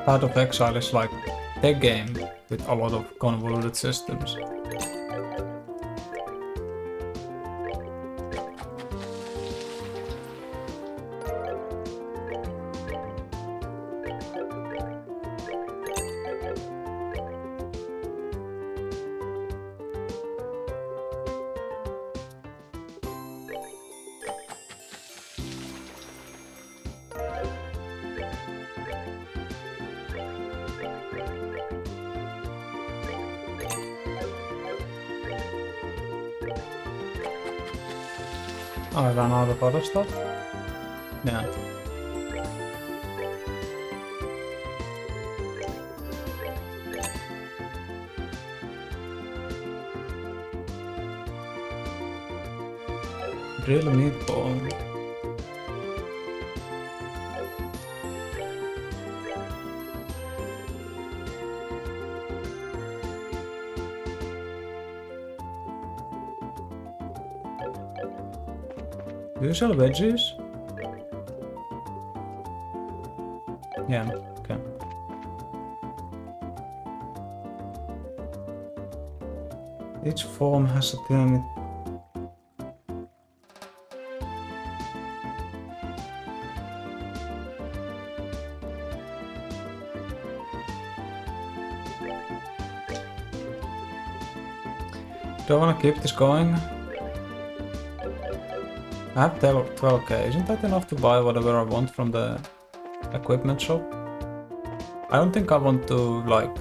Path of Exile is like the game with a lot of convoluted systems. I ran out of other stuff. Yeah. Real meatball. Do you sell veggies? Yeah, okay. Each form has a pyramid. Do I want to keep this going? I have 12k, isn't that enough to buy whatever I want from the equipment shop? I don't think I want to, like,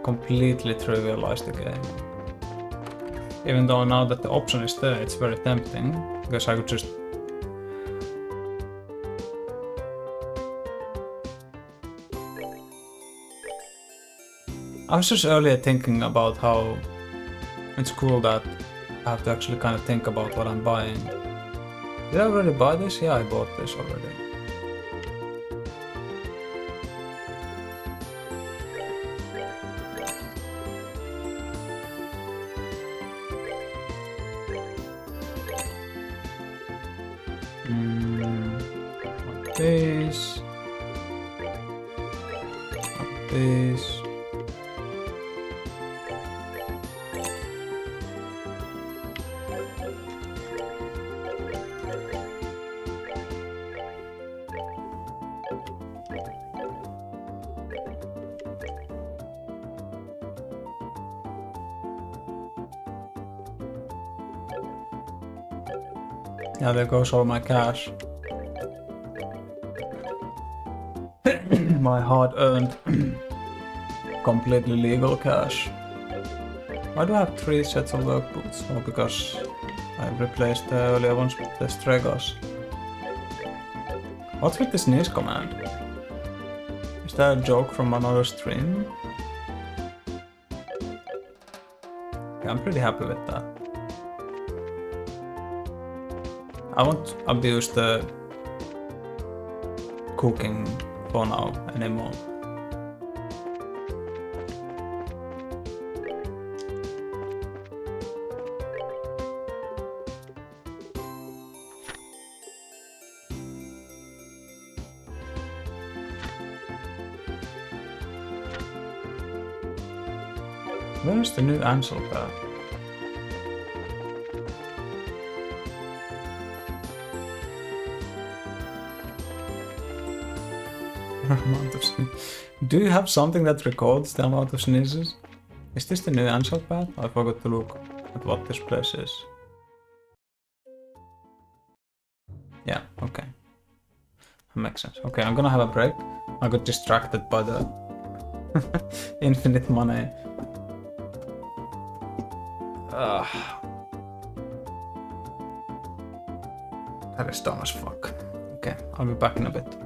completely trivialize the game. Even though now that the option is there, it's very tempting, because I could just... I was just earlier thinking about how it's cool that I have to actually kind of think about what I'm buying. Did I already buy this? Yeah, I bought this already. Like this. Like this. Yeah, there goes all my cash. My hard-earned, completely legal cash. Why do I have 3 sets of work boots? Oh, because I replaced the earlier ones with the Stregos. What's with the sneeze command? Is that a joke from another stream? Okay, I'm pretty happy with that. I won't abuse the cooking for now anymore. Where's the new Ansel pad? Amount of do you have something that records the amount of sneezes? Is this the new Ansel pad? I forgot to look at what this place is. Yeah, okay. That makes sense. Okay, I'm gonna have a break. I got distracted by the infinite money. That is dumb as fuck. Okay, I'll be back in a bit.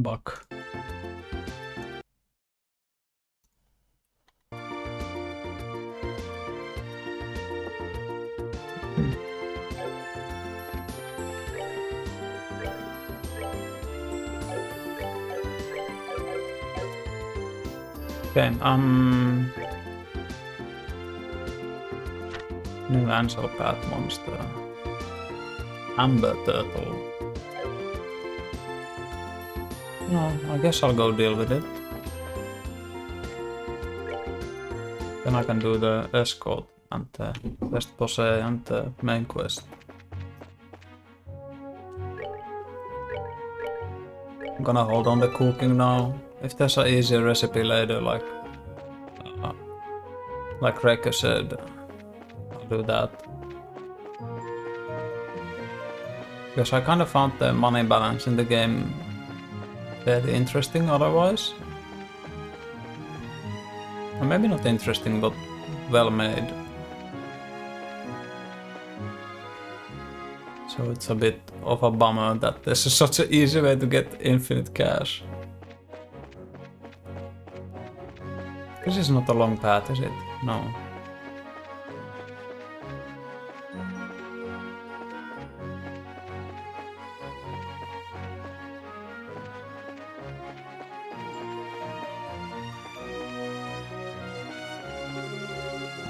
Buck. Okay, new Ansel Path monster. Amber Turtle. No, I guess I'll go deal with it. Then I can do the escort and the quest pose and the main quest. I'm gonna hold on the cooking now. If there's an easier recipe later, like Reka said, I'll do that. Because I kind of found the money balance in the game fairly interesting otherwise. Or maybe not interesting, but well made. So it's a bit of a bummer that this is such an easy way to get infinite cash. This is not a long path, is it? No.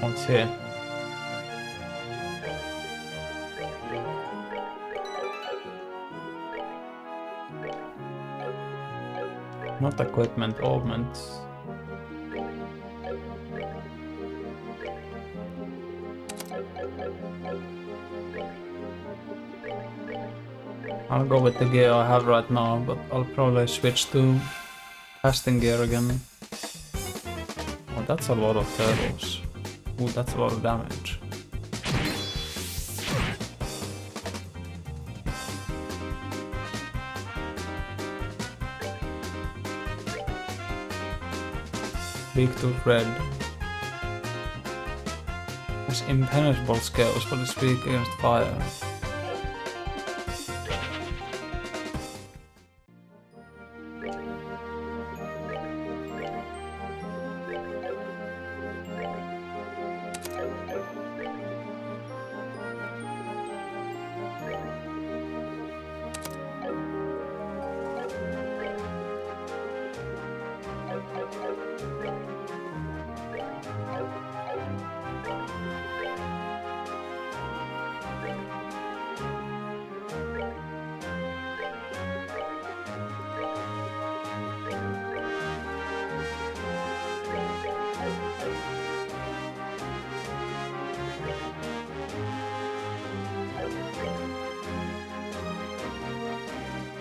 Let's see. Not equipment, augments. I'll go with the gear I have right now, but I'll probably switch to casting gear again. Oh, that's a lot of turtles. Ooh, that's a lot of damage. Big Tooth Red. Has impenetrable scales, but it's weak against fire.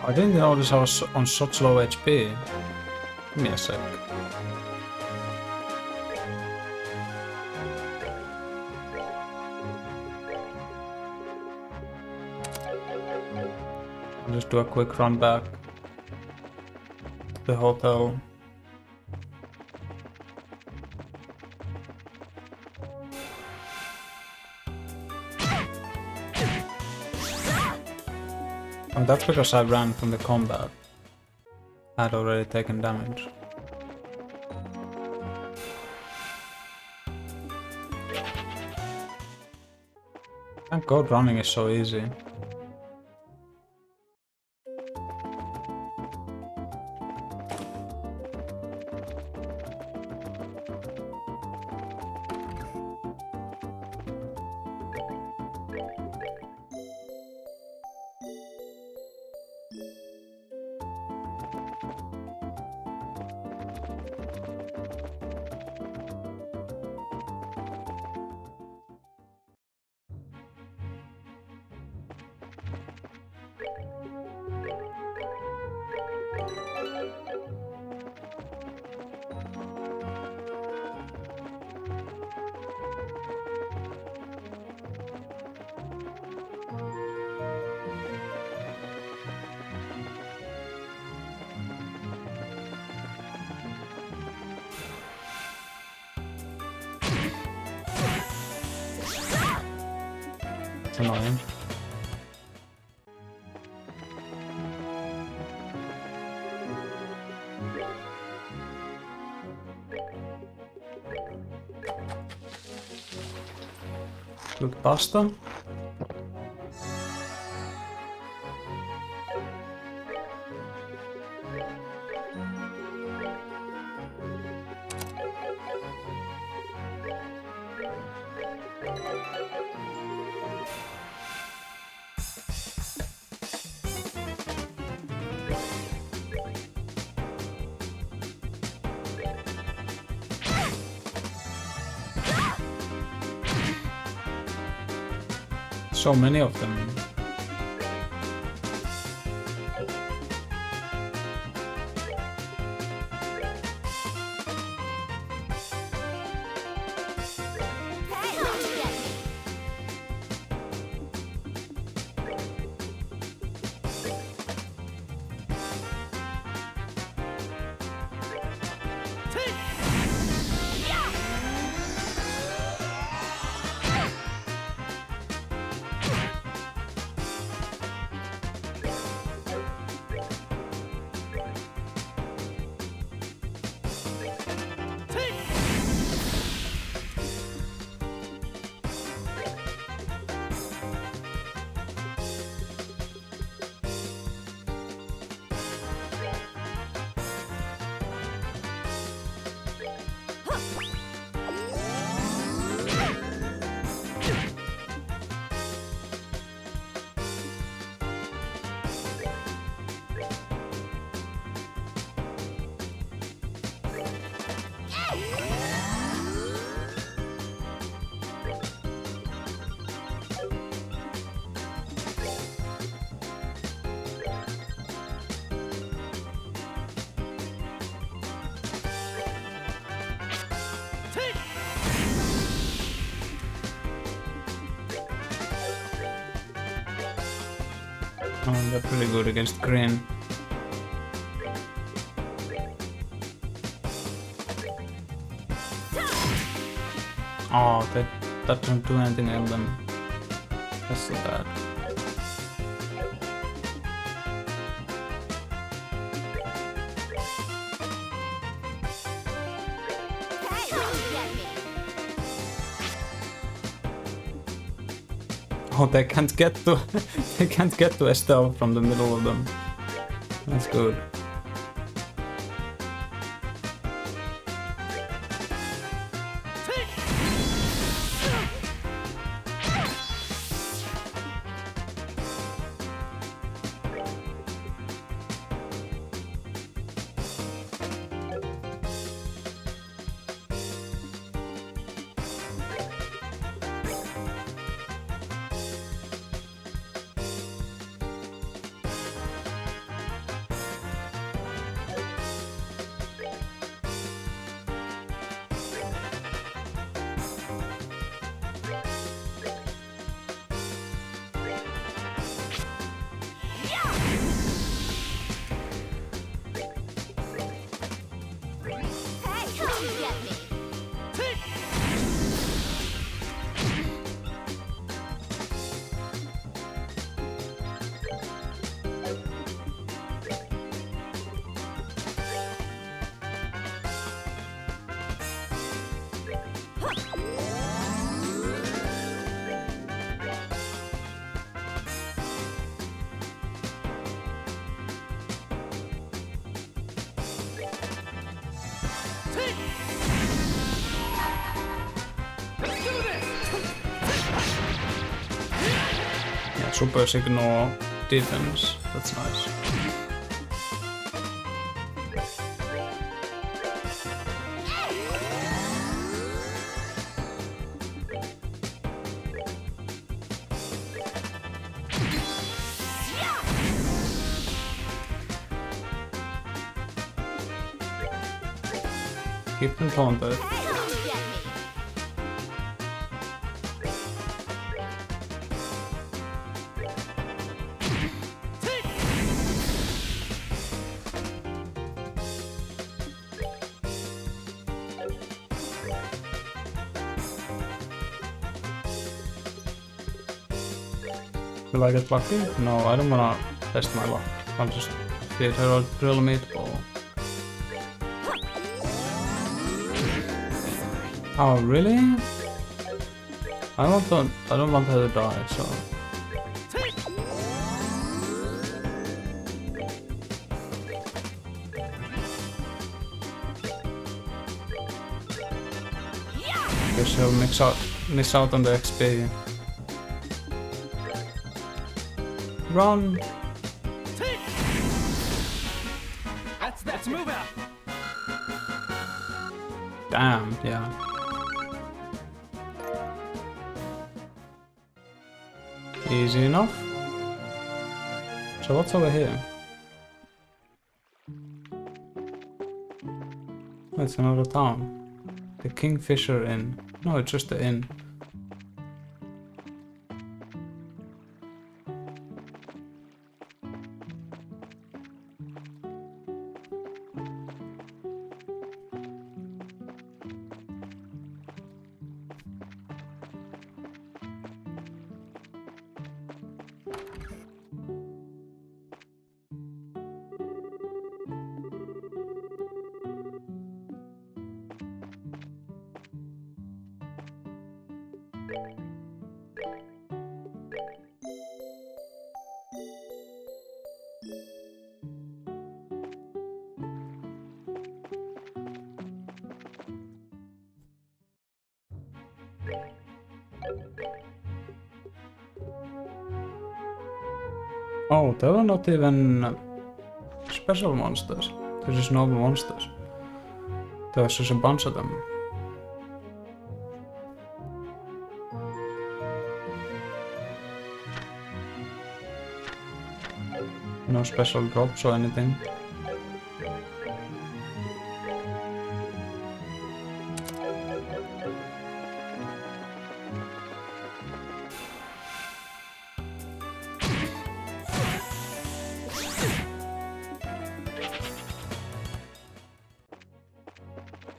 I didn't notice I was on such low HP. Give me a sec. I'll just do a quick run back to the hotel. Oh, that's because I ran from the combat. I had already taken damage. Thank God running is so easy. That's annoying. Cooked pasta. So many of them. Hey, come get me. Oh, they're pretty good against green. Oh, that doesn't do anything in them. That's so bad. Hey, come get me. Oh, they can't get to they can't get to Estelle from the middle of them. That's good. Hey, come get me. Yeah, super signal defense. That's nice. Keep them taunted. Hey, come get me. Will I get lucky? No, I don't wanna test my luck. I'll just feed her a grill meatball. Oh, really? I don't want her to die, so. Guess she'll miss out on the XP. Run! Let's move out. Damn, yeah. Easy enough. So what's over here? Oh, it's another town. The Kingfisher Inn. No, it's just the inn. Oh, they were not even special monsters. They're just normal monsters. There was just a bunch of them. No special drops or anything.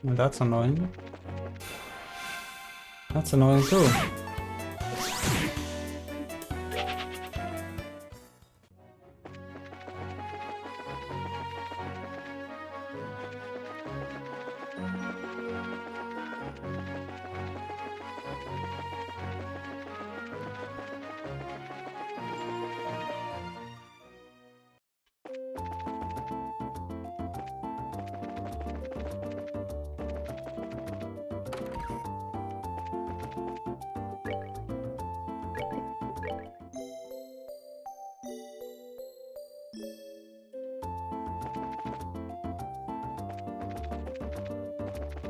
Well, that's annoying. That's annoying too.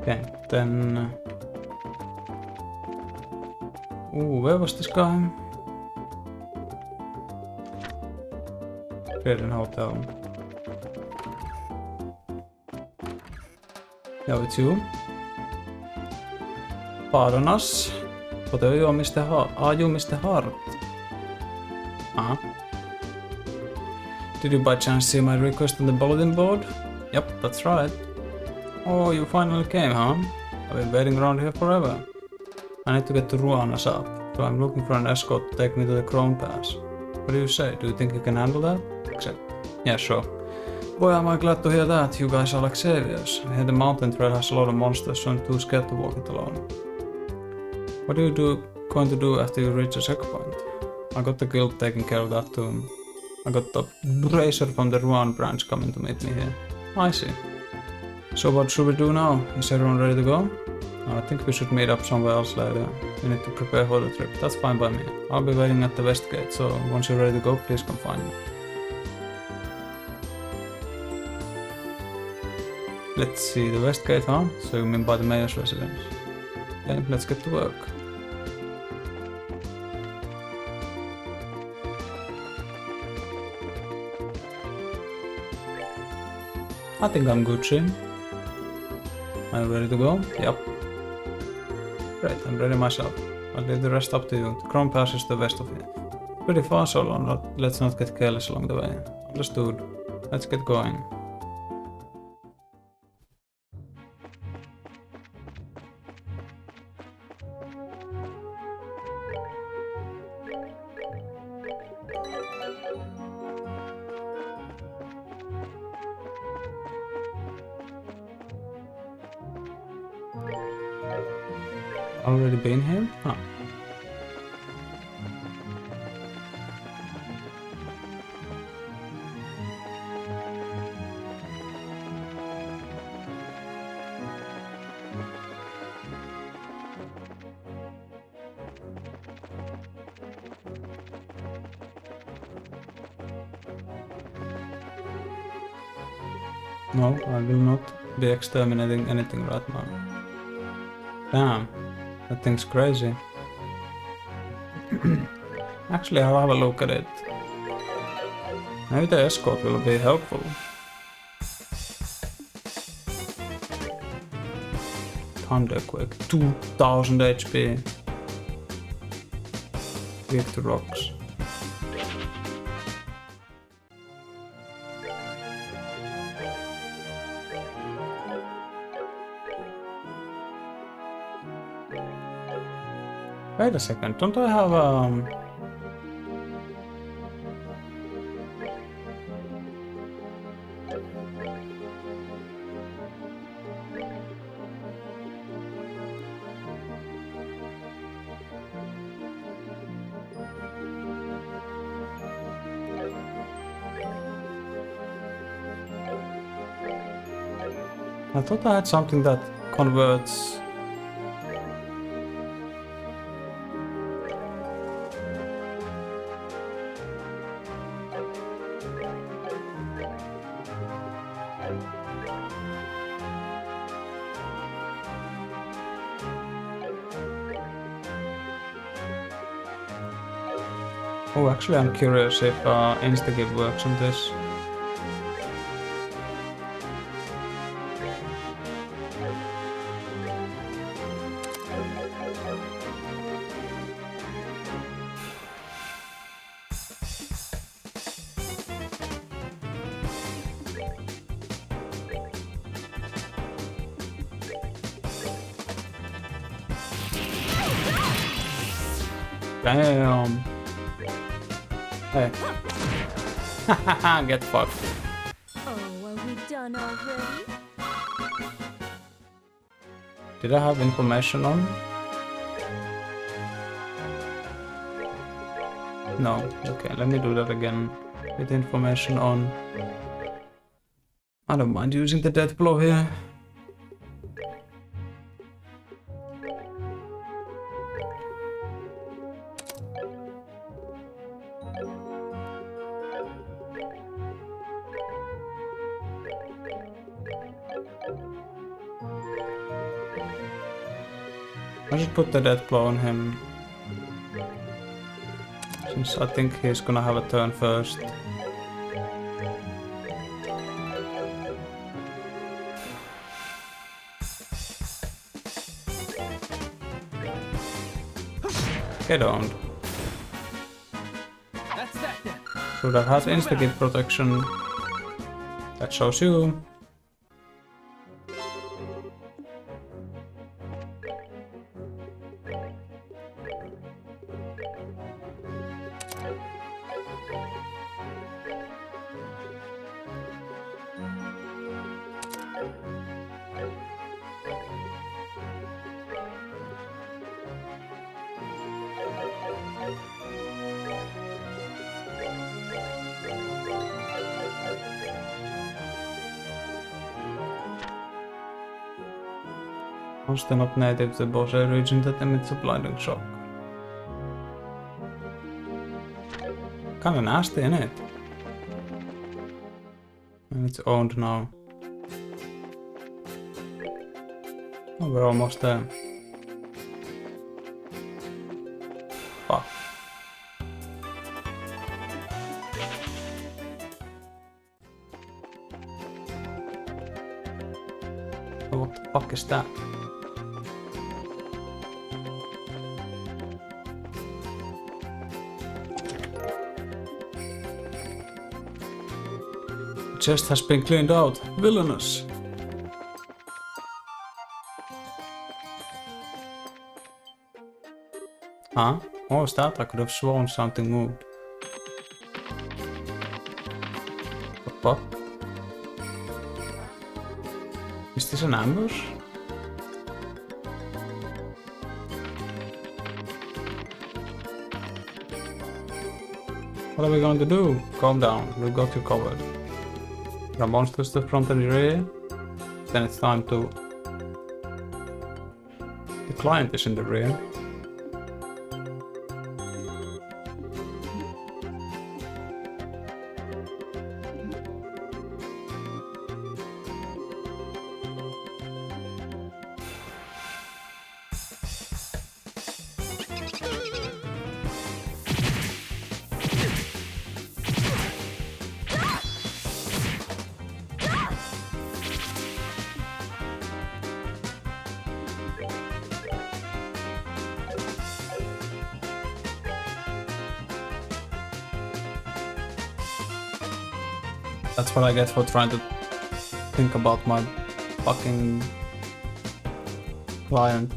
Okay, then... Ooh, where was this guy? Credit Hotel. Yeah, it's you. Pardon us. But are you Mr. Hart? Are you Mr. Hart? Uh-huh. Did you by chance see my request on the bulletin board? Yep, that's right. Oh, you finally came, huh? I've been waiting around here forever. I need to get to Ruana shop, so I'm looking for an escort to take me to the Chrome Pass. What do you say? Do you think you can handle that? Except, yeah, sure. Boy, am I glad to hear that. You guys are like saviors. I hear the mountain trail has a lot of monsters, so I'm too scared to walk it alone. What are you going to do after you reach the checkpoint? I got the guild taking care of that too. I got the bracer from the Ruan branch coming to meet me here. I see. So what should we do now? Is everyone ready to go? I think we should meet up somewhere else later. We need to prepare for the trip. That's fine by me. I'll be waiting at the west gate, so once you're ready to go, please come find me. Let's see, the west gate, huh? So you mean by the mayor's residence. Okay, let's get to work. I think I'm Gucci. Are you ready to go? Yep. Great, I'm ready myself. I'll leave the rest up to you. The Chrome Pass is the west of here. Pretty far, so let's not get careless along the way. Understood. Let's get going. Already been here? Huh. No, I will not be exterminating anything right now. Damn, that thing's crazy. Actually, I'll have a look at it. Maybe the escort will be helpful. Thunderquake, 2000 HP. Weak to rocks. Wait a second, don't I have I thought I had something that converts. Oh, actually I'm curious if Instagive works on this. Damn. Hey. Get fucked. Oh, are we done already? Did I have information on? No. Okay, let me do that again. With information on. I don't mind using the death blow here. I should put the death blow on him. Since I think he's gonna have a turn first. Get owned. That's that then. Should have had insta-kill protection. That shows you. Monster not native to the boss area region that emits a blinding shock. Kinda nasty, innit? And it's owned now. Oh, we're almost there. Fuck. Oh, what the fuck is that? Chest has been cleaned out. Villainous. Huh? What was that? I could have sworn something moved. What the fuck? Is this an ambush? What are we going to do? Calm down, we've got you covered. There are monsters to the front and the rear. Then it's time to... The client is in the rear. That's what I get for trying to think about my fucking client.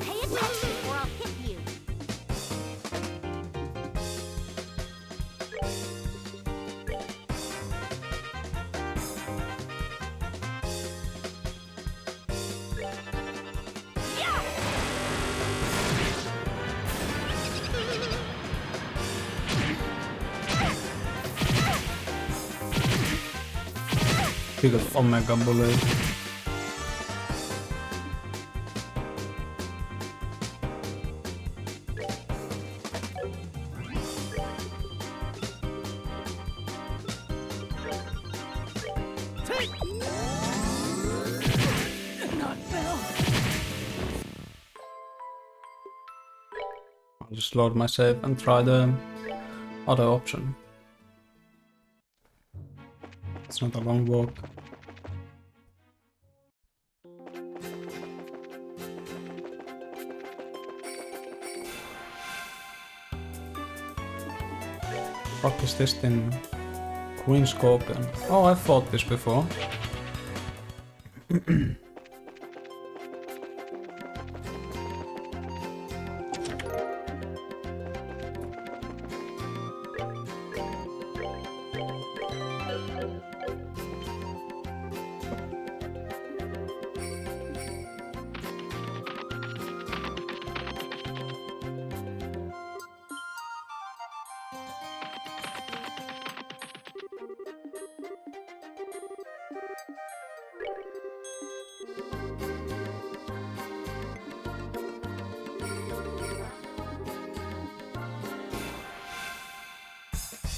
Pay attention or I'll hit you. Big of Omega Bullet. I'll just load my save and try the other option. It's not a long walk. Fuck is this thing? Queen Scorpion. Oh, I've fought this before.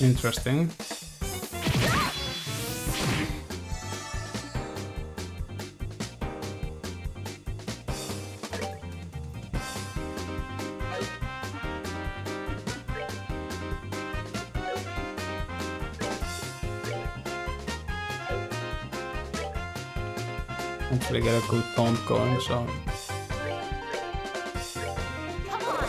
Interesting. Hopefully get a good taunt going, so... Come on.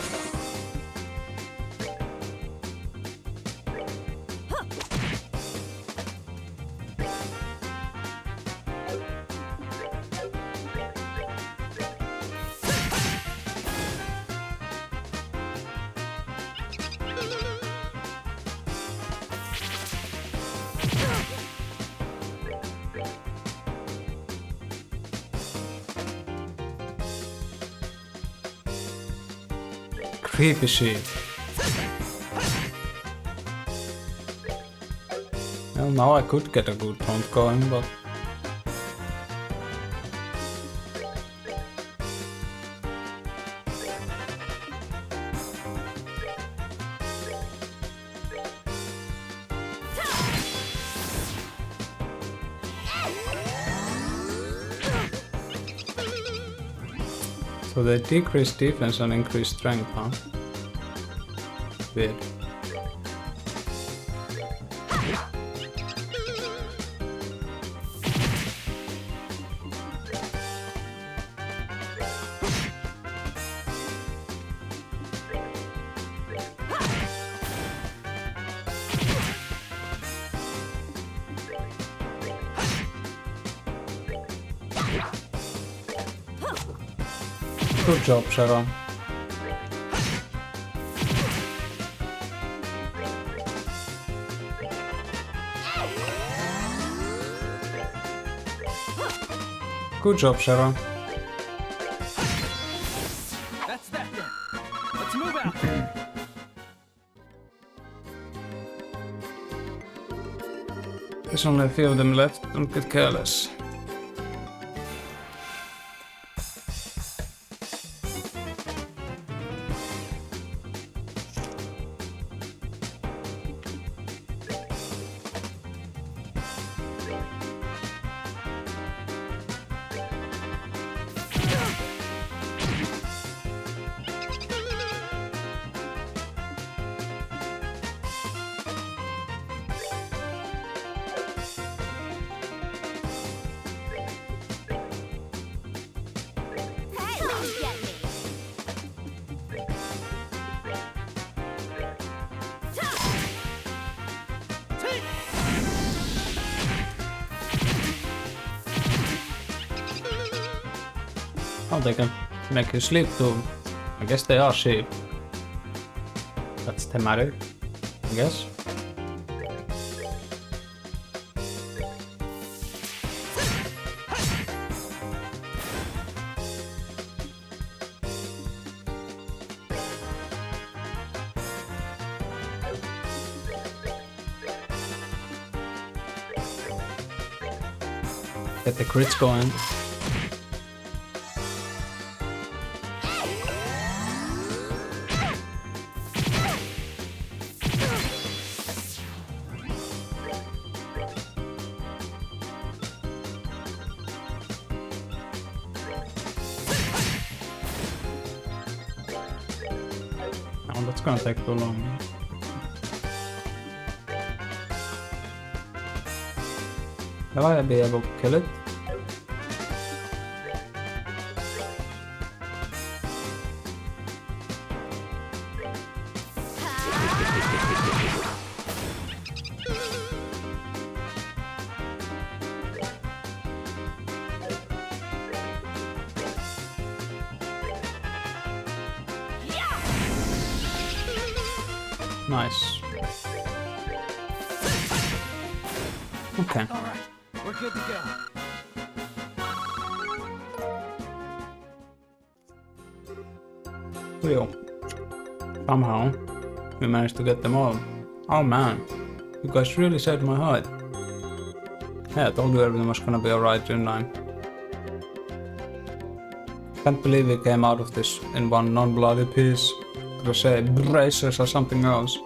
Creepy shit. Well, now I could get a good taunt going, but... So they decrease defense and increase strength, huh? Weird. Good job, Sharon. Good job, Sharon. That's that then. Let's move out. There's only a few of them left, don't get careless. Oh, they can make you sleep too. I guess they are sheep. That's thematic, I guess. Get the crits going. Oh, that's gonna take too long. Will I be able to kill it? Nice. Okay. All right, we're good to go. Cool. Somehow, we managed to get them all. Oh man, you guys really saved my hide. Yeah, I told you everything was gonna be alright, didn't I? Can't believe we came out of this in one non-bloody piece. Could say bracers or something else.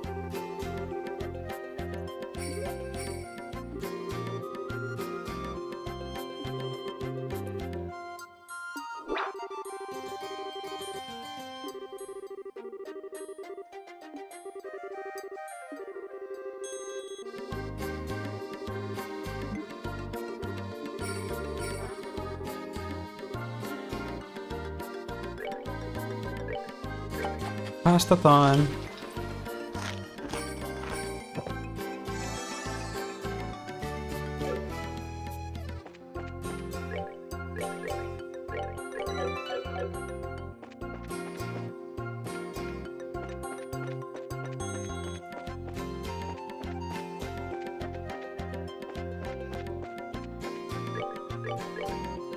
Pass the time.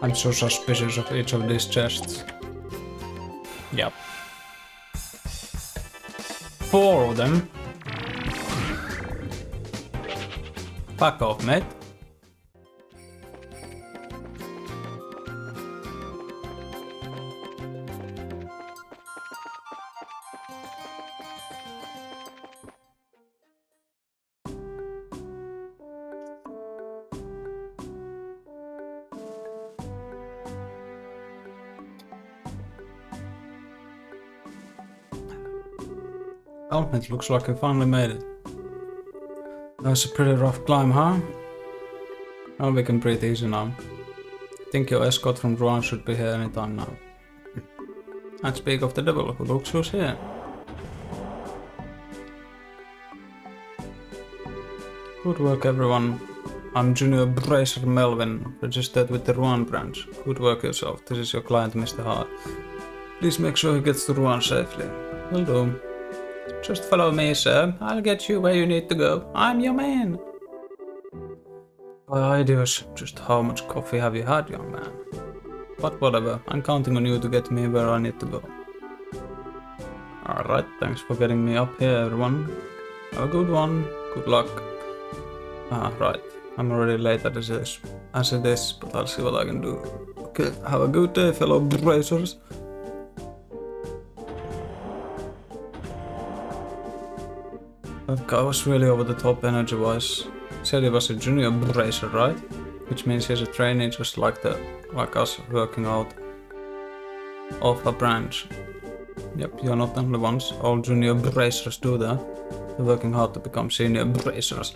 I'm so suspicious of each of these chests. Yep. 4 of them. Fuck off, mate. Oh, it looks like we finally made it. That was a pretty rough climb, huh? Well, we can breathe easy now. Think your escort from Ruan should be here anytime now. And speak of the devil, who looks who's here. Good work, everyone. I'm Junior Bracer Melvin, registered with the Ruan branch. Good work yourself. This is your client, Mr. Hart. Please make sure he gets to Ruan safely. Will do. Just follow me, sir. I'll get you where you need to go. I'm your man. By ideas, just how much coffee have you had, young man? But whatever, I'm counting on you to get me where I need to go. Alright, thanks for getting me up here, everyone. Have a good one. Good luck. Right. I'm already late as it is, but I'll see what I can do. Okay, have a good day, fellow bracers. That guy was really over the top energy-wise. He said he was a junior bracer, right? Which means he's a trainee just like us working out of a branch. Yep, you're not the only ones. All junior bracers do that. They're working hard to become senior bracers.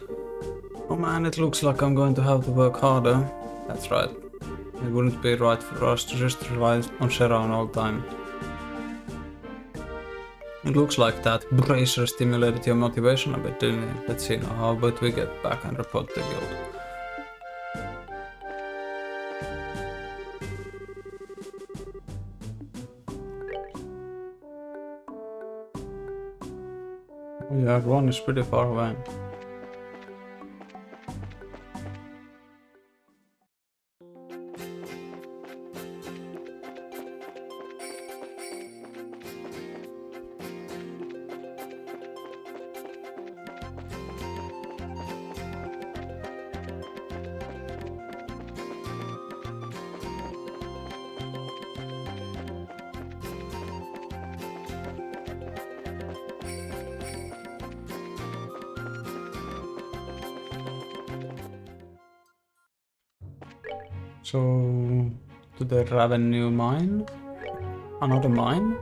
Oh man, it looks like I'm going to have to work harder. That's right. It wouldn't be right for us to just rely on Sharon all the time. It looks like that bracer stimulated your motivation a bit, didn't it? Let's see now, how about we get back and report the guild. Yeah, Ron is pretty far away. So, to the revenue mine? Another mine?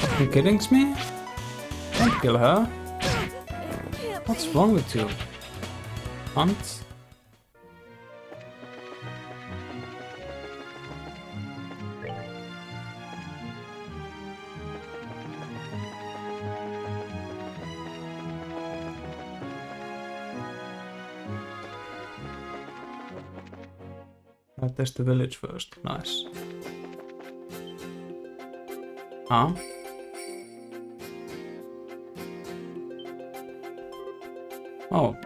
Are you kidding me? Don't kill her. What's wrong with you? Hunt? I'll test the village first. Nice. Huh? Oh.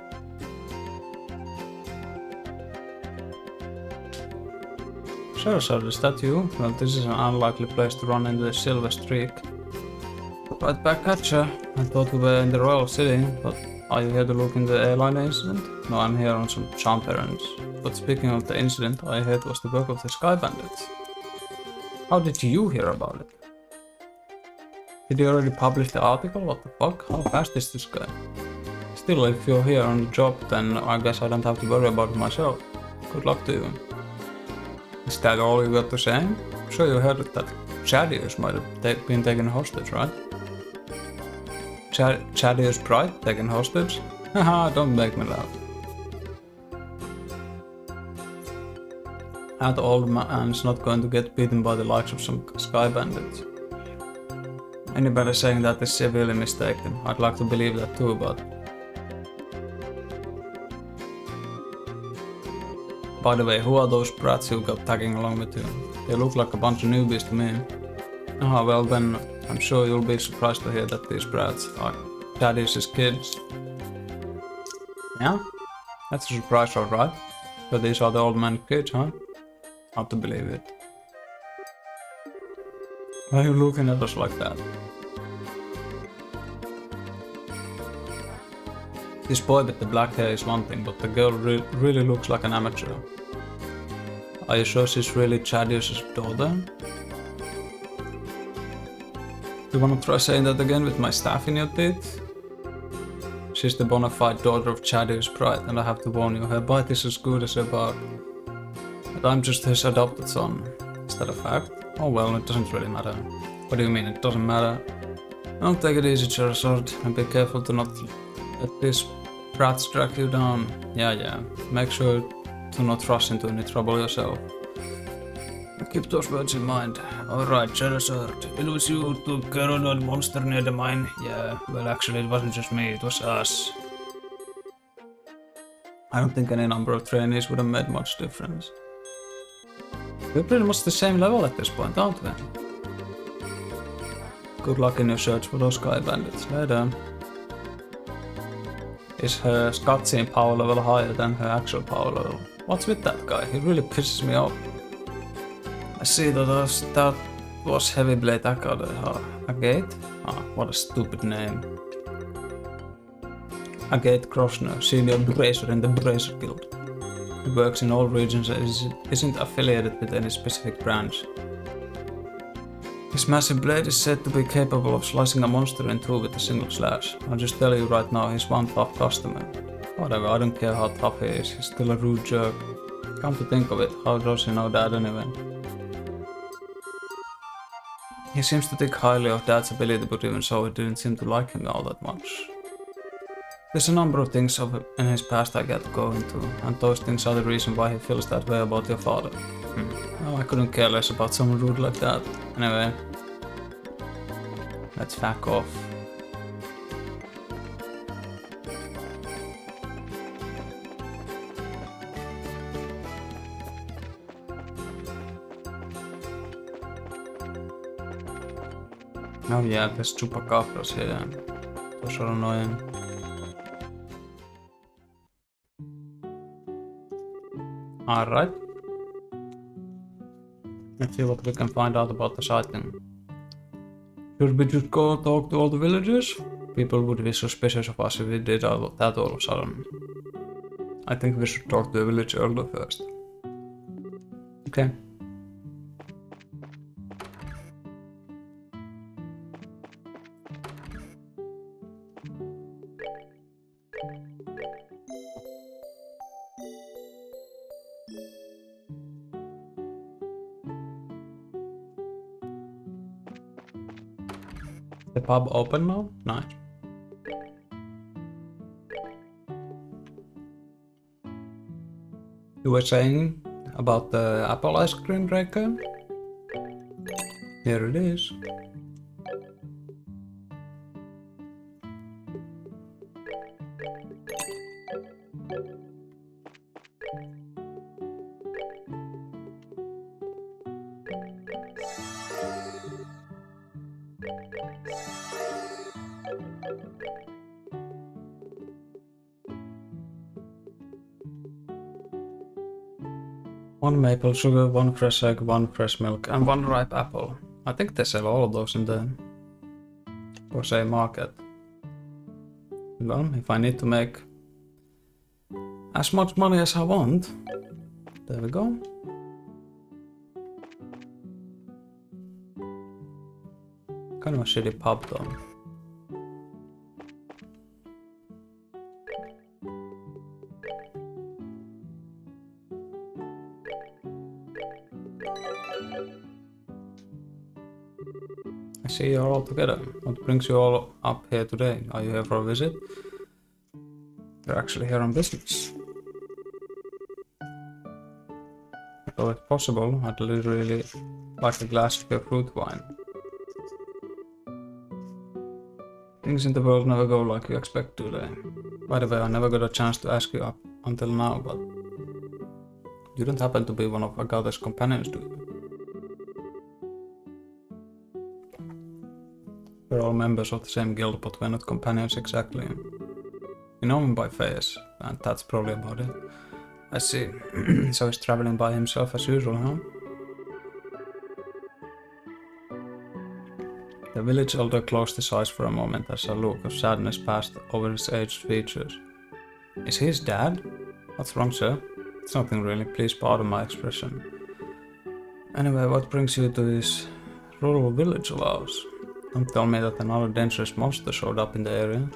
Sure, so the statue. Well, this is an unlikely place to run into the Silver Streak. Right back at ya. I thought we were in the Royal City, but are you here to look into the airline incident? No, I'm here on some jump errands. But speaking of the incident, I heard was the work of the Sky Bandits. How did you hear about it? Did you already publish the article? What the fuck? How fast is this guy? Still, if you're here on the job, then I guess I don't have to worry about it myself. Good luck to you. Is that all you got to say? I'm sure you heard that Chadius might have been taken hostage, right? Chadius Pride taken hostage? Haha, don't make me laugh. That old man's not going to get beaten by the likes of some Sky Bandits. Anybody saying that is severely mistaken. I'd like to believe that too, but... By the way, who are those brats you got tagging along with you? They look like a bunch of newbies to me. Ah, well then, I'm sure you'll be surprised to hear that these brats are Thaddeus' kids. Yeah? That's a surprise, alright. So these are the old man's kids, huh? Hard to believe it. Why are you looking at us like that? This boy with the black hair is one thing, but the girl really looks like an amateur. Are you sure she's really Chadius' daughter? You wanna try saying that again with my staff in your teeth? She's the bona fide daughter of Chadius Pride, and I have to warn you, her bite is as good as her bark. But I'm just his adopted son. Is that a fact? Oh well, it doesn't really matter. What do you mean, it doesn't matter? Don't take it easy, Charizard, and be careful to not let these brats drag you down. Yeah. Make sure to not rush into any trouble yourself. Keep those words in mind. Alright, Charizard. It was you who took care of that monster near the mine? Yeah, well actually it wasn't just me, it was us. I don't think any number of trainees would have made much difference. We're pretty much the same level at this point, aren't we? Good luck in your search for those Sky Bandits. Later. Is her cutscene power level higher than her actual power level? What's with that guy? He really pisses me off. I see that was Heavyblade Academy. Agate? Ah, what a stupid name. Agate Krosner, senior bracer in the Bracer Guild. He works in all regions and isn't affiliated with any specific branch. His massive blade is said to be capable of slicing a monster in two with a single slash. I'll just tell you right now, he's one tough customer. Whatever, I don't care how tough he is, he's still a rude jerk. Come to think of it, how does he know that anyway? He seems to think highly of Dad's ability, but even so, he didn't seem to like him all that much. There's a number of things in his past I can't go into, and those things are the reason why he feels that way about your father. Oh, I couldn't care less about someone rude like that. Anyway, let's fuck off. Oh yeah, there's chupacabras here. Those are annoying. Alright. Let's see what we can find out about the sighting. Should we just go talk to all the villagers? People would be suspicious of us if we did that all of a sudden. I think we should talk to the village elder first. Okay. The pub open now? Nice. You were saying about the apple ice cream, Draco? Here it is. One maple sugar, one fresh egg, one fresh milk, and one ripe apple. I think they sell all of those in the Porsche market. Well, if I need to make as much money as I want, there we go. Kind of a shitty pub though. I see you're all together. What brings you all up here today? Are you here for a visit? You're actually here on business. Though it's possible, I'd really like a glass of your fruit wine. Things in the world never go like you expect, do they? By the way, I never got a chance to ask you up until now, but you don't happen to be one of Agata's companions, do you? We're all members of the same guild, but we're not companions exactly. We know him by face, and that's probably about it. I see. So he's traveling by himself as usual, huh? The village elder closed his eyes for a moment as a look of sadness passed over his aged features. Is he his dad? What's wrong, sir? It's nothing really, please pardon my expression. Anyway, what brings you to this rural village of ours? Don't tell me that another dangerous monster showed up in the area.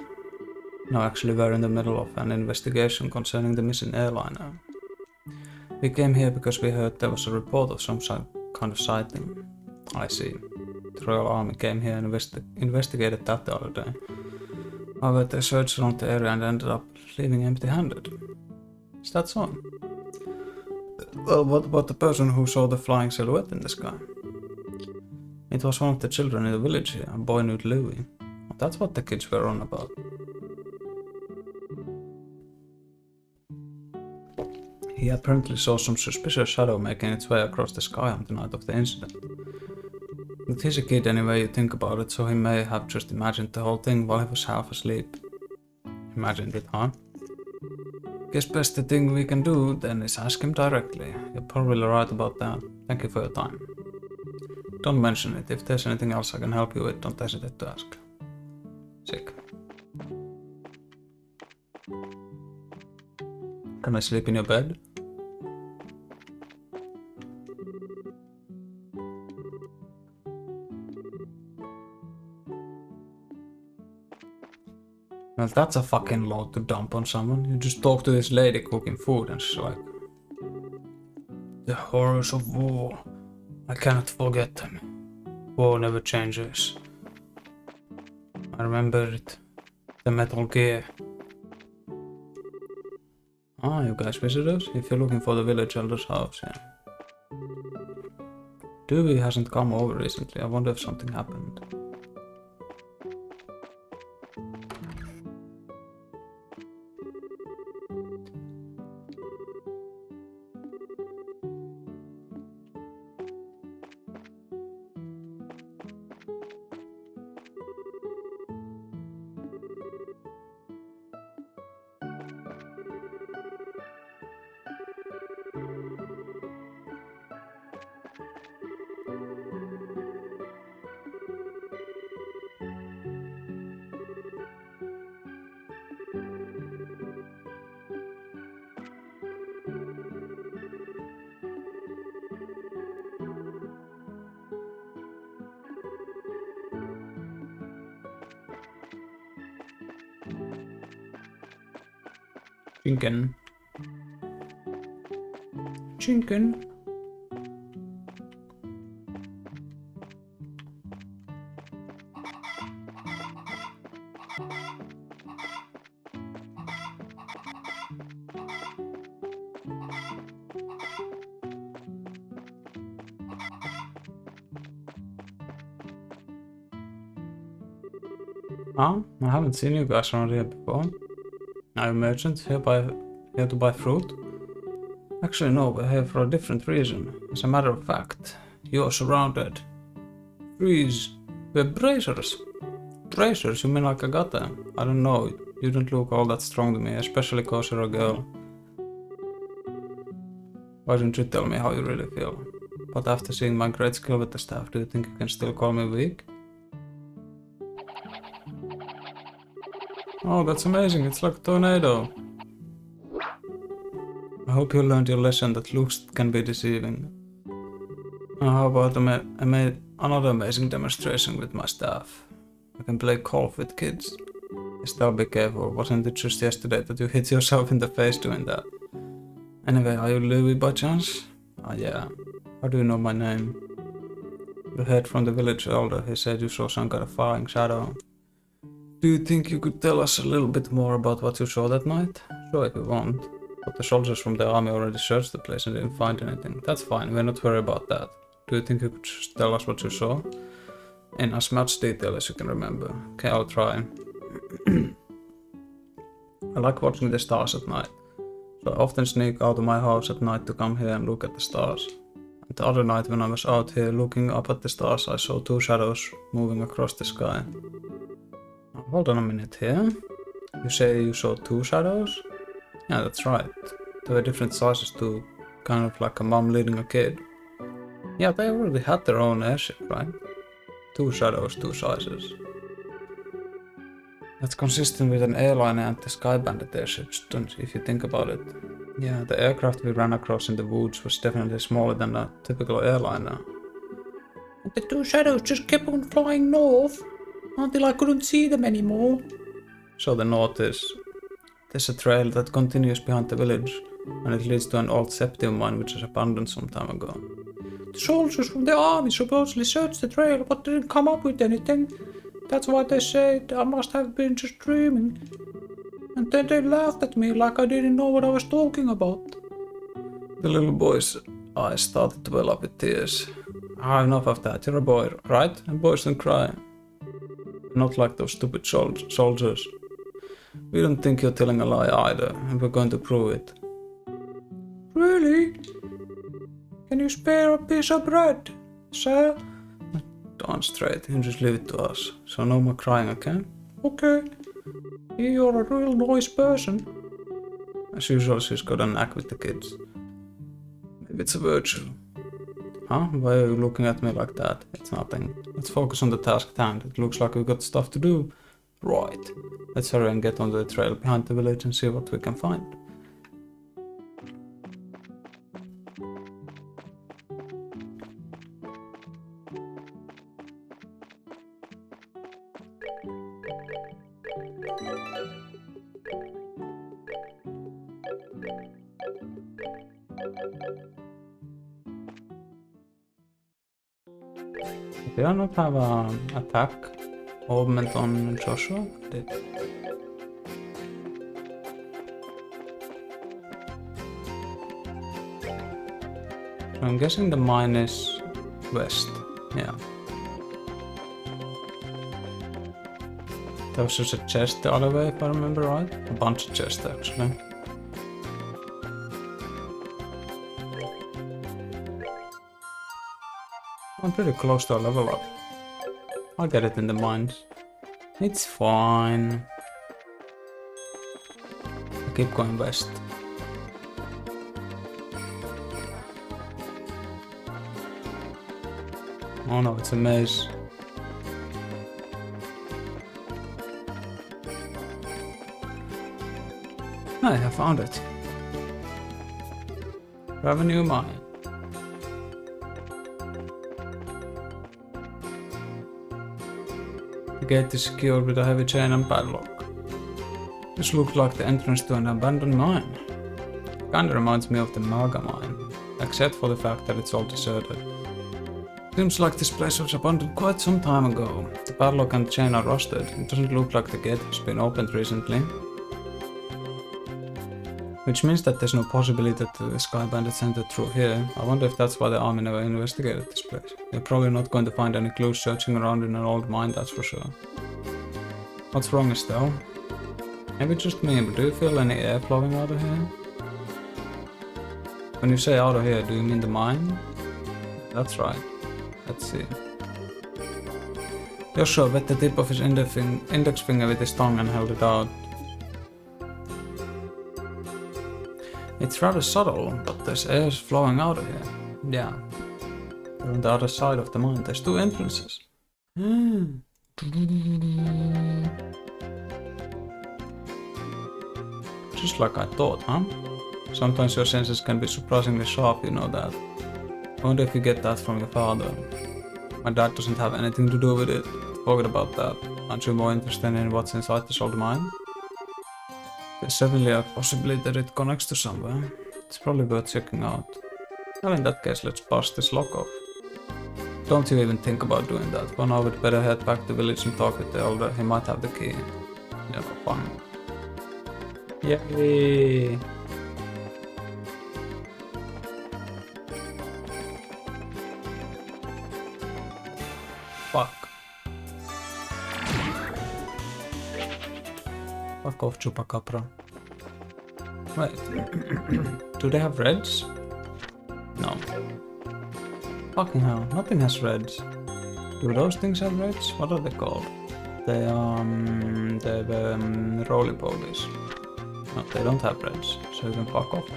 No, actually we're in the middle of an investigation concerning the missing airliner. We came here because we heard there was a report of some kind of sighting. I see. The Royal Army came here and investigated that the other day. However, they searched around the area and ended up leaving empty-handed. Is that so? Well, what about the person who saw the flying silhouette in the sky? It was one of the children in the village here, a boy named Louis. That's what the kids were on about. He apparently saw some suspicious shadow making its way across the sky on the night of the incident. But he's a kid anyway you think about it, so he may have just imagined the whole thing while he was half asleep. Imagined it, huh? Guess best the thing we can do then is ask him directly. You're probably right about that. Thank you for your time. Don't mention it. If there's anything else I can help you with, don't hesitate to ask. Sick. Can I sleep in your bed? Well, that's a fucking load to dump on someone. You just talk to this lady cooking food and she's like, the horrors of war. I cannot forget them. War never changes. I remember it. The Metal Gear. Ah, you guys visitors? If you're looking for the village elder's house, yeah. Dewey hasn't come over recently. I wonder if something happened. Chicken. Chicken. Oh, I haven't seen you guys around here before. Are you merchants here to buy fruit? Actually, no, we're here for a different reason. As a matter of fact, you're surrounded. Freeze! We're bracers! Bracers? You mean like I got them? I don't know, you don't look all that strong to me, especially cause you're a girl. Why don't you tell me how you really feel? But after seeing my great skill with the staff, do you think you can still call me weak? Oh, that's amazing, it's like a tornado. I hope you learned your lesson that looks can be deceiving. How about I made another amazing demonstration with my staff. I can play golf with kids. Still be careful, wasn't it just yesterday that you hit yourself in the face doing that? Anyway, are you Louis by chance? Ah yeah. How do you know my name? You heard from the village elder, he said you saw some kind of flying shadow. Do you think you could tell us a little bit more about what you saw that night? Sure if you want. But the soldiers from the army already searched the place and didn't find anything. That's fine, we're not worried about that. Do you think you could just tell us what you saw? In as much detail as you can remember. Okay, I'll try. I like watching the stars at night. So I often sneak out of my house at night to come here and look at the stars. And the other night when I was out here looking up at the stars, I saw two shadows moving across the sky. Now, hold on a minute here. You say you saw two shadows? Yeah, that's right. They were different sizes too, kind of like a mom leading a kid. Yeah, they already had their own airship, right? Two shadows, two sizes. That's consistent with an airliner and the Sky Bandit airships, if you think about it. Yeah, the aircraft we ran across in the woods was definitely smaller than a typical airliner. And the two shadows just kept on flying north until I couldn't see them anymore. So the north is... There's a trail that continues behind the village, and it leads to an old septium mine which was abandoned some time ago. The soldiers from the army supposedly searched the trail but didn't come up with anything. That's why they said I must have been just dreaming. And then they laughed at me like I didn't know what I was talking about. The little boy's eyes started to well up with tears. Ah, enough of that, you're a boy, right? And boys don't cry. Not like those stupid soldiers. We don't think you're telling a lie either, and we're going to prove it. Really? Can you spare a piece of bread, sir? Darn straight, you just leave it to us. So no more crying, okay? Okay. You're a real nice person. As usual, she's got a knack with the kids. Maybe it's a virtue. Huh? Why are you looking at me like that? It's nothing. Let's focus on the task at hand. It looks like we've got stuff to do. Right. Let's hurry and get on the trail behind the village and see what we can find. Did I not have an attack augment on Joshua? Did. So I'm guessing the mine is west. Yeah. There was just a chest the other way if I remember right. A bunch of chests actually. I'm pretty close to a level up. I'll get it in the mines. It's fine. I keep going west. Oh no, it's a maze. Hey, I found it. Revenue mine. The gate is secured with a heavy chain and padlock. This looks like the entrance to an abandoned mine. Kinda reminds me of the Maga mine, except for the fact that it's all deserted. Seems like this place was abandoned quite some time ago. The padlock and chain are rusted. It doesn't look like the gate has been opened recently. Which means that there's no possibility that the Sky Bandits entered through here. I wonder if that's why the army never investigated this place. They're probably not going to find any clues searching around in an old mine, that's for sure. What's wrong, Estelle? Maybe just me, but do you feel any air flowing out of here? When you say out of here, do you mean the mine? That's right. Let's see. Joshua wet the tip of his index finger with his tongue and held it out. It's rather subtle, but there's air flowing out of here. Yeah. They're on the other side of the mine. There's two entrances. Just like I thought, huh? Sometimes your senses can be surprisingly sharp, you know that. I wonder if you get that from your father. My dad doesn't have anything to do with it. Forget about that. Aren't you more interested in what's inside this old mine? There's certainly a possibility that it connects to somewhere. It's probably worth checking out. Well, in that case, let's bust this lock off. Don't you even think about doing that. For now, we'd better head back to the village and talk with the elder. He might have the key. Yeah, for fun. Yay! Fuck. Fuck off, Chupacabra. Wait. Do they have reds? No. Fucking hell, nothing has reds. Do those things have reds? What are they called? They're roly-polies. No, they don't have reds, so you can fuck off.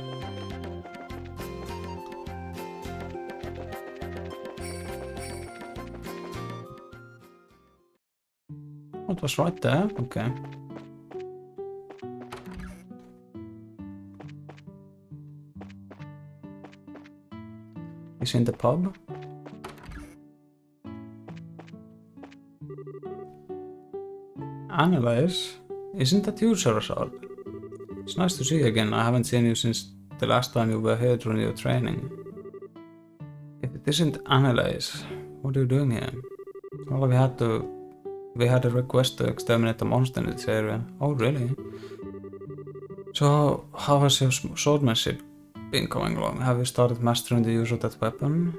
It was right there, okay. He's in the pub. Annelies, isn't that you, Charizard? It's nice to see you again. I haven't seen you since the last time you were here during your training. If it isn't Annelies, what are you doing here? Well, we had a request to exterminate a monster in this area. Oh, really? So, how has your swordsmanship been coming along? Have you started mastering the use of that weapon?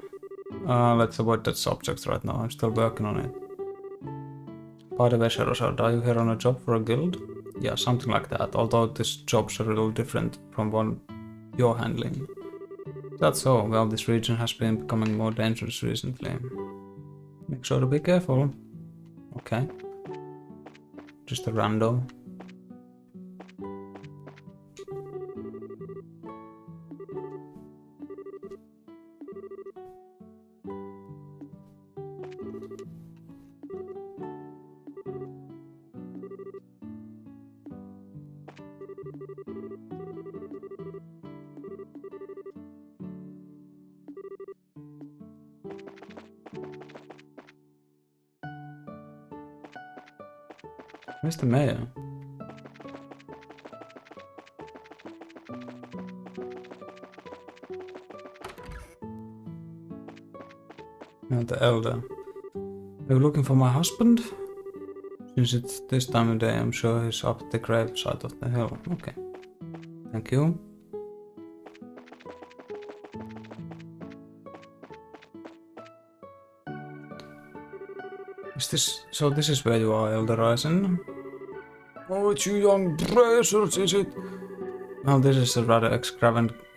Let's avoid that subject right now. I'm still working on it. By the way, Charizard, are you here on a job for a guild? Yeah, something like that, although these jobs are a little different from one you're handling. That's so. Well, this region has been becoming more dangerous recently. Make sure to be careful. Okay. Just a rando. Where's the mayor? No, the elder. Are you looking for my husband? Since it's this time of day, I'm sure he's up at the grave side of the hill. Okay. Thank you. So this is where you are, Elder Ryzen? Oh, it's you young bracers, is it? Well, this is a rather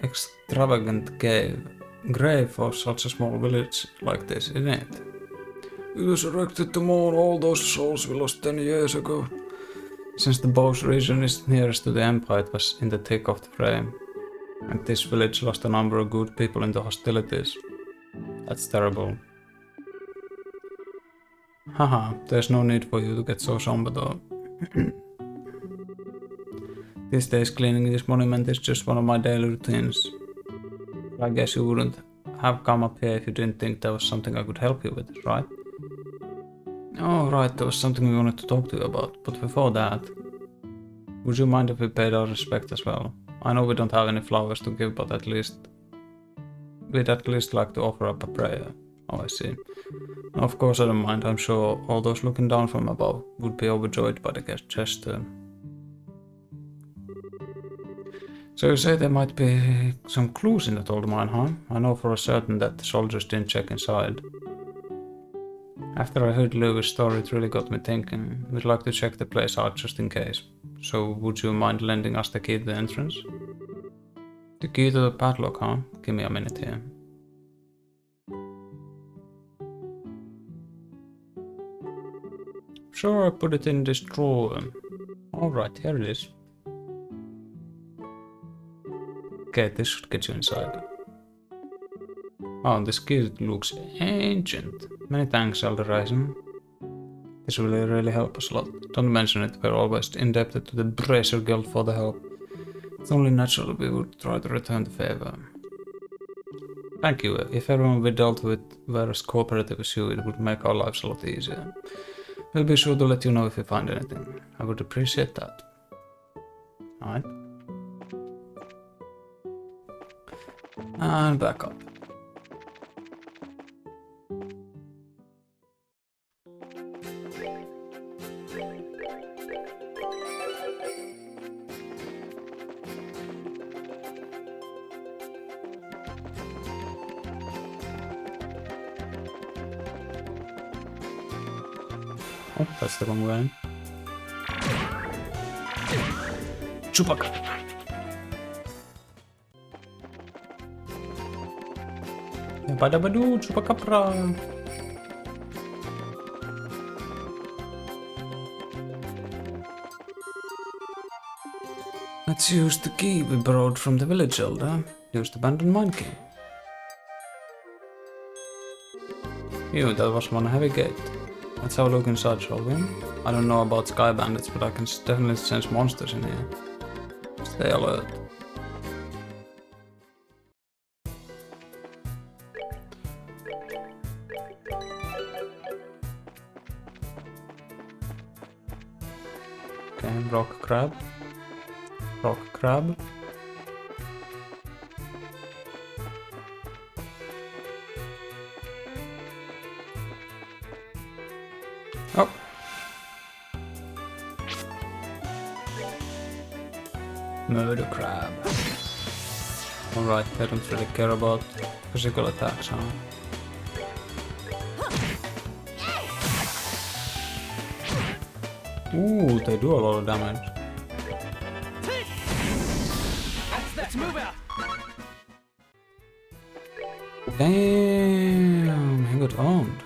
extravagant grave for such a small village like this, isn't it? You resurrected to mourn all those souls we lost 10 years ago. Since the Bose region is nearest to the Empire, it was in the thick of the fray. And this village lost a number of good people in the hostilities. That's terrible. Haha, there's no need for you to get so somber though. These days cleaning this monument is just one of my daily routines. I guess you wouldn't have come up here if you didn't think there was something I could help you with, right? Oh right, there was something we wanted to talk to you about, but before that... Would you mind if we paid our respect as well? I know we don't have any flowers to give, but we'd at least like to offer up a prayer. Oh, I see. Of course I don't mind. I'm sure all those looking down from above would be overjoyed by the gesture. So you say there might be some clues in that old mine, huh? I know for a certain that the soldiers didn't check inside. After I heard Louis' story, it really got me thinking. We'd like to check the place out just in case. So would you mind lending us the key to the entrance? The key to the padlock, huh? Give me a minute here. Sure, I put it in this drawer. Alright, here it is. Okay, this should get you inside. Oh, this key looks ancient. Many thanks, Elder Ryzen. This will really help us a lot. Don't mention it, we're always indebted to the Bracer Guild for the help. It's only natural we would try to return the favor. Thank you. If everyone we dealt with were as cooperative as you, it would make our lives a lot easier. We'll be sure to let you know if we find anything. I would appreciate that. Alright. And back up. Oh, that's the wrong way. Chewbacca. Badabadoo, Chupacabra. Let's use the key we borrowed from the village elder. Use the abandoned mine key. Ew, that was one heavy gate. Let's have a look inside, shall we? I don't know about sky bandits, but I can definitely sense monsters in here. Stay alert. Okay, rock crab. Rock crab. Oh. Murder crab. Alright, I don't really care about physical attacks, huh? Ooh, they do a lot of damage. Let's move out. Damn, he got owned.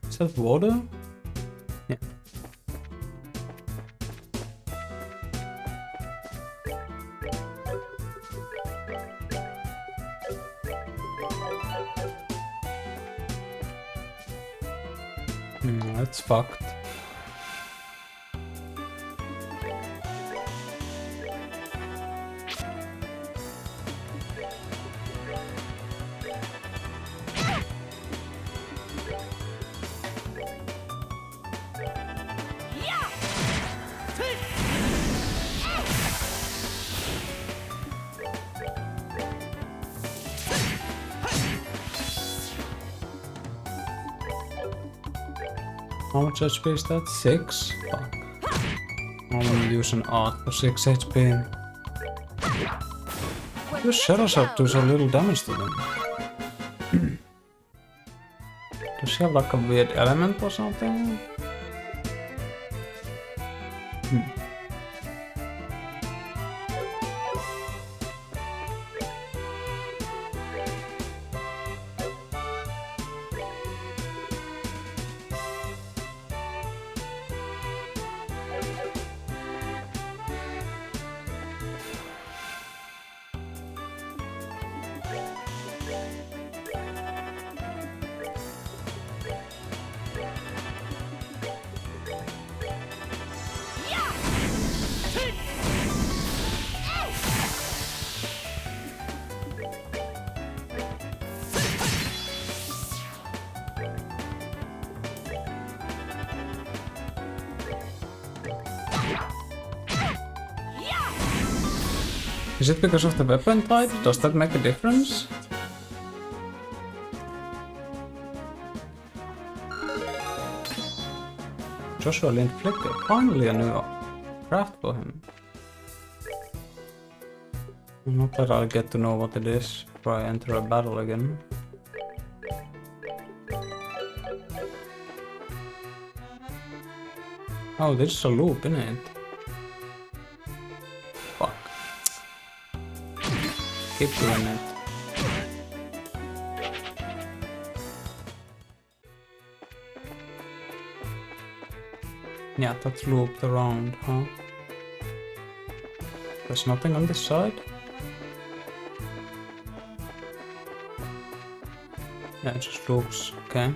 Is that water? Yeah. That's fucked. How much HP is that? 6? Fuck. I'm gonna use an art for 6 HP. Your shadows up do so little damage to them. Does she have like a weird element or something? Is it because of the weapon type? Does that make a difference? Joshua Lind Flicker. Finally a new craft for him. Not that I'll get to know what it is before I enter a battle again. Oh, there's a loop in it. Fuck. Keep doing it. Yeah, that's looped around, huh? There's nothing on this side? Yeah, it just loops, okay.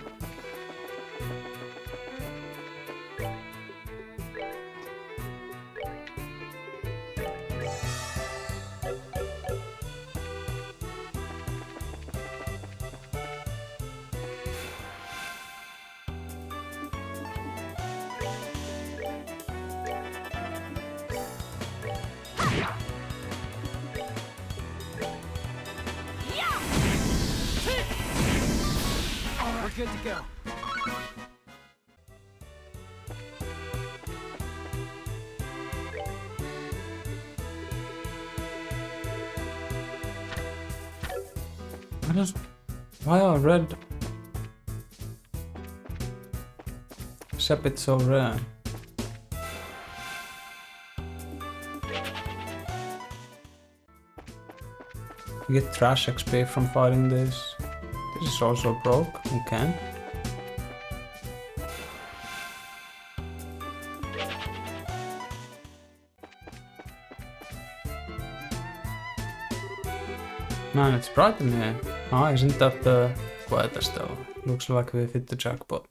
We're good to go. Why are red Sepit so rare? You get trash XP from fighting this. This is also broke, okay. Man, it's bright in here. Ah, isn't that the quietest though? Looks like we've hit the jackpot.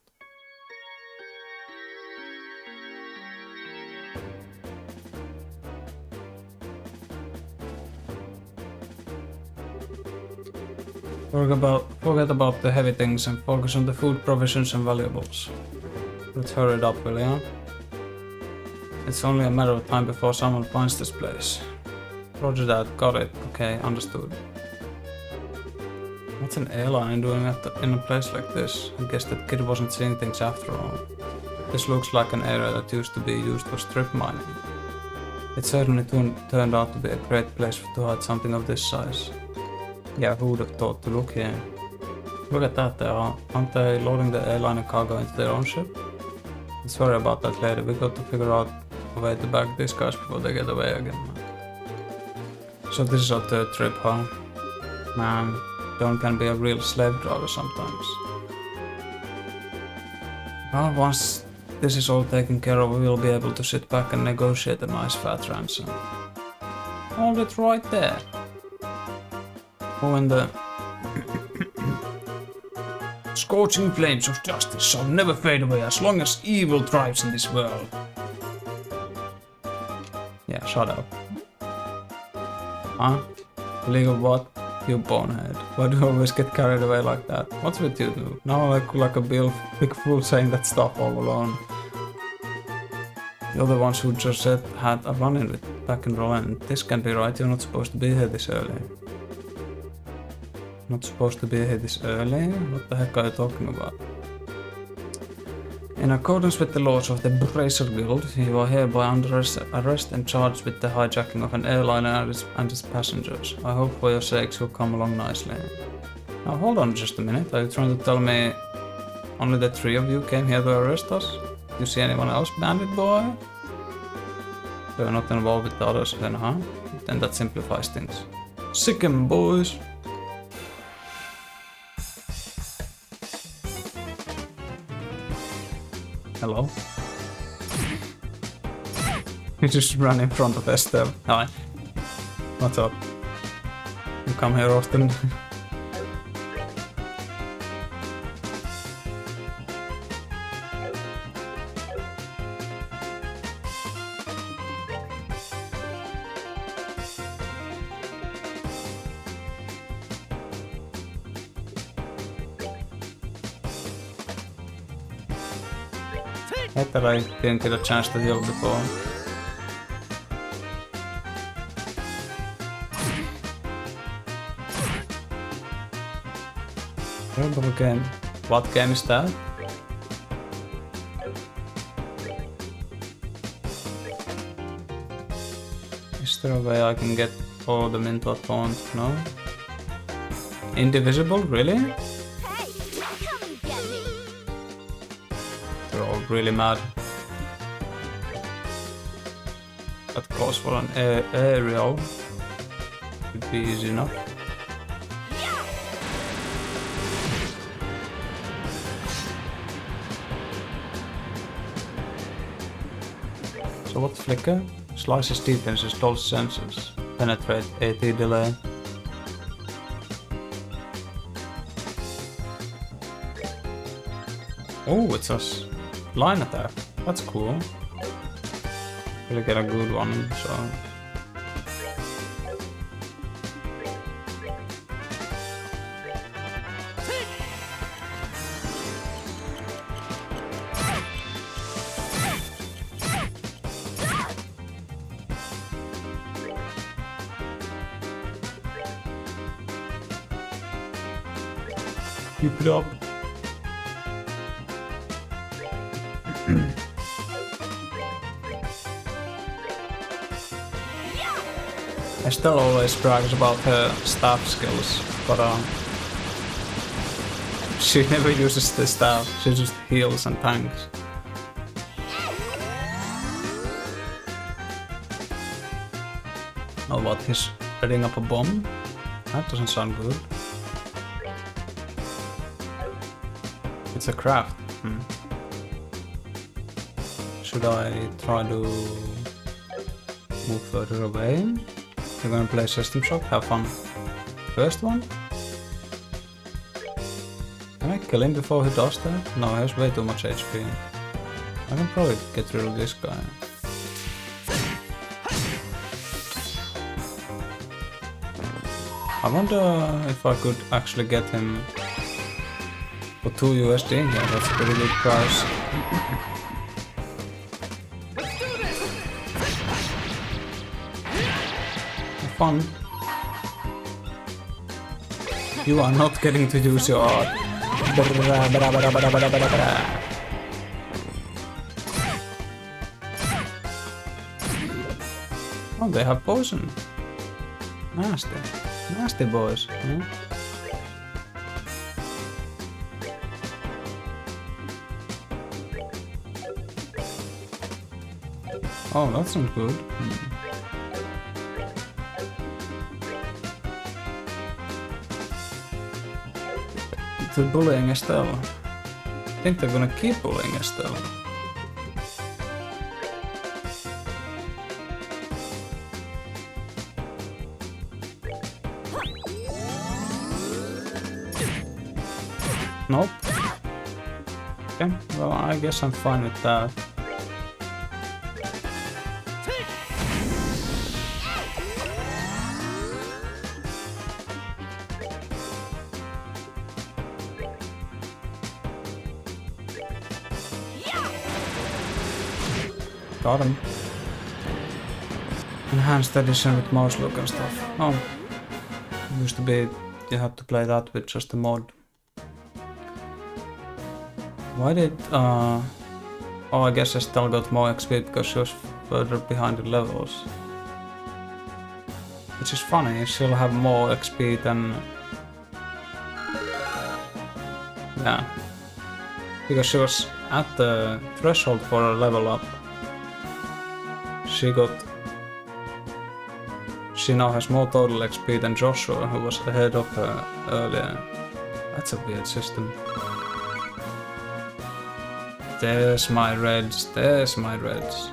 Forget about the heavy things and focus on the food provisions and valuables. Let's hurry it up, will ya? It's only a matter of time before someone finds this place. Roger that, got it. Okay, understood. What's an airline doing in a place like this? I guess that kid wasn't seeing things after all. This looks like an area that used to be used for strip mining. It certainly turned out to be a great place to hide something of this size. Yeah, who would have thought to look here? Look at that there, aren't they loading the airliner cargo into their own ship? Sorry about that later, we got to figure out a way to bag these guys before they get away again. So this is our third trip, huh? Man, Don can be a real slave driver sometimes. Well, once this is all taken care of, we will be able to sit back and negotiate a nice fat ransom. Hold it right there. Oh, and the scorching flames of justice shall never fade away as long as evil thrives in this world. Yeah, shut up. Huh? League of what? You bonehead. Why do you always get carried away like that? What's with you two? Now I look like a big fool saying that stuff all alone. You're the ones who just had a run-in with back in Roland. This can't be right, you're not supposed to be here this early. Not supposed to be here this early? What the heck are you talking about? In accordance with the laws of the Bracer Guild, you are hereby under arrest and charged with the hijacking of an airliner and its passengers. I hope for your sakes you'll come along nicely. Now hold on just a minute, are you trying to tell me only the three of you came here to arrest us? You see anyone else, bandit boy? So you're not involved with the others then, huh? Then that simplifies things. Sick 'em, boys! Hello? You just ran in front of Estelle. Hi. What's up? You come here often? That I didn't get a chance to heal before. Terrible game. What game is that? Is there a way I can get all of them into a taunt? No? Indivisible? Really? Hey, come and get me. They're all really mad. That calls for an aerial. Should be easy enough. So what flicker? Slices defenses, dulls senses, penetrate, AT delay. Oh, it's a line attack. That's cool. Really get a good one, so. Keep it up. Estelle always brags about her staff skills, but she never uses the staff, she just heals and tanks. Oh, what, he's setting up a bomb? That doesn't sound good. It's a craft. Should I try to move further away? You're gonna play System Shock, have fun. First one? Can I kill him before he does that? No, he has way too much HP. I can probably get rid of this guy. I wonder if I could actually get him for 2 USD. Yeah, that's a pretty good price. Fun. You are not getting to use your art. Oh, they have poison. Nasty. Nasty boys. Yeah. Oh, that's not good. They're bullying Estelle. I think they're gonna keep bullying Estelle. Nope. Okay, well, I guess I'm fine with that. Got him. Enhanced edition with mouse look and stuff. Oh. Used to be you had to play that with just a mod. Why did oh, I guess Estelle got more XP because she was further behind the levels. Which is funny, she'll have more XP than... Yeah. Because she was at the threshold for a level up. She now has more total XP than Joshua, who was ahead of her earlier. That's a weird system. There's my reds, there's my reds.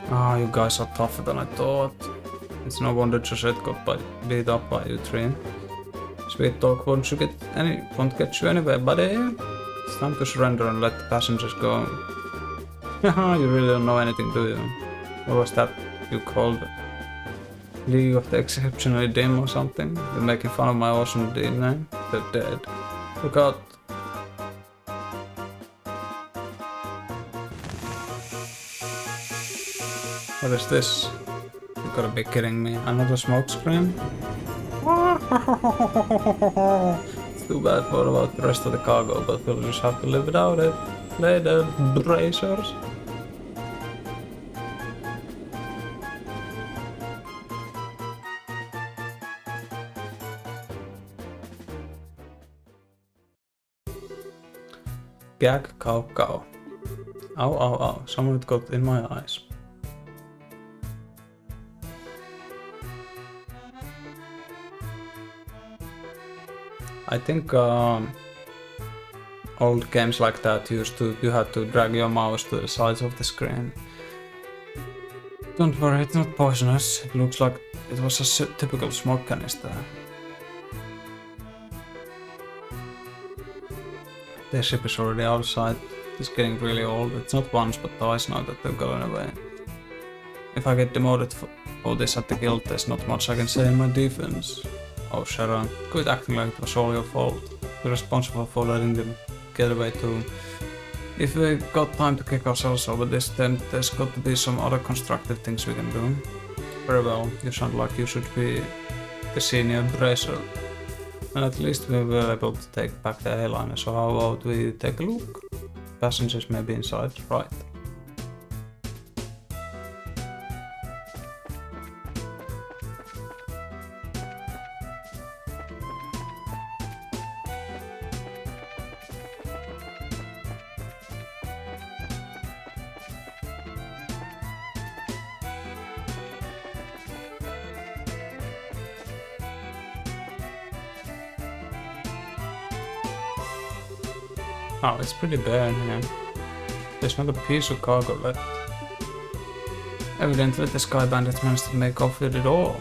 Ah, you guys are tougher than I thought. It's no wonder Josette got beat up by you three. Sweet talk won't get you anywhere, buddy. It's time to surrender and let the passengers go. Haha, you really don't know anything, do you? What was that you called? League of the Exceptionally Dim or something? You're making fun of my awesome dim name? They're dead. Look out. What is this? You gotta be kidding me. Another smoke screen? It's too bad for about the rest of the cargo, but we'll just have to live without it. Later, bracers. Gag cow cow. Ow ow ow, someone got in my eyes. I think old games like that you had to drag your mouse to the sides of the screen. Don't worry, it's not poisonous. It looks like it was a typical smoke canister. Their ship is already outside. It's getting really old. It's not once but twice now that they've gone away. If I get demoted for this at the guild, there's not much I can say in my defense. Oh Sharon, quit acting like it was all your fault. You're responsible for letting them get away too. If we got time to kick ourselves over this, then there's got to be some other constructive things we can do. Very well, you sound like you should be the senior bracer. And at least we were able to take back the airliner, so how about we take a look? Passengers may be inside, right? Oh, it's pretty bare in here. There's not a piece of cargo left. Evidently the Sky Bandits managed to make off with it all.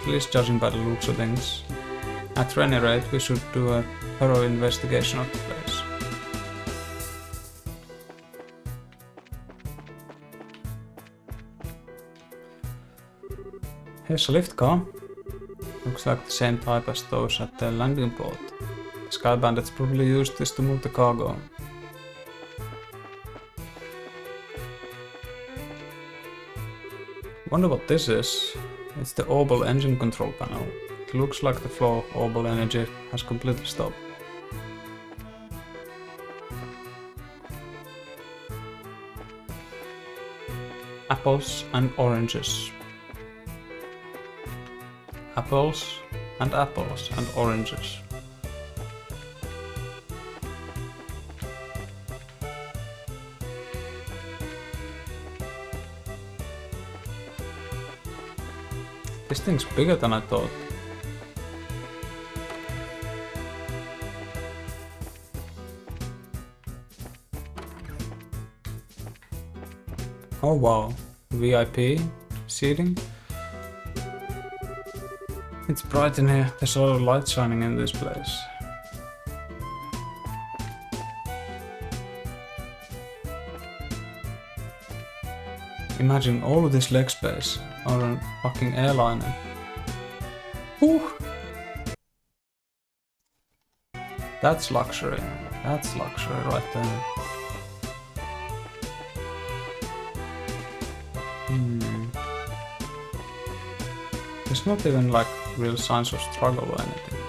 At least judging by the looks of things. At any rate, we should do a thorough investigation of the place. Here's a lift car. Looks like the same type as those at the landing port. The Sky Bandits probably used this to move the cargo. Wonder what this is. It's the Orbital engine control panel. It looks like the flow of Orbital energy has completely stopped. Apples and oranges. Apples and apples and oranges. This thing's bigger than I thought. Oh wow, VIP seating. It's bright in here, there's a lot of light shining in this place. Imagine all of this leg space on a fucking airliner. Whew. That's luxury. That's luxury right there. There's not even like real signs of struggle or anything.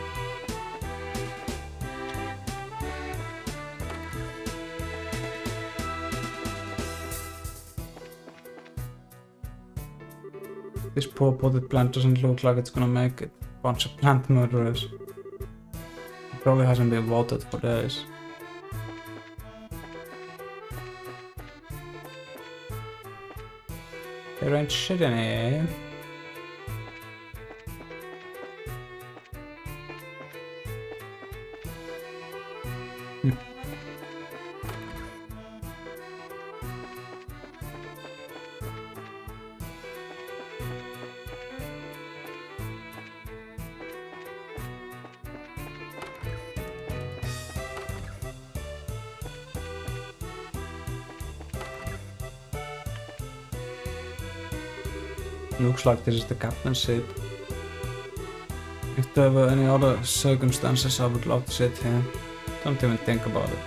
This poor potted plant doesn't look like it's gonna make it. Bunch of plant murderers. It probably hasn't been watered for days. There ain't shit in here. Looks like this is the captain's seat. If there were any other circumstances, I would love to sit here. Don't even think about it.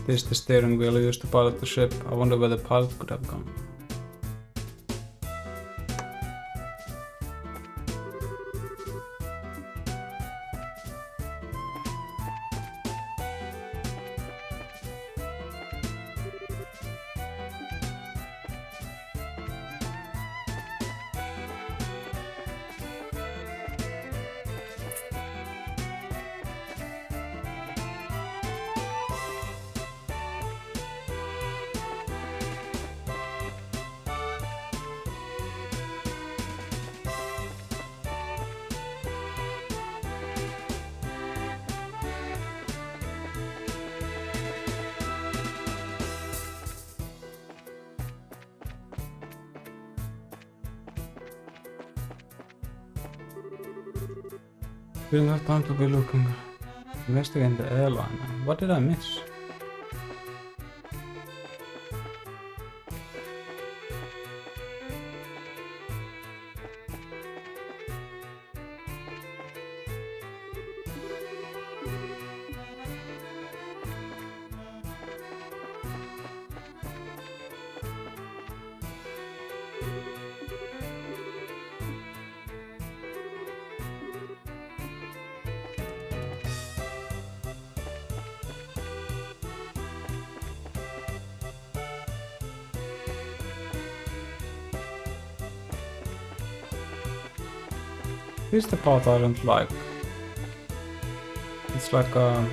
This is the steering wheel used to pilot the ship. I wonder where the pilot could have gone. Didn't have time to be looking. Investigating the airline. What did I miss? Here's the part I don't like. It's like a...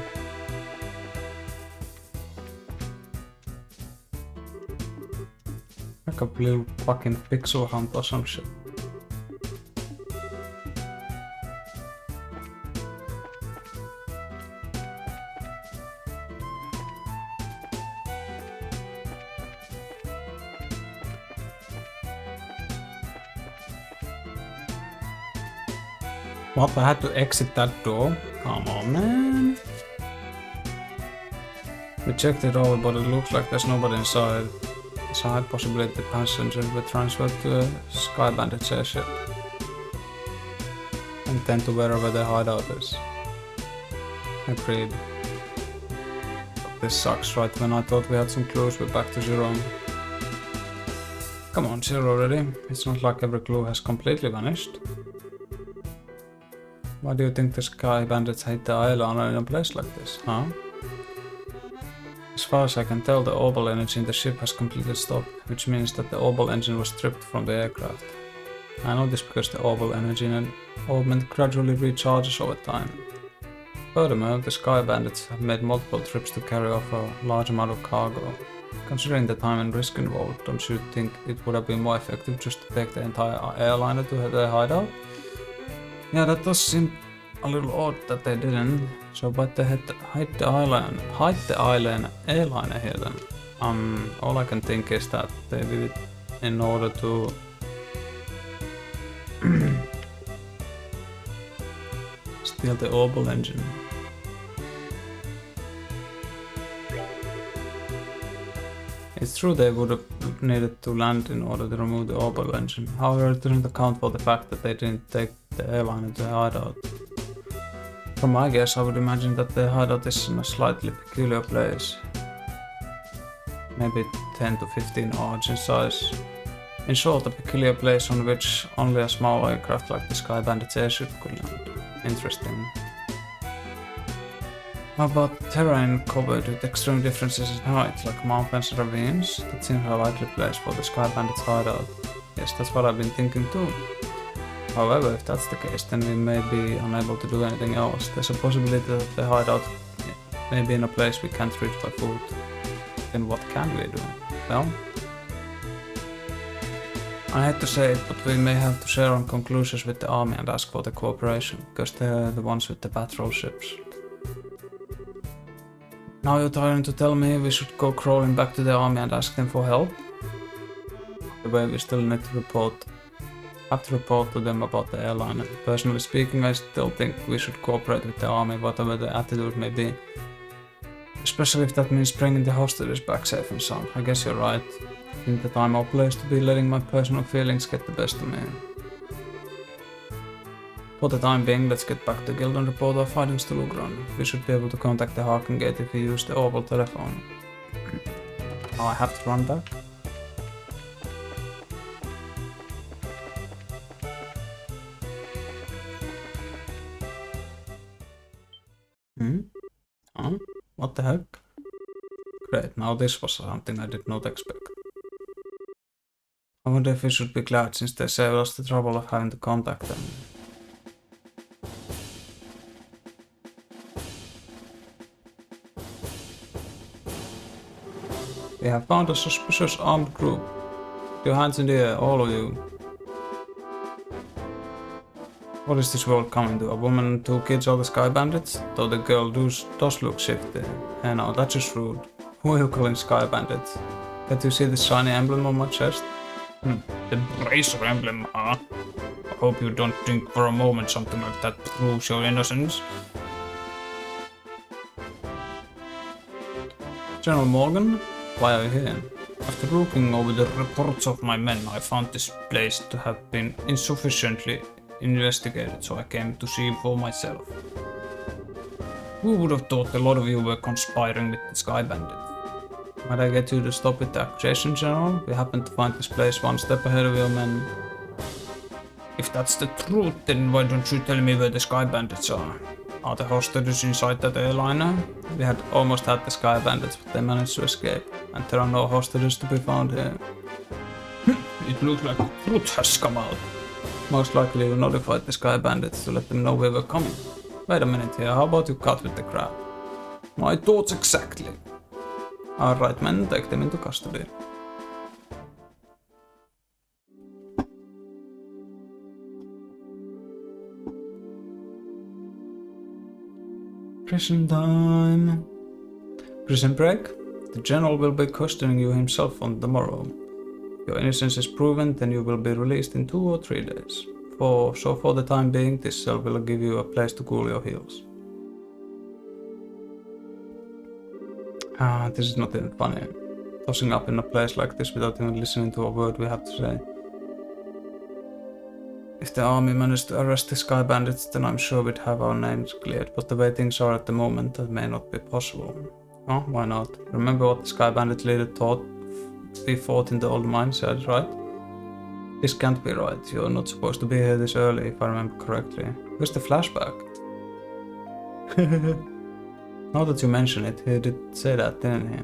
like a little fucking pixel hunt or some shit. What, I had to exit that door? Come on, man. We checked it over, but it looks like there's nobody inside. It's a high possibility the passengers were transferred to a Sky Bandit airship and tend to wherever their hideout is. Agreed. But this sucks, right? When I thought we had some clues, we're back to zero. Come on, zero already. It's not like every clue has completely vanished. Why do you think the Sky Bandits hate the island in a place like this, huh? As far as I can tell, the orbital energy in the ship has completely stopped, which means that the orbital engine was stripped from the aircraft. I know this because the orbital energy in an orbment gradually recharges over time. Furthermore, the Sky Bandits have made multiple trips to carry off a large amount of cargo. Considering the time and risk involved, don't you think it would have been more effective just to take the entire airliner to their hideout? Yeah, that does seem a little odd that they didn't. So, but they had to hide the airliner here then. All I can think is that they did it in order to steal the orbital engine. It's true they would have needed to land in order to remove the orbital engine. However, it doesn't account for the fact that they didn't take the airliner to the hideout. From my guess, I would imagine that the hideout is in a slightly peculiar place. Maybe 10 to 15 arcs in size. In short, a peculiar place on which only a small aircraft like the Sky Bandit airship could land. Interesting. How about terrain covered with extreme differences in height, like mountains and ravines? That seems a likely place for the Sky Bandit's hideout. Yes, that's what I've been thinking too. However, if that's the case, then we may be unable to do anything else. There's a possibility that the hideout may be in a place we can't reach by foot. Then what can we do? Well, I hate to say it, but we may have to share our conclusions with the army and ask for their cooperation, because they're the ones with the patrol ships. Now you're trying to tell me we should go crawling back to the army and ask them for help? The way we still need to have to report to them about the airliner. Personally speaking, I still think we should cooperate with the army, whatever the attitude may be. Especially if that means bringing the hostages back safe and sound. I guess you're right. I think the time or place to be letting my personal feelings get the best of me. For the time being, let's get back to the guild and report our findings to Lugran. We should be able to contact the Harken Gate if we use the orbital telephone. Now I have to run back. What the heck? Great, now this was something I did not expect. I wonder if we should be glad since they saved us the trouble of having to contact them. We have found a suspicious armed group. Put your hands in the air, all of you. What is this world coming to? A woman and 2 kids are the Sky Bandits? Though the girl does look shifty. And now that's just rude. Who are you calling Sky Bandits? Can't you see the shiny emblem on my chest? The bracer emblem, huh? hope you don't think for a moment something like that proves your innocence. General Morgan, why are you here? After looking over the reports of my men, I found this place to have been insufficiently investigated, so I came to see for myself. Who would have thought a lot of you were conspiring with the Sky Bandit? Might I get you to stop with the accusation, General? We happen to find this place one step ahead of your men. If that's the truth, then why don't you tell me where the Sky Bandits are? Are the hostages inside that airliner? We had almost had the Sky Bandits, but they managed to escape. And there are no hostages to be found here. It looks like the truth has come out. Most likely you notified the Sky Bandits to let them know we were coming. Wait a minute here, how about you cut with the crap? My thoughts exactly. Alright men, take them into custody. Prison time. Prison break? The general will be questioning you himself on tomorrow. If your innocence is proven, then you will be released in 2 or 3 days. So for the time being, this cell will give you a place to cool your heels. This is not even funny. Tossing up in a place like this without even listening to a word we have to say. If the army managed to arrest the Sky Bandits, then I'm sure we'd have our names cleared, but the way things are at the moment, that may not be possible. Oh, why not? Remember what the Sky Bandit leader thought we fought in the old mindset, right? This can't be right. You're not supposed to be here this early, if I remember correctly. Where's the flashback? Now that you mention it, he did say that, didn't he?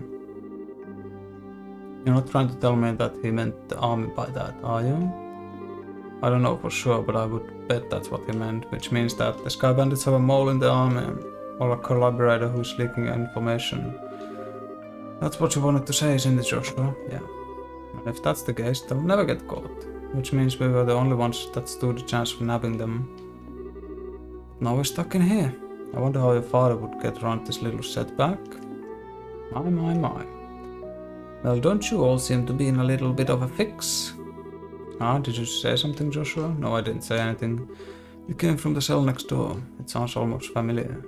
You're not trying to tell me that he meant the army by that, are you? I don't know for sure, but I would bet that's what he meant, which means that the Sky Bandits have a mole in the army, or a collaborator who's leaking information. That's what you wanted to say, isn't it, Joshua? Yeah. And if that's the case, they'll never get caught, which means we were the only ones that stood a chance of nabbing them. Now we're stuck in here. I wonder how your father would get around this little setback. My. Well, don't you all seem to be in a little bit of a fix? Ah, did you say something, Joshua? No, I didn't say anything. You came from the cell next door. It sounds almost familiar.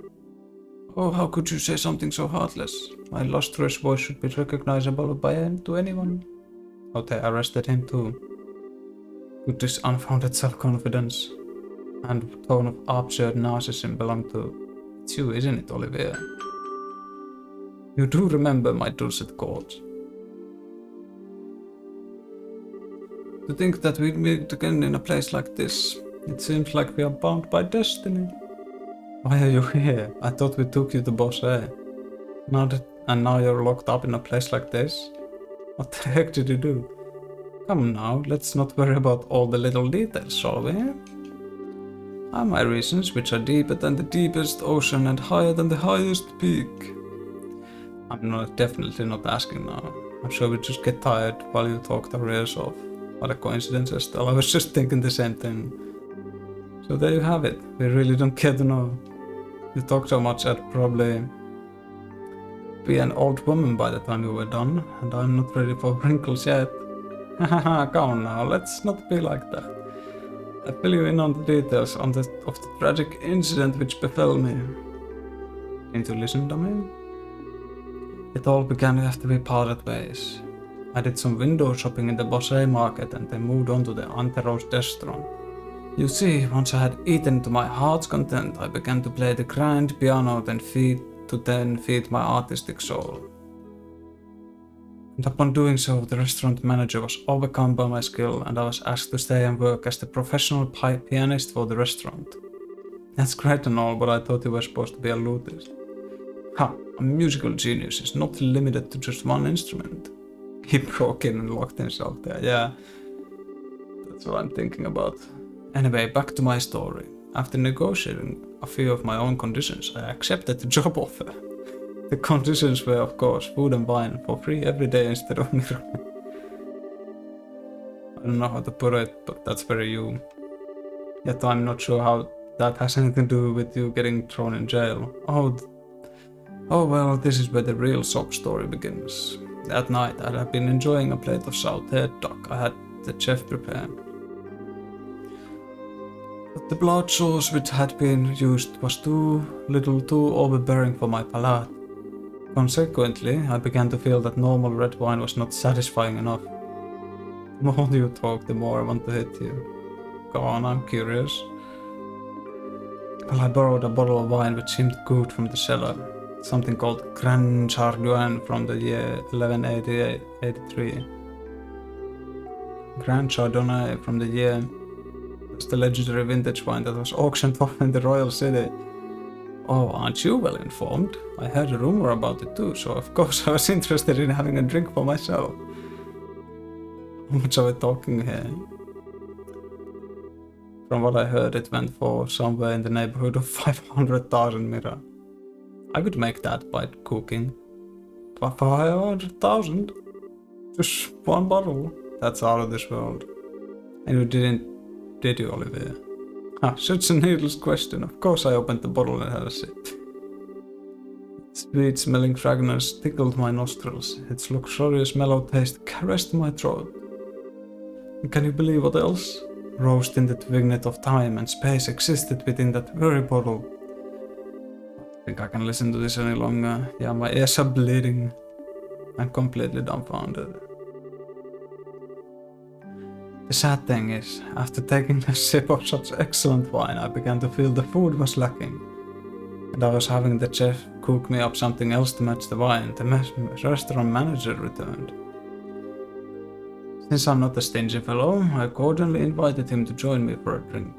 Oh, how could you say something so heartless? My lustrous voice should be recognizable to anyone. Oh, they arrested him too. Could this unfounded self-confidence and tone of absurd narcissism belong to... It's you, isn't it, Olivia? You do remember my dulcet chords. To think that we'd meet again in a place like this, it seems like we are bound by destiny. Why are you here? I thought we took you to Bosse. Now you're locked up in a place like this? What the heck did you do? Come now, let's not worry about all the little details, shall we? I have my reasons, which are deeper than the deepest ocean and higher than the highest peak. I'm definitely not asking now. I'm sure we just get tired while you talk our ears off. What a coincidence, Estelle. I was just thinking the same thing. So there you have it. We really don't care to know. You talk so much I'd probably be an old woman by the time you were done, and I'm not ready for wrinkles yet. Haha, come on now, let's not be like that. I fill you in on the details of the tragic incident which befell me. Didn't you listen to me? It all began after we parted ways. I did some window shopping in the Bosse market and then moved on to the Anteros restaurant. You see, once I had eaten to my heart's content, I began to play the grand piano then feed my artistic soul. And upon doing so, the restaurant manager was overcome by my skill and I was asked to stay and work as the professional pianist for the restaurant. That's great and all, but I thought you were supposed to be a luthier. Ha! A musical genius is not limited to just one instrument. He broke in and locked himself there, yeah. That's what I'm thinking about. Anyway, back to my story. After negotiating a few of my own conditions, I accepted the job offer. The conditions were, of course, food and wine for free every day instead of I don't know how to put it, but that's very you. Yet I'm not sure how that has anything to do with you getting thrown in jail. Oh well, this is where the real sob story begins. That night, I had been enjoying a plate of salted duck I had the chef prepare. But the blood sauce which had been used was too little, too overbearing for my palate. Consequently, I began to feel that normal red wine was not satisfying enough. The more you talk, the more I want to hit you. Go on, I'm curious. Well, I borrowed a bottle of wine which seemed good from the cellar. Something called Grand Chardonnay from the year 1183. Grand Chardonnay from the year... It's the legendary vintage wine that was auctioned off in the royal city. Oh, aren't you well informed? I heard a rumor about it too, so of course I was interested in having a drink for myself. How much are we talking here? From what I heard, it went for somewhere in the neighborhood of 500,000 mira. I could make that by cooking. 500,000? Just one bottle? That's out of this world. And you did you, Olivia? Such a needless question. Of course I opened the bottle and had a sip. Sweet smelling fragrance tickled my nostrils. Its luxurious mellow taste caressed my throat. And can you believe what else? Rose in the vignette of time and space existed within that very bottle. I think I can listen to this any longer. Yeah, my ears are bleeding. I'm completely dumbfounded. The sad thing is, after taking a sip of such excellent wine, I began to feel the food was lacking. And I was having the chef cook me up something else to match the wine. The restaurant manager returned. Since I'm not a stingy fellow, I cordially invited him to join me for a drink.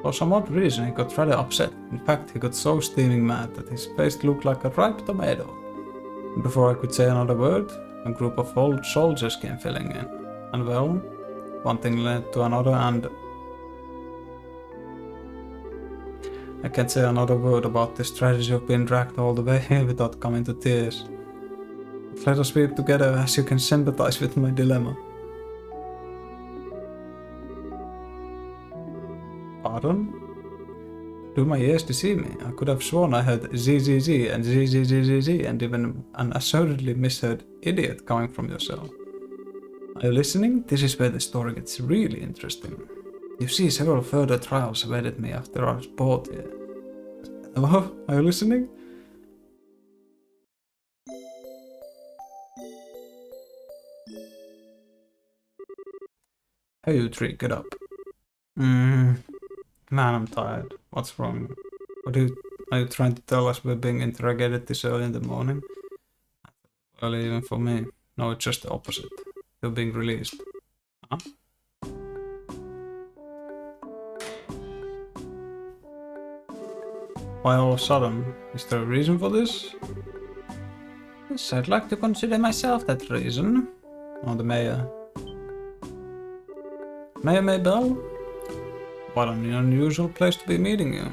For some odd reason, he got rather upset. In fact, he got so steaming mad that his face looked like a ripe tomato. And before I could say another word, a group of old soldiers came filling in. And well, one thing led to another, and I can't say another word about the strategy of being dragged all the way here without coming to tears. But let us weep together as you can sympathize with my dilemma. Pardon? Do my ears deceive me? I could have sworn I heard ZZZ and ZZZZ and even an assuredly misheard idiot coming from yourself. Are you listening? This is where the story gets really interesting. You see, several further trials awaited me after I was brought here. Hello? Are you listening? Hey you three, get up. Man, I'm tired. What's wrong? Are you trying to tell us we're being interrogated this early in the morning? Early even for me. No, it's just the opposite. You're being released. Huh? Why all of a sudden? Is there a reason for this? Yes, I'd like to consider myself that reason. Oh, the mayor. Mayor Maybell? What an unusual place to be meeting you.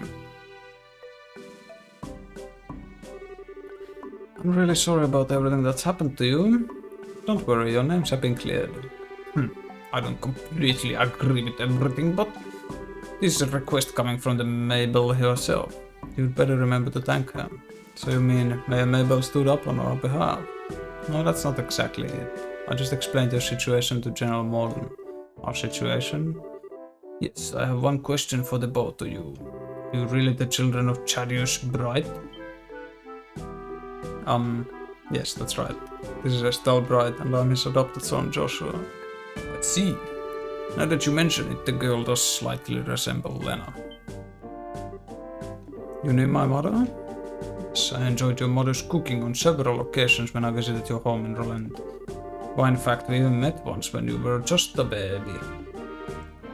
I'm really sorry about everything that's happened to you. Don't worry, your names have been cleared. I don't completely agree with everything, but this is a request coming from the Maybell herself. You'd better remember to thank her. So you mean Mayor Maybell stood up on our behalf? No, that's not exactly it. I just explained your situation to General Morgan. Our situation? Yes, I have one question for the both of you. You really the children of Chadius Bright? Yes, that's right. This is Estelle Bright and I'm his adopted son Joshua. Let's see. Now that you mention it, the girl does slightly resemble Lena. You knew my mother? Yes, I enjoyed your mother's cooking on several occasions when I visited your home in Roland. Why, in fact, we even met once when you were just a baby.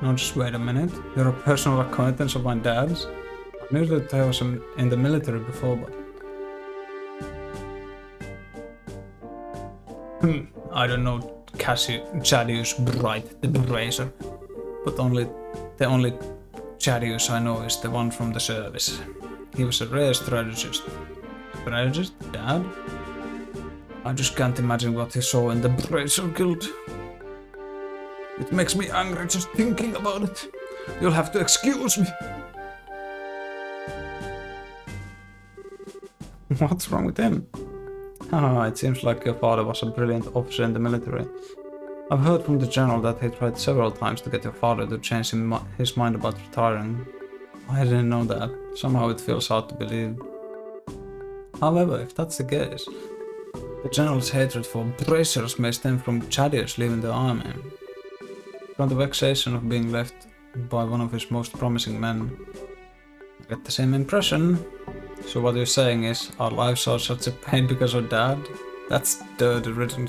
Now just wait a minute. You're a personal acquaintance of my dad's? I knew that I was in the military before, but... I don't know Chadius Bright, the Bracer. But the only Chadius I know is the one from the service. He was a rare strategist. Strategist? Dad? I just can't imagine what he saw in the Bracer Guild. It makes me angry just thinking about it. You'll have to excuse me. What's wrong with him? It seems like your father was a brilliant officer in the military. I've heard from the general that he tried several times to get your father to change his mind about retiring. I didn't know that. Somehow it feels hard to believe. However, if that's the case, the general's hatred for bracers may stem from Chadius leaving the army. From the vexation of being left by one of his most promising men. I get the same impression. So what you're saying is, our lives are such a pain because of Dad? That's dirty rotten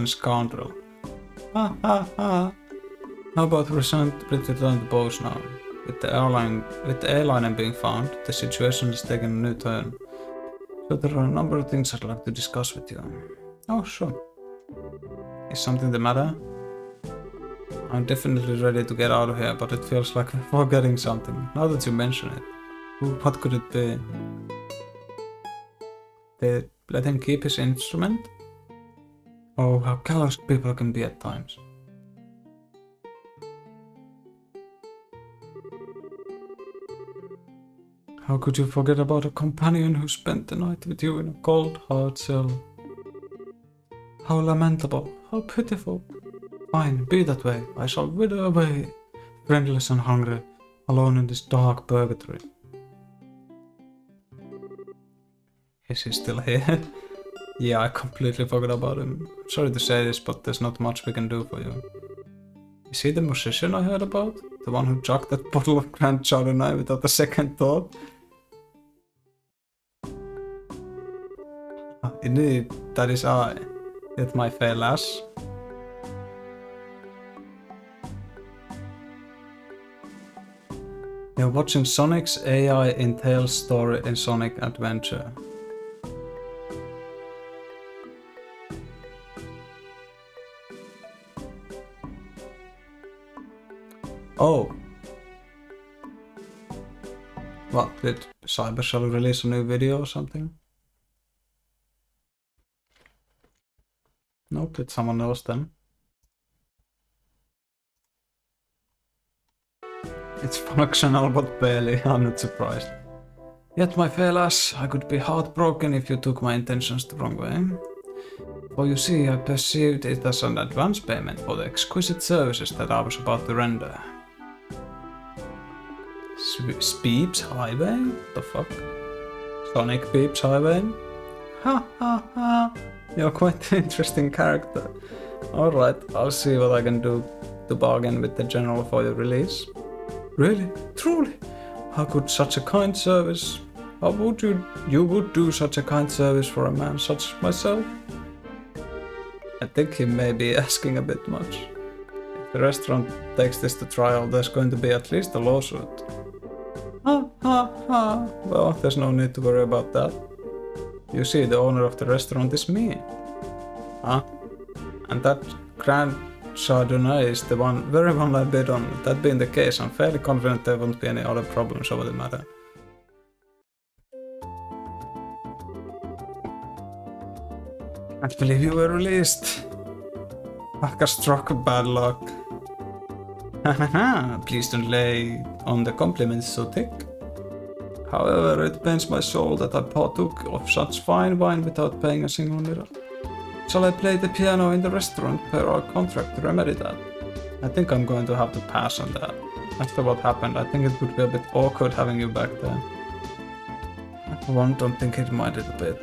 scoundrel. Ha ha ha. How about return to the bows now? With the airline being found, the situation has taken a new turn. So there are a number of things I'd like to discuss with you. Oh, sure. Is something the matter? I'm definitely ready to get out of here, but it feels like I'm forgetting something, now that you mention it. What could it be? They let him keep his instrument? Oh, how callous people can be at times. How could you forget about a companion who spent the night with you in a cold, hard cell? How lamentable, how pitiful. Fine, be that way. I shall wither away, friendless and hungry, alone in this dark purgatory. Is he still here? Yeah, I completely forgot about him. Sorry to say this, but there's not much we can do for you. Is he the musician I heard about? The one who chucked that bottle of Grand Chardonnay without a second thought? Indeed, that is I. Yet my fair lass. You're watching Sonic's AI in Tails' story in Sonic Adventure. Oh. What, did Cybershell release a new video or something? Nope, it's someone else then. It's functional, but barely, I'm not surprised. Yet, my fair lass, I could be heartbroken if you took my intentions the wrong way. For you see, I perceived it as an advance payment for the exquisite services that I was about to render. Speeps Highway? The fuck? Sonic Peeps Highway? Ha ha ha! You're quite an interesting character. Alright, I'll see what I can do to bargain with the general for your release. Really? Truly? How could such a kind service... How would you would do such a kind service for a man such as myself? I think he may be asking a bit much. If the restaurant takes this to trial, there's going to be at least a lawsuit. Ha ha ha! Well, there's no need to worry about that. You see, the owner of the restaurant is me. Huh? And that Grand Chardonnay is the very one I bid on. That being the case, I'm fairly confident there won't be any other problems over the matter. Can't believe you were released. Like a stroke of bad luck. Hahaha, please don't lay on the compliments so thick. However, it pains my soul that I partook of such fine wine without paying a single lira. Shall I play the piano in the restaurant per our contract to remedy that? I think I'm going to have to pass on that. After what happened, I think it would be a bit awkward having you back there. I for one don't think he'd mind it a bit.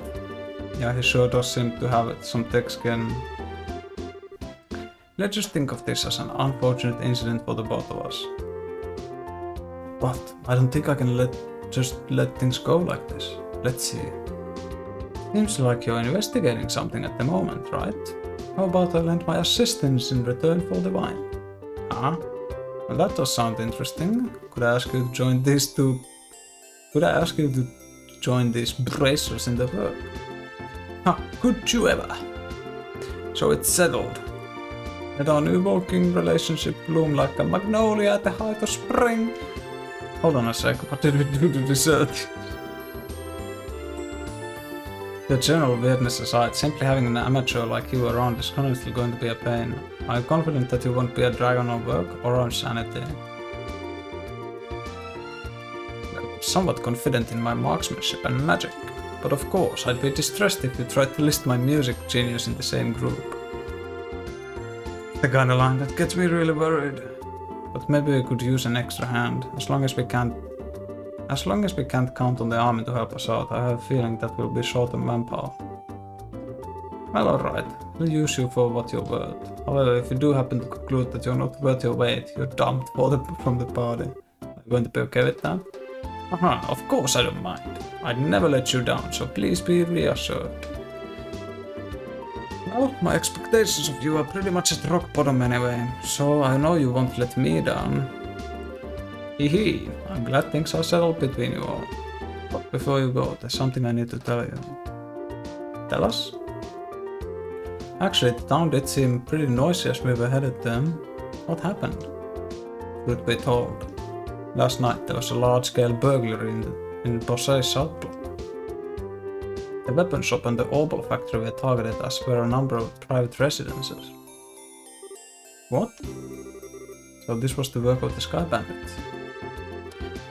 Yeah, he sure does seem to have some thick skin. Let's just think of this as an unfortunate incident for the both of us. But I don't think I can just let things go like this. Let's see. Seems like you're investigating something at the moment, right? How about I lend my assistance in return for the wine? Huh? Well, that does sound interesting. Could I ask you to join these bracers in the work? Huh, could you ever? So it's settled. Let our new working relationship bloom like a magnolia at the height of spring. Hold on a sec, what did we do to deserve this? The general weirdness aside, simply having an amateur like you around is honestly going to be a pain. I'm confident that you won't be a drag on our work or our sanity. I'm somewhat confident in my marksmanship and magic, but of course I'd be distressed if you tried to list my music genius in the same group. the kind of line that gets me really worried. But maybe we could use an extra hand, as long as we can't count on the army to help us out. I have a feeling that we'll be short on manpower. Well, alright, we'll use you for what you're worth. However, if you do happen to conclude that you're not worth your weight, you're dumped from the party. Are you going to be okay with that? Of course I don't mind. I'd never let you down, so please be reassured. Well, my expectations of you are pretty much at rock bottom anyway, so I know you won't let me down. Hee, I'm glad things are settled between you all. But before you go, there's something I need to tell you. Tell us? Actually, the town did seem pretty noisy as we were headed there. What happened? Truth be told, last night there was a large-scale burglary in Bosse's South Block. The weapon shop and the Opal factory were targeted, as were a number of private residences. What? So this was the work of the Sky Bandits?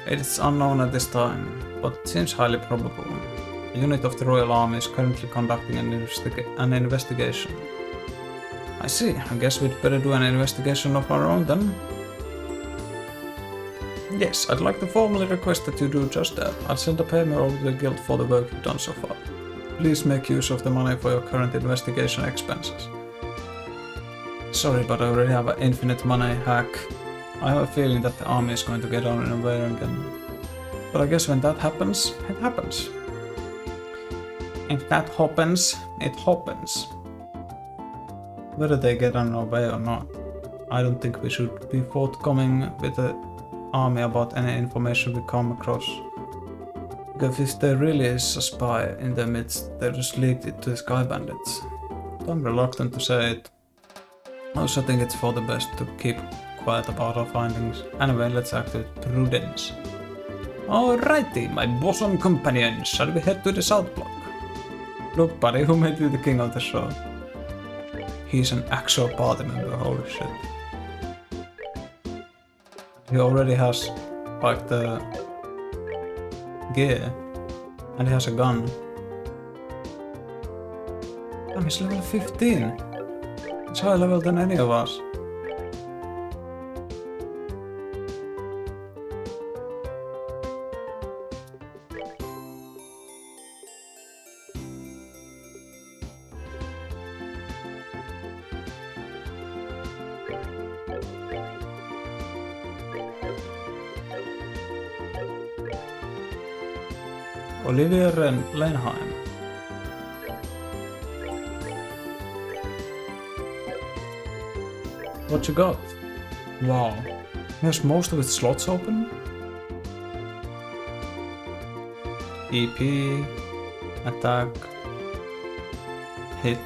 It's unknown at this time, but it seems highly probable. A unit of the Royal Army is currently conducting an investigation. I see. I guess we'd better do an investigation of our own then. Yes, I'd like to formally request that you do just that. I'll send a payment over to the guild for the work you've done so far. Please make use of the money for your current investigation expenses. Sorry, but I already have an infinite money hack. I have a feeling that the army is going to get on in way again. But I guess when that happens, it happens. If that happens, it happens. Whether they get on our way or not, I don't think we should be forthcoming with the army about any information we come across. Because if there really is a spy in their midst, they just leaked it to the Sky Bandits. I'm reluctant to say it. I also think it's for the best to keep quiet about our findings. Anyway, let's act with prudence. Alrighty, my bosom companions, shall we head to the South Block? Look, buddy, who made you the king of the show? He's an actual party member, holy shit. He already has, like, the gear, and he has a gun. Damn, he's level 15. He's higher level than any of us. Olivia Lenheim. What you got? Wow. He has most of its slots open? EP, attack, hit.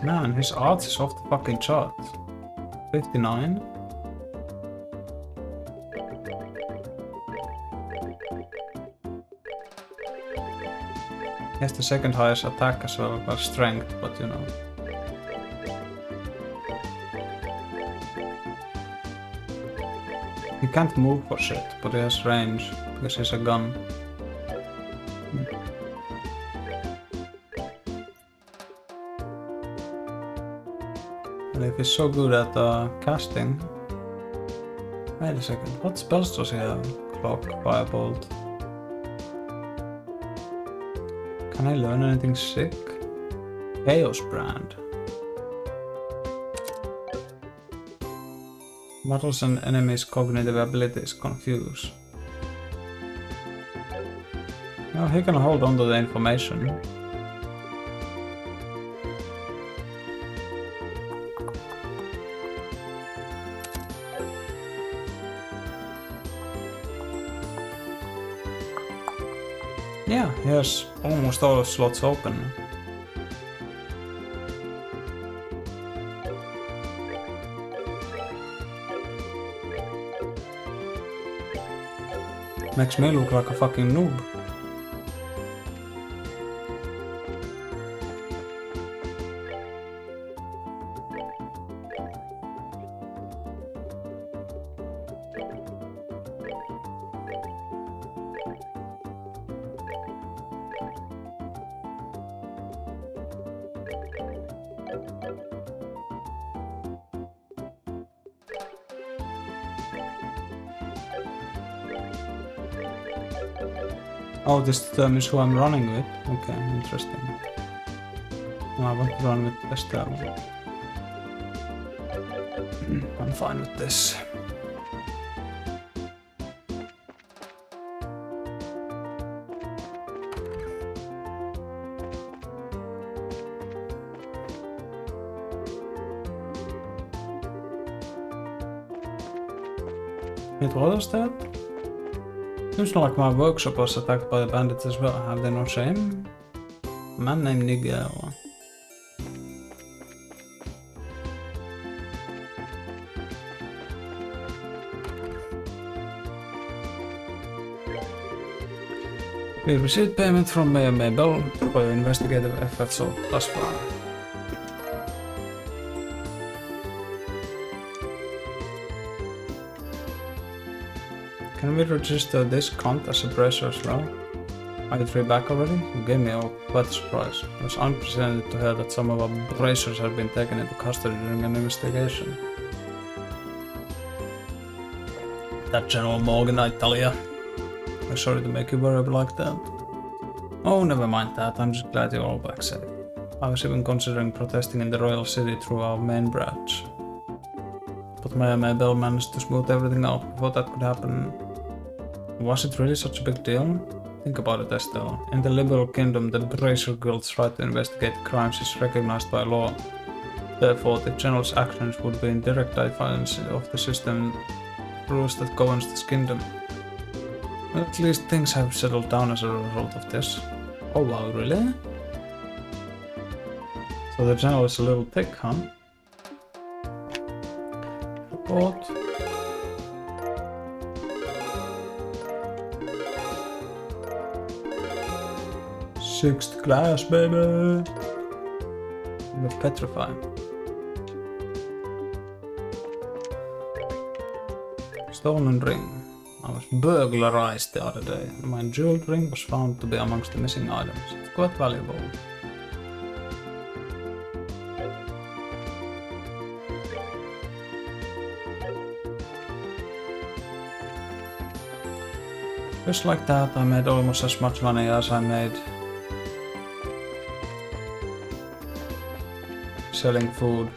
Man, his odds is off the fucking chart. 59. He has the second highest attack as well, by strength, but you know. He can't move for shit, but he has range, because he's a gun. And if he's so good at casting... Wait a second, what spells does he have? Clock, Firebolt... Can I learn anything sick? Chaos Brand. Models and enemies' cognitive abilities confuse. Well, he can hold on to the information. Yeah, he has almost all the slots open. Makes me look like a fucking noob. Oh, this determines who I'm running with. Okay, interesting. No, I want to run with Estelle. I'm fine with this. Wait, what was that? Seems like my workshop was attacked by the bandits as well. Have they no shame? A man named Nigel. We received payment from Mayor Mabel for your investigative efforts thus far. Can we register this count as a bracer as well? Are you three back already? You gave me quite a surprise. It was unprecedented to hear that some of our bracers had been taken into custody during an investigation. That General Morgan, I tell ya. I'm sorry to make you worry like that. Oh, never mind that. I'm just glad you're all back safe. I was even considering protesting in the Royal City through our main branch. But Mayor Mabel managed to smooth everything out before that could happen. Was it really such a big deal? Think about it, Estelle. In the Liberal Kingdom, the Bracer Guild's right to investigate crimes is recognized by law. Therefore, the General's actions would be in direct defiance of the system rules that governs this kingdom. Well, at least things have settled down as a result of this. Oh wow, really? So the General is a little thick, huh? Report. Sixth class, baby! With Petrify. Stolen ring. I was burglarized the other day. My jeweled ring was found to be amongst the missing items. It's quite valuable. Just like that, I made almost as much money as I made selling food.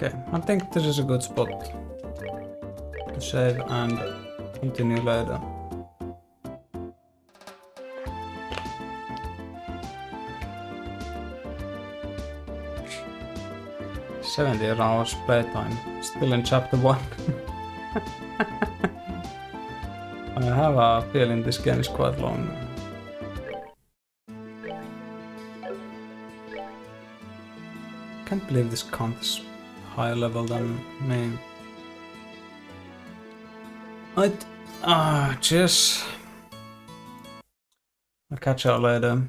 Okay, I think this is a good spot to save and continue later. "70 hours playtime, still in chapter 1. I have a feeling this game is quite long. Can't believe this count is higher level than me. Cheers. I'll catch you later.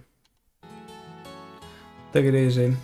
Take it easy.